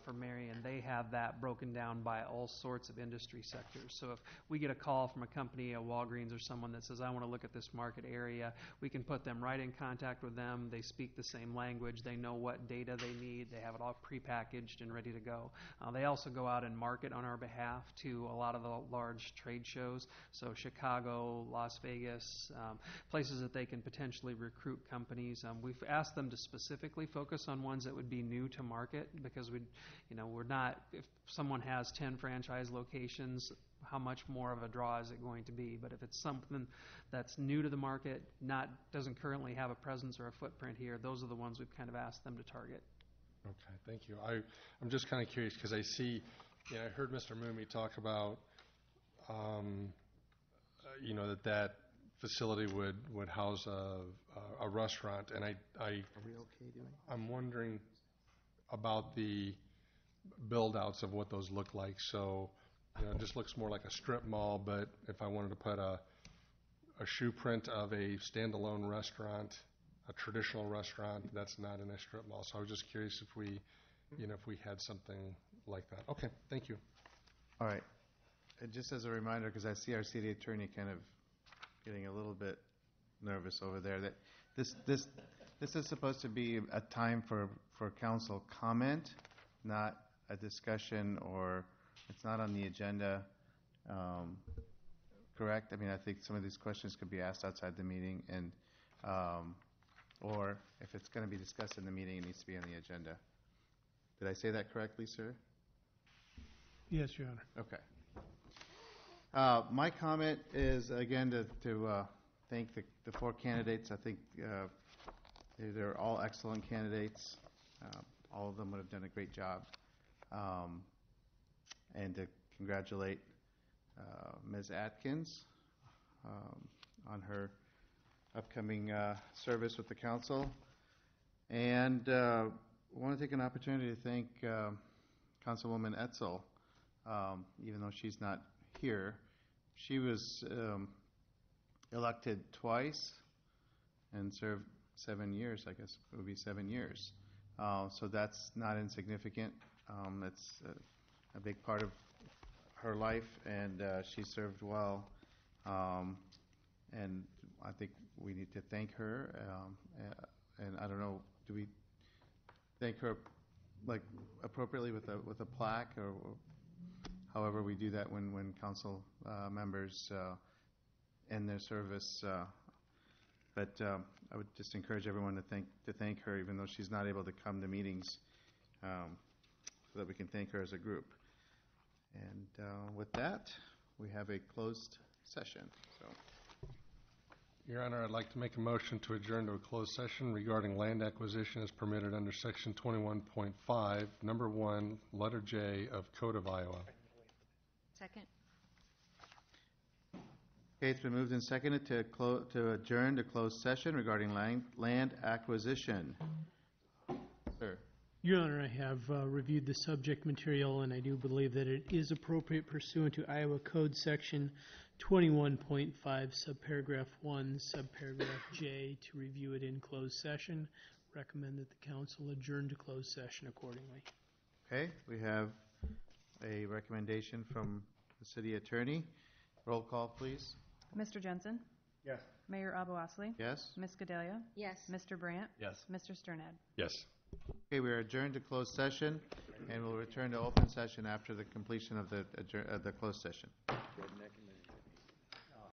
for Marion, they have that broken down by all sorts of industry sectors. So if we get a call from a company, a Walgreens or someone that says, I want to look at this market area, we can put them right in contact with them. They speak the same language. They know what data they need. They have it all prepackaged and ready to go. They also go out and market on our behalf to a lot of the large trade shows, so Chicago, Las Vegas, places that they can potentially recruit companies. We've asked them to specifically focus on ones that would be new to market because we're not, if someone has 10 franchise locations, how much more of a draw is it going to be? But if it's something that's new to the market, doesn't currently have a presence or a footprint here, those are the ones we've kind of asked them to target. Okay, thank you. I'm just kind of curious because I see, I heard Mr. Mooney talk about, that facility would house a restaurant, and I'm wondering about the build-outs of what those look like. So, it just looks more like a strip mall, but if I wanted to put a shoe print of a standalone restaurant, a traditional restaurant, that's not in a strip mall. So I was just curious if we had something like that. Okay, thank you. All right. And just as a reminder, because I see our city attorney kind of getting a little bit nervous over there, that this is supposed to be a time for council comment, not a discussion, or it's not on the agenda. Correct? I mean, I think some of these questions could be asked outside the meeting, and or if it's going to be discussed in the meeting, it needs to be on the agenda. Did I say that correctly, sir? Yes, Your Honor. Okay. My comment is, again, to thank the four candidates. I think they're all excellent candidates. All of them would have done a great job. And to congratulate Ms. Atkins on her upcoming service with the council. And I want to take an opportunity to thank Councilwoman Etzel. Even though she's not here, she was elected twice and served 7 years. I guess it would be 7 years. So that's not insignificant. It's a big part of her life, and she served well. And I think we need to thank her. And I don't know, do we thank her like appropriately with a plaque, or however we do that when council members end their service? But I would just encourage everyone to thank her, even though she's not able to come to meetings, so that we can thank her as a group. And with that, we have a closed session. So, Your Honor, I'd like to make a motion to adjourn to a closed session regarding land acquisition as permitted under Section 21.5, Number 1, Letter J of Code of Iowa. Second. okay, it's been moved and seconded to adjourn to closed session regarding land acquisition. Sir. Your Honor, I have reviewed the subject material, and I do believe that it is appropriate pursuant to Iowa Code Section 21.5, subparagraph 1, subparagraph J, to review it in closed session. Recommend that the council adjourn to closed session accordingly. Okay, we have a recommendation from the city attorney. Roll call, please. Mr. Jensen? Yes. Mayor Abu-Osley? Yes. Ms. Gedalia? Yes. Mr. Brandt? Yes. Mr. Sternad? Yes. Okay, we are adjourned to closed session, and we'll return to open session after the completion of the closed session.